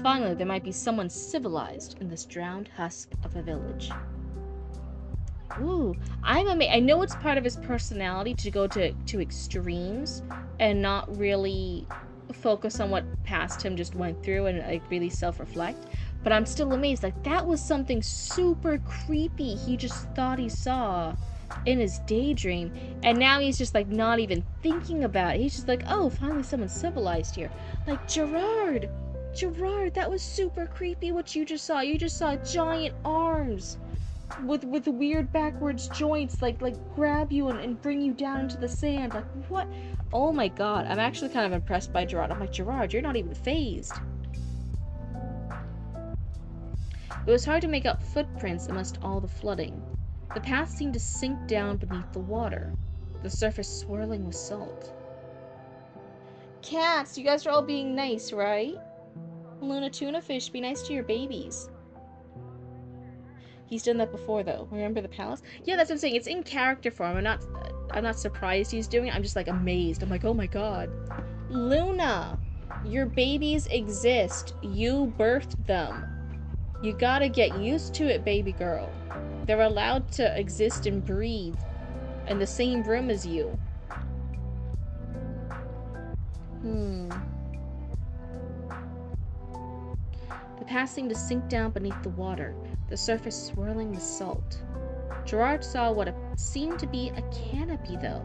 Finally, there might be someone civilized in this drowned husk of a village. Ooh, I'm amazed. I know it's part of his personality to go to extremes and not really focus on what past him just went through and like really self-reflect. But I'm still amazed. Like that was something super creepy he just thought he saw in his daydream, and now he's just like not even thinking about it. He's just like, oh, finally someone civilized here. Like Gerard, that was super creepy what you just saw. You just saw giant arms with weird backwards joints like grab you and bring you down into the sand. Like what? Oh my god, I'm actually kind of impressed by Gerard. I'm like, Gerard, you're not even phased. It was hard to make out footprints amidst all the flooding. The path seemed to sink down beneath the water, the surface swirling with salt. cats. You guys are all being nice, right? Luna tuna fish, be nice to your babies. He's done that before, though. Remember the palace? Yeah, that's what I'm saying. It's in character form. I'm not surprised he's doing it. I'm just like amazed. I'm like, oh my god. Luna, your babies exist. You birthed them. You gotta get used to it, baby girl. They're allowed to exist and breathe in the same room as you. The path seemed to sink down beneath the water, the surface swirling with salt. Gerard saw what seemed to be a canopy, though,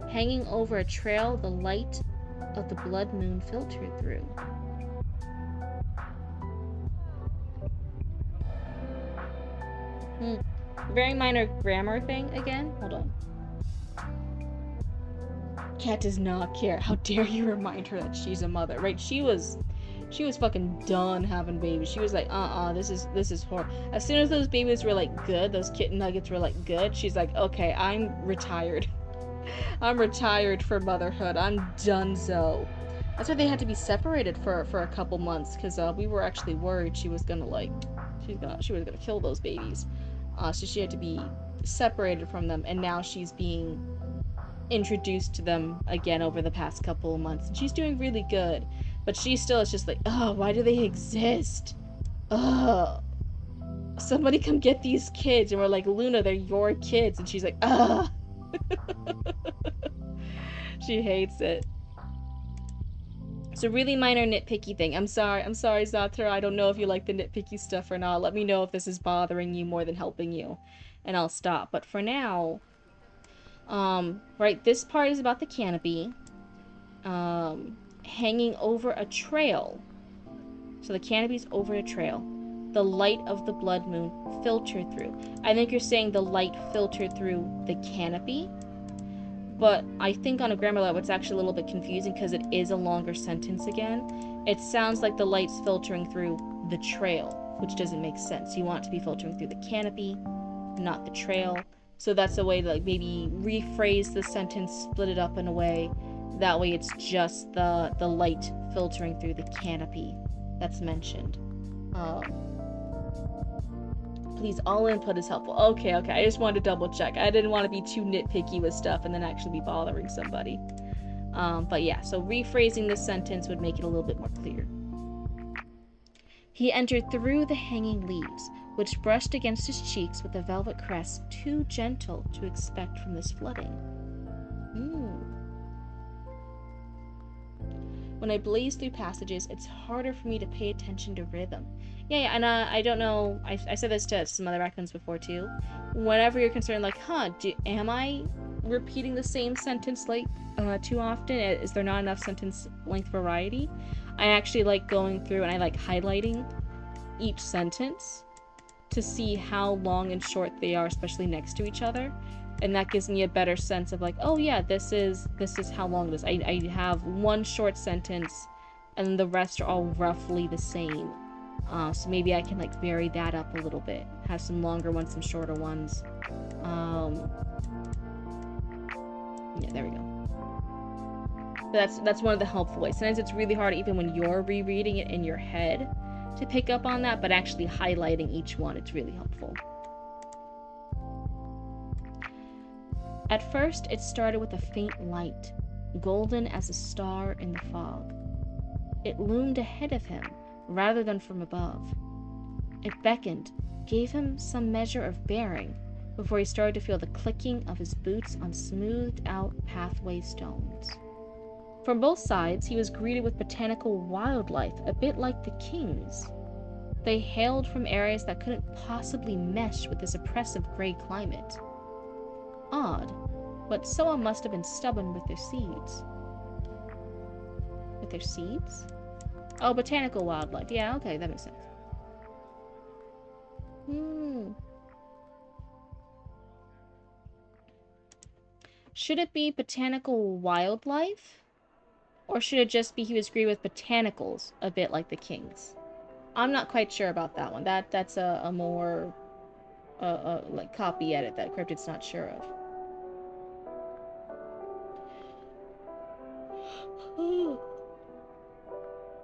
hanging over a trail the light of the blood moon filtered through. Very minor grammar thing again. Hold on. Cat does not care. How dare you remind her that she's a mother, right? She was fucking done having babies. She was like, this is horrible. As soon as those babies were like good, those kitten nuggets were like good, she's like, okay, I'm retired. I'm retired for motherhood. I'm donezo. That's why they had to be separated for a couple months, because we were actually worried she was gonna kill those babies. So she had to be separated from them, and now she's being introduced to them again over the past couple of months, and she's doing really good. But she still is just like, oh, why do they exist? Ugh. Somebody come get these kids. And we're like, Luna, they're your kids. And she's like, ugh. She hates it. It's a really minor nitpicky thing. I'm sorry, Zatra. I don't know if you like the nitpicky stuff or not. Let me know if this is bothering you more than helping you, and I'll stop. But for now, right, this part is about the canopy. Hanging over a trail. So the canopy's over a trail. The light of the blood moon filtered through. I think you're saying the light filtered through the canopy. But I think on a grammar level it's actually a little bit confusing because it is a longer sentence again. It sounds like the light's filtering through the trail, which doesn't make sense. You want it to be filtering through the canopy, not the trail. So that's a way to like maybe rephrase the sentence, split it up in a way. That way it's just the light filtering through the canopy that's mentioned. Please, all input is helpful. Okay. I just wanted to double check. I didn't want to be too nitpicky with stuff and then actually be bothering somebody. But yeah, so rephrasing this sentence would make it a little bit more clear. He entered through the hanging leaves, which brushed against his cheeks with a velvet crest too gentle to expect from this flooding. When I blaze through passages, it's harder for me to pay attention to rhythm. Yeah, and I don't know, I said this to some other raccoons before too. Whenever you're concerned, like, am I repeating the same sentence like too often? Is there not enough sentence length variety? I actually like going through and I like highlighting each sentence to see how long and short they are, especially next to each other. And that gives me a better sense of like, oh yeah, this is how long it is. I have one short sentence and the rest are all roughly the same. So maybe I can like vary that up a little bit. Have some longer ones, some shorter ones. Yeah, there we go. But that's one of the helpful ways. Sometimes it's really hard even when you're rereading it in your head to pick up on that, but actually highlighting each one, it's really helpful. At first, it started with a faint light, golden as a star in the fog. It loomed ahead of him, rather than from above. It beckoned, gave him some measure of bearing, before he started to feel the clicking of his boots on smoothed-out pathway stones. From both sides, he was greeted with botanical wildlife, a bit like the king's. They hailed from areas that couldn't possibly mesh with this oppressive gray climate. Odd, but someone must have been stubborn with their seeds. With their seeds? Oh, botanical wildlife. Yeah, okay, that makes sense. Should it be botanical wildlife? Or should it just be he was greeted with botanicals, a bit like the king's? I'm not quite sure about that one. That's a more like copy edit that Cryptid's not sure of.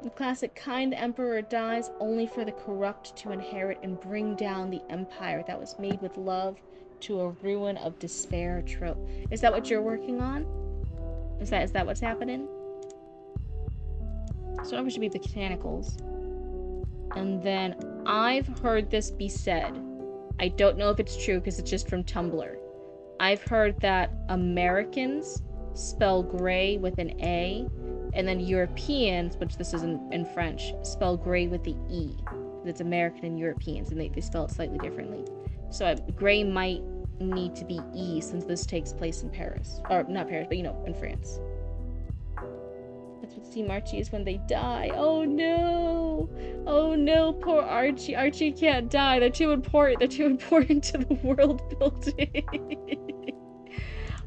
The classic kind emperor dies only for the corrupt to inherit and bring down the empire that was made with love to a ruin of despair trope. Is that what you're working on? Is that what's happening? So it should be the botanicals. And then I've heard this be said. I don't know if it's true because it's just from Tumblr. I've heard that Americans spell gray with an A, and then Europeans, which this is in French, spell gray with the E. It's American and Europeans, and they spell it slightly differently. So gray might need to be E since this takes place in Paris. Or not Paris, but in France. That's what Team Archie is when they die. Oh no! Oh no, poor Archie. Archie can't die. They're too important into the world building.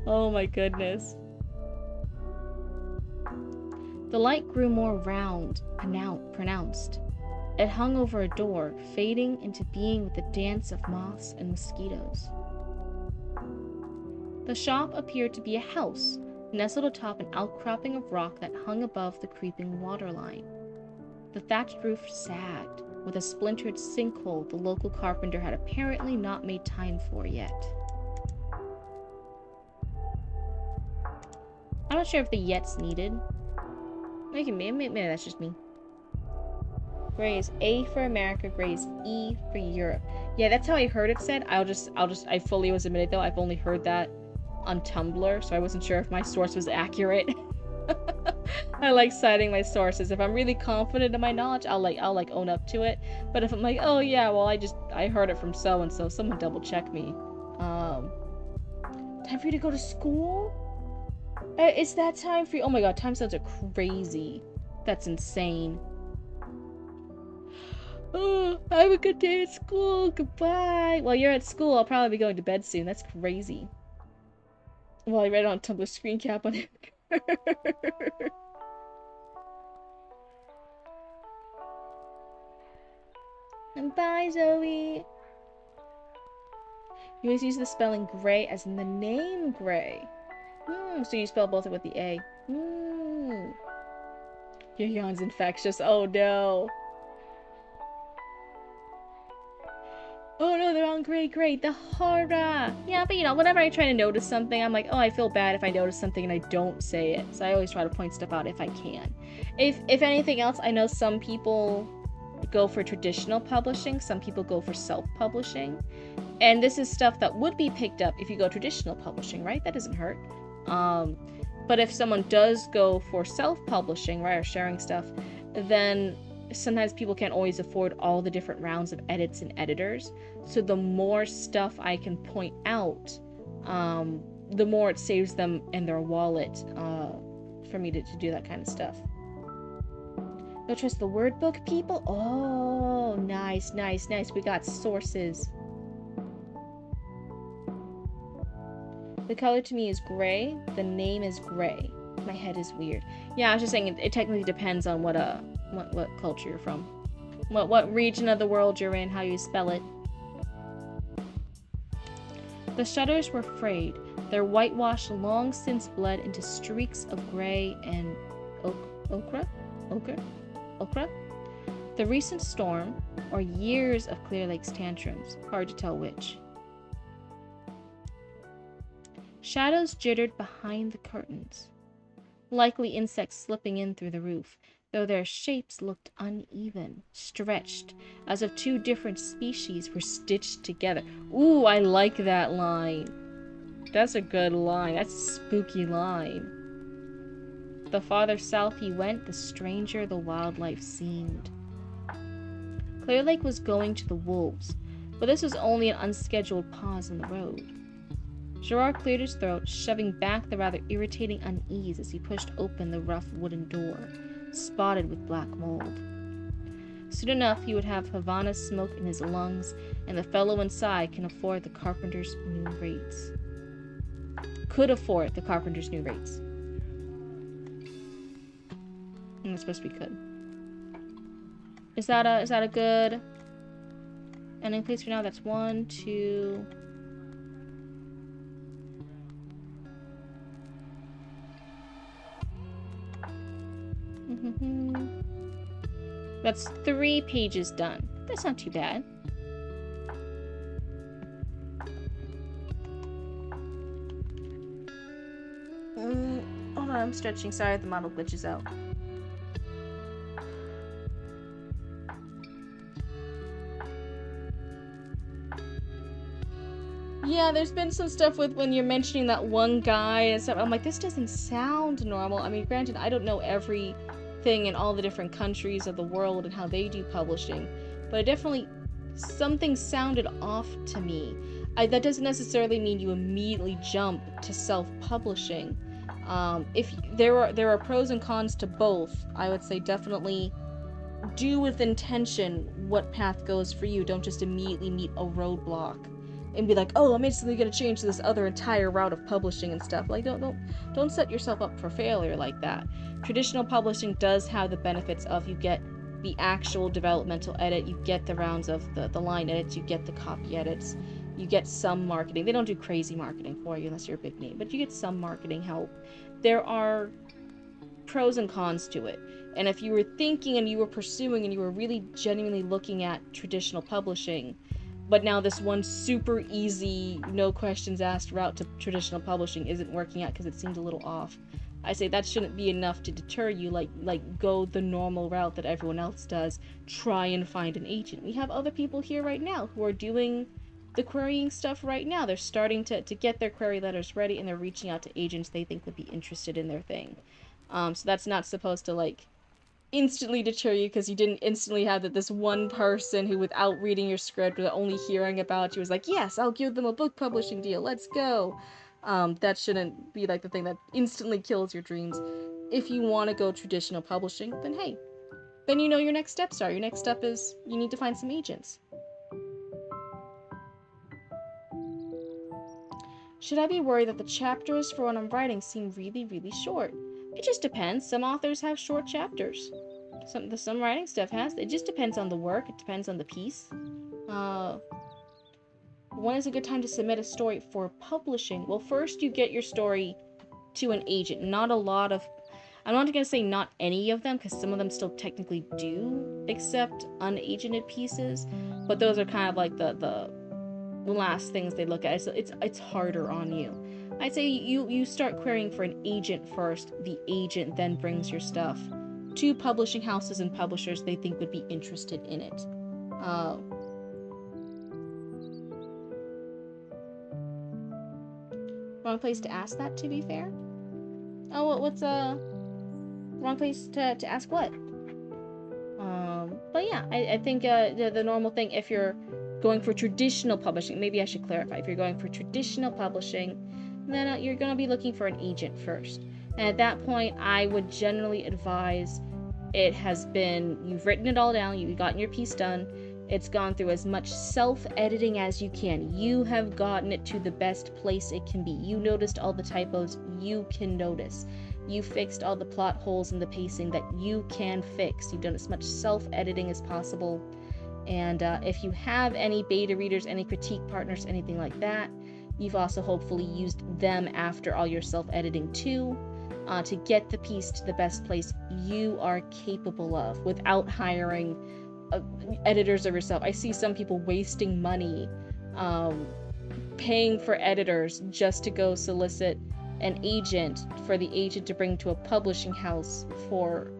Oh my goodness. The light grew more round, pronounced. It hung over a door, fading into being with the dance of moths and mosquitoes. The shop appeared to be a house, nestled atop an outcropping of rock that hung above the creeping waterline. The thatched roof sagged, with a splintered sinkhole the local carpenter had apparently not made time for yet. I'm not sure if the yet's needed. Maybe that's just me. Gray is A for America, gray is E for Europe. Yeah, that's how I heard it said. I fully was admitted though, I've only heard that on Tumblr, so I wasn't sure if my source was accurate. I like citing my sources. If I'm really confident in my knowledge, I'll own up to it. But if I'm like, oh yeah, well I heard it from so and so, someone double check me. Time for you to go to school? Is that time for you? Oh my god, time zones are crazy. That's insane. Oh, have a good day at school. Goodbye. While you're at school, I'll probably be going to bed soon. That's crazy. Well, I read it on Tumblr screen cap on it. And bye, Zoe. You always use the spelling gray as in the name Gray. So you spell both with the A. Your yawn's infectious. Oh no. Oh no, they're on gray. The horror. Yeah, but whenever I try to notice something, I'm like, oh, I feel bad if I notice something and I don't say it. So I always try to point stuff out if I can. If anything else, I know some people go for traditional publishing, some people go for self-publishing. And this is stuff that would be picked up if you go traditional publishing, right? That doesn't hurt. But if someone does go for self-publishing, right, or sharing stuff, then sometimes people can't always afford all the different rounds of edits and editors. So the more stuff I can point out, the more it saves them in their wallet for me to do that kind of stuff. Don't trust the word book, people? Oh, nice. We got sources. The color to me is gray. The name is gray. My head is weird. Yeah, I was just saying it technically depends on what culture you're from. What region of the world you're in, how you spell it. The shutters were frayed. Their whitewash long since bled into streaks of gray and ochre? The recent storm, or years of Clear Lake's tantrums, hard to tell which. Shadows jittered behind the curtains, likely insects slipping in through the roof, though their shapes looked uneven, stretched, as if two different species were stitched together. Ooh, I like that line. That's a good line. That's a spooky line. The farther south he went, the stranger the wildlife seemed. Clear Lake was going to the wolves, but this was only an unscheduled pause in the road. Gerard cleared his throat, shoving back the rather irritating unease as he pushed open the rough wooden door, spotted with black mold. Soon enough, he would have Havana smoke in his lungs, and the fellow inside can afford the carpenter's new rates. Could afford the carpenter's new rates. I'm supposed to be could. Is that a good ending place for now? That's 1, 2. That's 3 pages done. That's not too bad. Hold on, I'm stretching. Sorry, the model glitches out. Yeah, there's been some stuff with when you're mentioning that one guy and stuff. I'm like, this doesn't sound normal. I mean, granted, I don't know everything in all the different countries of the world and how they do publishing, but it definitely, something sounded off to me. That doesn't necessarily mean you immediately jump to self-publishing. If there are pros and cons to both, I would say definitely do with intention what path goes for you. Don't just immediately meet a roadblock and be like, oh, I'm instantly gonna change to this other entire route of publishing and stuff. Like, don't set yourself up for failure like that. Traditional publishing does have the benefits of you get the actual developmental edit, you get the rounds of the line edits, you get the copy edits, you get some marketing. They don't do crazy marketing for you unless you're a big name, but you get some marketing help. There are pros and cons to it. And if you were thinking and you were pursuing and you were really genuinely looking at traditional publishing, but now this one super easy, no questions asked route to traditional publishing isn't working out because it seemed a little off, I say that shouldn't be enough to deter you. Like go the normal route that everyone else does. Try and find an agent. We have other people here right now who are doing the querying stuff right now. They're starting to get their query letters ready, and they're reaching out to agents they think would be interested in their thing. So that's not supposed to, like, instantly deter you because you didn't instantly have that this one person who, without reading your script, without only hearing about you, was like, yes, I'll give them a book publishing deal, let's go. That shouldn't be like the thing that instantly kills your dreams. If you want to go traditional publishing, then hey, then you know your next steps are. Your next step is you need to find some agents. Should I be worried that the chapters for what I'm writing seem really, really short? It just depends. Some authors have short chapters. Some writing stuff has. It just depends on the work. It depends on the piece. When is a good time to submit a story for publishing? Well, first you get your story to an agent. Not a lot of... I'm not going to say not any of them, because some of them still technically do accept unagented pieces. But those are kind of like the last things they look at. So it's harder on you. I'd say you start querying for an agent first. The agent then brings your stuff to publishing houses and publishers they think would be interested in it. Wrong place to ask that, to be fair. Oh, what's wrong place to ask what? But yeah, I think the normal thing, if you're going for traditional publishing, maybe I should clarify, if you're going for traditional publishing, then you're going to be looking for an agent first. And at that point, I would generally advise it has been, you've written it all down, you've gotten your piece done, it's gone through as much self-editing as you can. You have gotten it to the best place it can be. You noticed all the typos you can notice. You fixed all the plot holes in the pacing that you can fix. You've done as much self-editing as possible. And if you have any beta readers, any critique partners, anything like that, you've also hopefully used them after all your self-editing too, to get the piece to the best place you are capable of without hiring editors of yourself. I see some people wasting money paying for editors just to go solicit an agent for the agent to bring to a publishing house for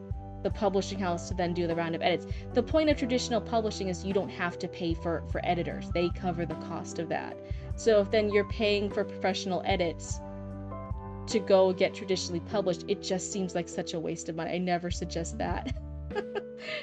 the publishing house to then do the round of edits. The point of traditional publishing is you don't have to pay for editors. They cover the cost of that. So if then you're paying for professional edits to go get traditionally published, it just seems like such a waste of money. I never suggest that.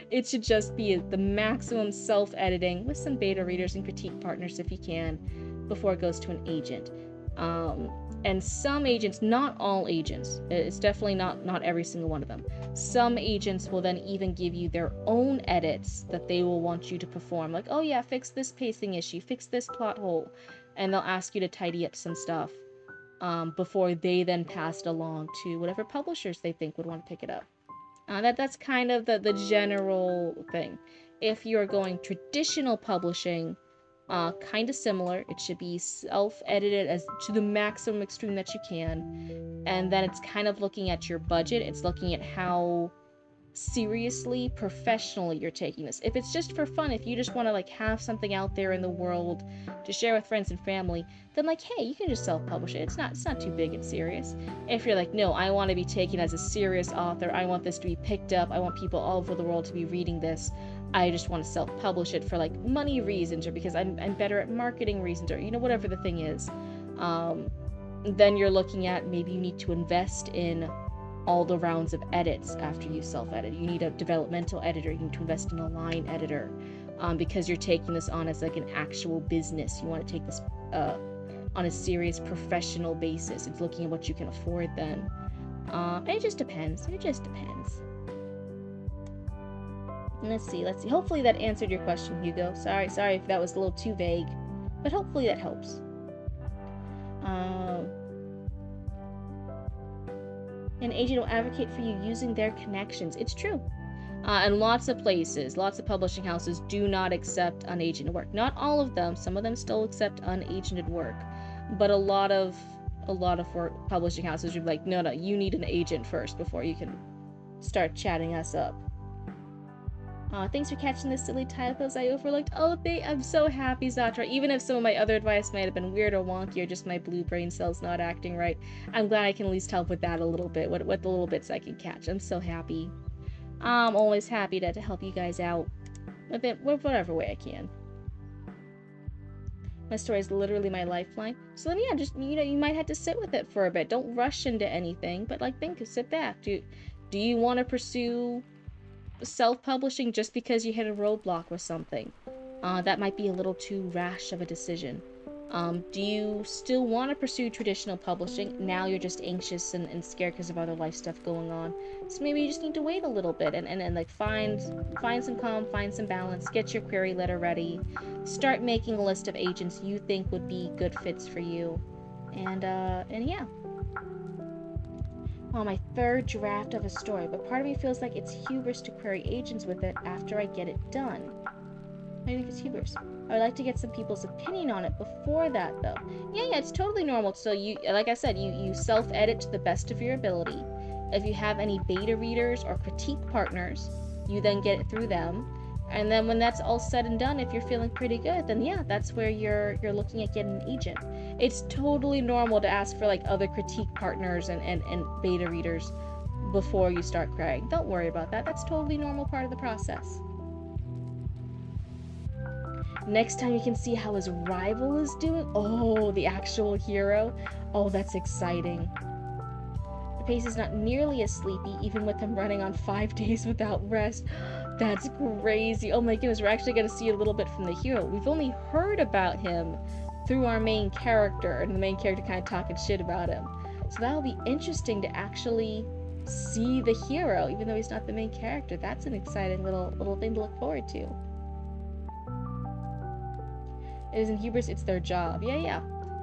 It should just be the maximum self-editing with some beta readers and critique partners if you can, before it goes to an agent. And some agents, not all agents, it's definitely not every single one of them. Some agents will then even give you their own edits that they will want you to perform. Like, oh yeah, fix this pacing issue, fix this plot hole. And they'll ask you to tidy up some stuff before they then pass it along to whatever publishers they think would want to pick it up. That's kind of the general thing. If you're going traditional publishing, kind of similar. It should be self-edited as to the maximum extreme that you can, and then it's kind of looking at your budget. It's looking at how seriously, professionally you're taking this. If it's just for fun, if you just want to like have something out there in the world to share with friends and family, then like, hey, you can just self-publish it. It's not too big and serious. If you're like, no, I want to be taken as a serious author, I want this to be picked up, I want people all over the world to be reading this, I just want to self-publish it for like money reasons, or because I'm better at marketing reasons, or whatever the thing is, then you're looking at maybe you need to invest in all the rounds of edits after you self-edit. You need a developmental editor, you need to invest in a line editor, because you're taking this on as like an actual business. You want to take this on a serious professional basis. It's looking at what you can afford then. It just depends. Let's see. Hopefully that answered your question, Hugo. Sorry if that was a little too vague, but hopefully that helps. An agent will advocate for you using their connections. It's true. And lots of places, lots of publishing houses do not accept unagented work. Not all of them. Some of them still accept unagented work. But a lot of publishing houses are like, no, you need an agent first before you can start chatting us up. Thanks for catching the silly typos I overlooked. Oh, I'm so happy, Zatra. Even if some of my other advice might have been weird or wonky or just my blue brain cells not acting right, I'm glad I can at least help with that a little bit, what the little bits I can catch. I'm so happy. I'm always happy to help you guys out with it, whatever way I can. My story is literally my lifeline. So then, yeah, just, you might have to sit with it for a bit. Don't rush into anything, but like sit back. Do you want to pursue self-publishing just because you hit a roadblock with something? That might be a little too rash of a decision. Do you still want to pursue traditional publishing? Now you're just anxious and scared because of other life stuff going on. So maybe you just need to wait a little bit and like find some calm, find some balance, get your query letter ready, start making a list of agents you think would be good fits for you, and yeah. Well, my third draft of a story, but part of me feels like it's hubris to query agents with it after I get it done. I think it's hubris. I would like to get some people's opinion on it before that, though. Yeah, it's totally normal. So like I said, you self-edit to the best of your ability. If you have any beta readers or critique partners, you then get it through them. And then when that's all said and done, if you're feeling pretty good, then yeah, that's where you're looking at getting an agent. It's totally normal to ask for like other critique partners and beta readers before you start querying. Don't worry about that. That's totally normal part of the process. Next time you can see how his rival is doing. Oh, the actual hero. Oh, that's exciting. The pace is not nearly as sleepy, even with him running on 5 days without rest. That's crazy. Oh my goodness, we're actually going to see a little bit from the hero. We've only heard about him through our main character, and the main character kind of talking shit about him. So that'll be interesting to actually see the hero, even though he's not the main character. That's an exciting little thing to look forward to. It isn't hubris, it's their job. Yeah.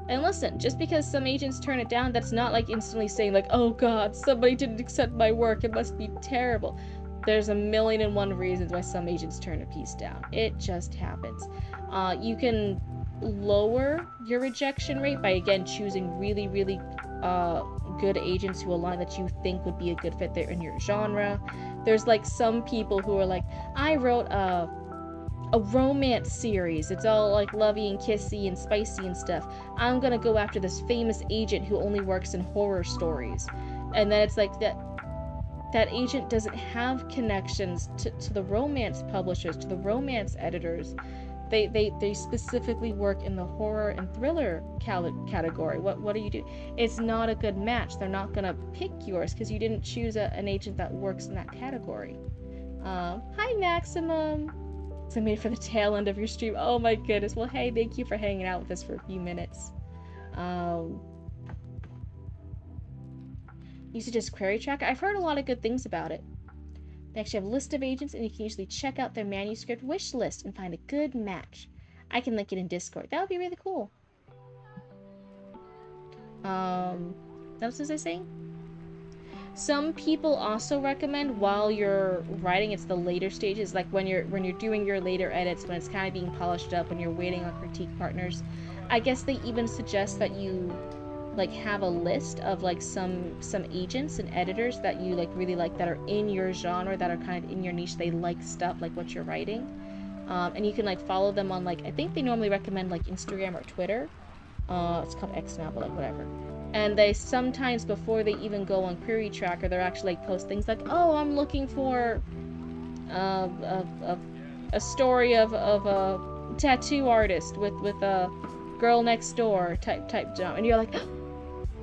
And listen, just because some agents turn it down, that's not like instantly saying like, oh god, somebody didn't accept my work, it must be terrible. There's 1,000,001 reasons why some agents turn a piece down. It just happens. You can lower your rejection rate by, again, choosing really, really good agents who align that you think would be a good fit there in your genre. There's like some people who are like, I wrote a romance series. It's all like lovey and kissy and spicy and stuff. I'm gonna go after this famous agent who only works in horror stories. And then it's like that agent doesn't have connections to the romance publishers, to the romance editors. They specifically work in the horror and thriller category. What do you do? It's not a good match. They're not gonna pick yours because you didn't choose an agent that works in that category. Hi Maximum. So I made it for the tail end of your stream. Oh my goodness. Well, hey, thank you for hanging out with us for a few minutes. You suggest Query Tracker? I've heard a lot of good things about it. They actually have a list of agents, and you can usually check out their manuscript wish list and find a good match. I can link it in Discord. That would be really cool. What else was I saying? Some people also recommend while you're writing, it's the later stages, like when you're doing your later edits, when it's kind of being polished up, when you're waiting on critique partners. I guess they even suggest that you like have a list of like some agents and editors that you like really like, that are in your genre, that are kind of in your niche. They like stuff like what you're writing, and you can like follow them on, like, I think they normally recommend like Instagram or Twitter. It's called X now, but like whatever. And they sometimes, before they even go on Query Tracker, they're actually like post things like, oh, I'm looking for a story of a tattoo artist with a girl next door type job, and you're like,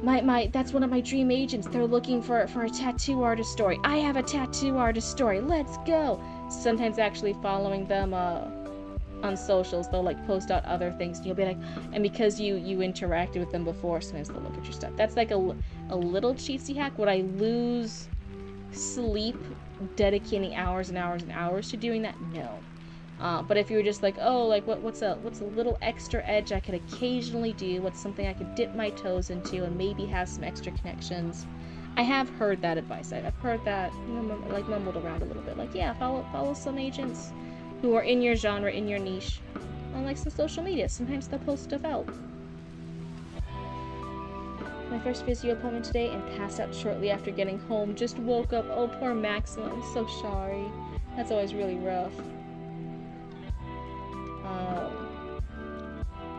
my that's one of my dream agents. They're looking for a tattoo artist story. I have a tattoo artist story. Let's go. Sometimes actually following them on socials, they'll like post out other things, and you'll be like, and because you interacted with them before, sometimes they'll look at your stuff. That's like a little cheatsy hack. Would I lose sleep dedicating hours and hours and hours to doing that? No. But if you were just like, oh, like what's a little extra edge I could occasionally do, what's something I could dip my toes into and maybe have some extra connections. I have heard that advice. I've heard that, like, mumbled around a little bit. Like, yeah, follow some agents who are in your genre, in your niche, on like some social media. Sometimes they'll post stuff out. My first physio appointment today and passed out shortly after getting home. Just woke up. Oh, poor Maxima. I'm so sorry. That's always really rough.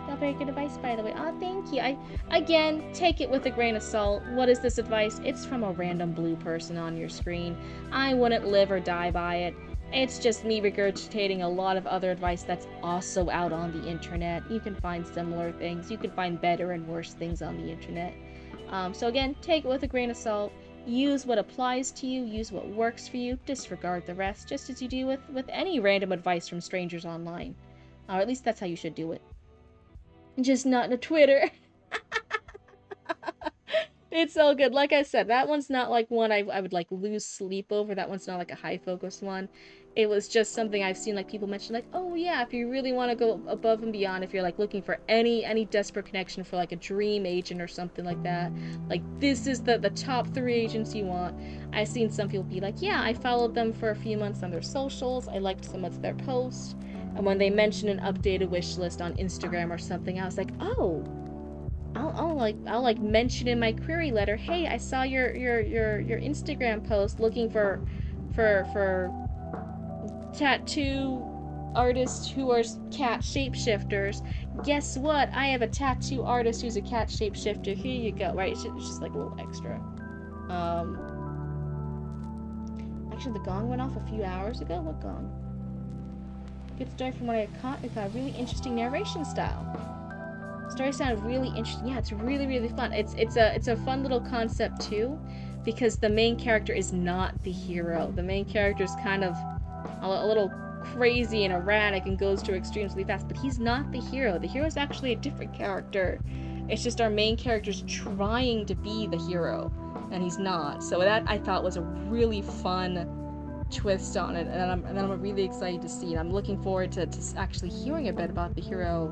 Not very good advice, by the way. Oh, thank you. Again, take it with a grain of salt. What is this advice? It's from a random blue person on your screen. I wouldn't live or die by it. It's just me regurgitating a lot of other advice that's also out on the internet. You can find similar things. You can find better and worse things on the internet. So again, take it with a grain of salt. Use what applies to you. Use what works for you. Disregard the rest, just as you do with any random advice from strangers online. Or at least that's how you should do it. Just not on Twitter. It's all good. Like I said, that one's not like one I would like lose sleep over. That one's not like a high focus one. It was just something I've seen like people mention, like, oh yeah, if you really want to go above and beyond, if you're like looking for any desperate connection for like a dream agent or something like that, like this is the top 3 agents you want. I've seen some people be like, yeah, I followed them for a few months on their socials. I liked some of their posts. And when they mention an updated wish list on Instagram or something, I was like, oh, I'll mention in my query letter, hey, I saw your Instagram post looking for tattoo artists who are cat shapeshifters. Guess what? I have a tattoo artist who's a cat shapeshifter. Here you go. Right? It's just like a little extra. Actually, the gong went off a few hours ago. What gong? Good story from what I caught. It got a really interesting narration style. Story sounded really interesting. Yeah, it's really fun. It's a fun little concept too, because the main character is not the hero. The main character is kind of a little crazy and erratic and goes to extremes really fast, but he's not the hero. The hero is actually a different character. It's just our main character's trying to be the hero, and he's not. So that I thought was a really fun twist on it, and I'm really excited to see it. I'm looking forward to actually hearing a bit about the hero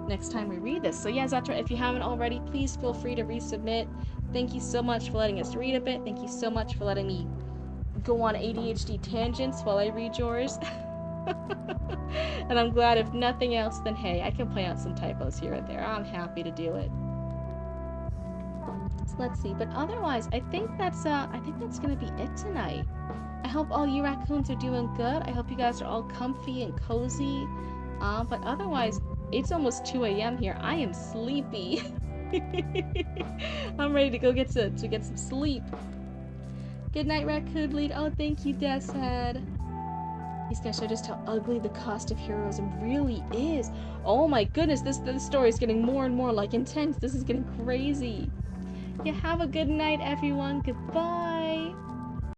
next time we read this. So yeah, Zatra, if you haven't already, please feel free to resubmit. Thank you so much for letting us read a bit. Thank you so much for letting me go on ADHD tangents while I read yours. And I'm glad, if nothing else, then hey, I can point out some typos here and there. I'm happy to do it. So let's see. But otherwise, I think that's gonna be it tonight. I hope all you raccoons are doing good. I hope you guys are all comfy and cozy. But otherwise, it's almost 2 a.m. here. I am sleepy. I'm ready to go get some sleep. Good night, Raccoon Lead. Oh, thank you, Death's Head. He's gonna show just how ugly the cost of heroism really is. Oh my goodness, this story is getting more and more like intense. This is getting crazy. Yeah, have a good night, everyone. Goodbye.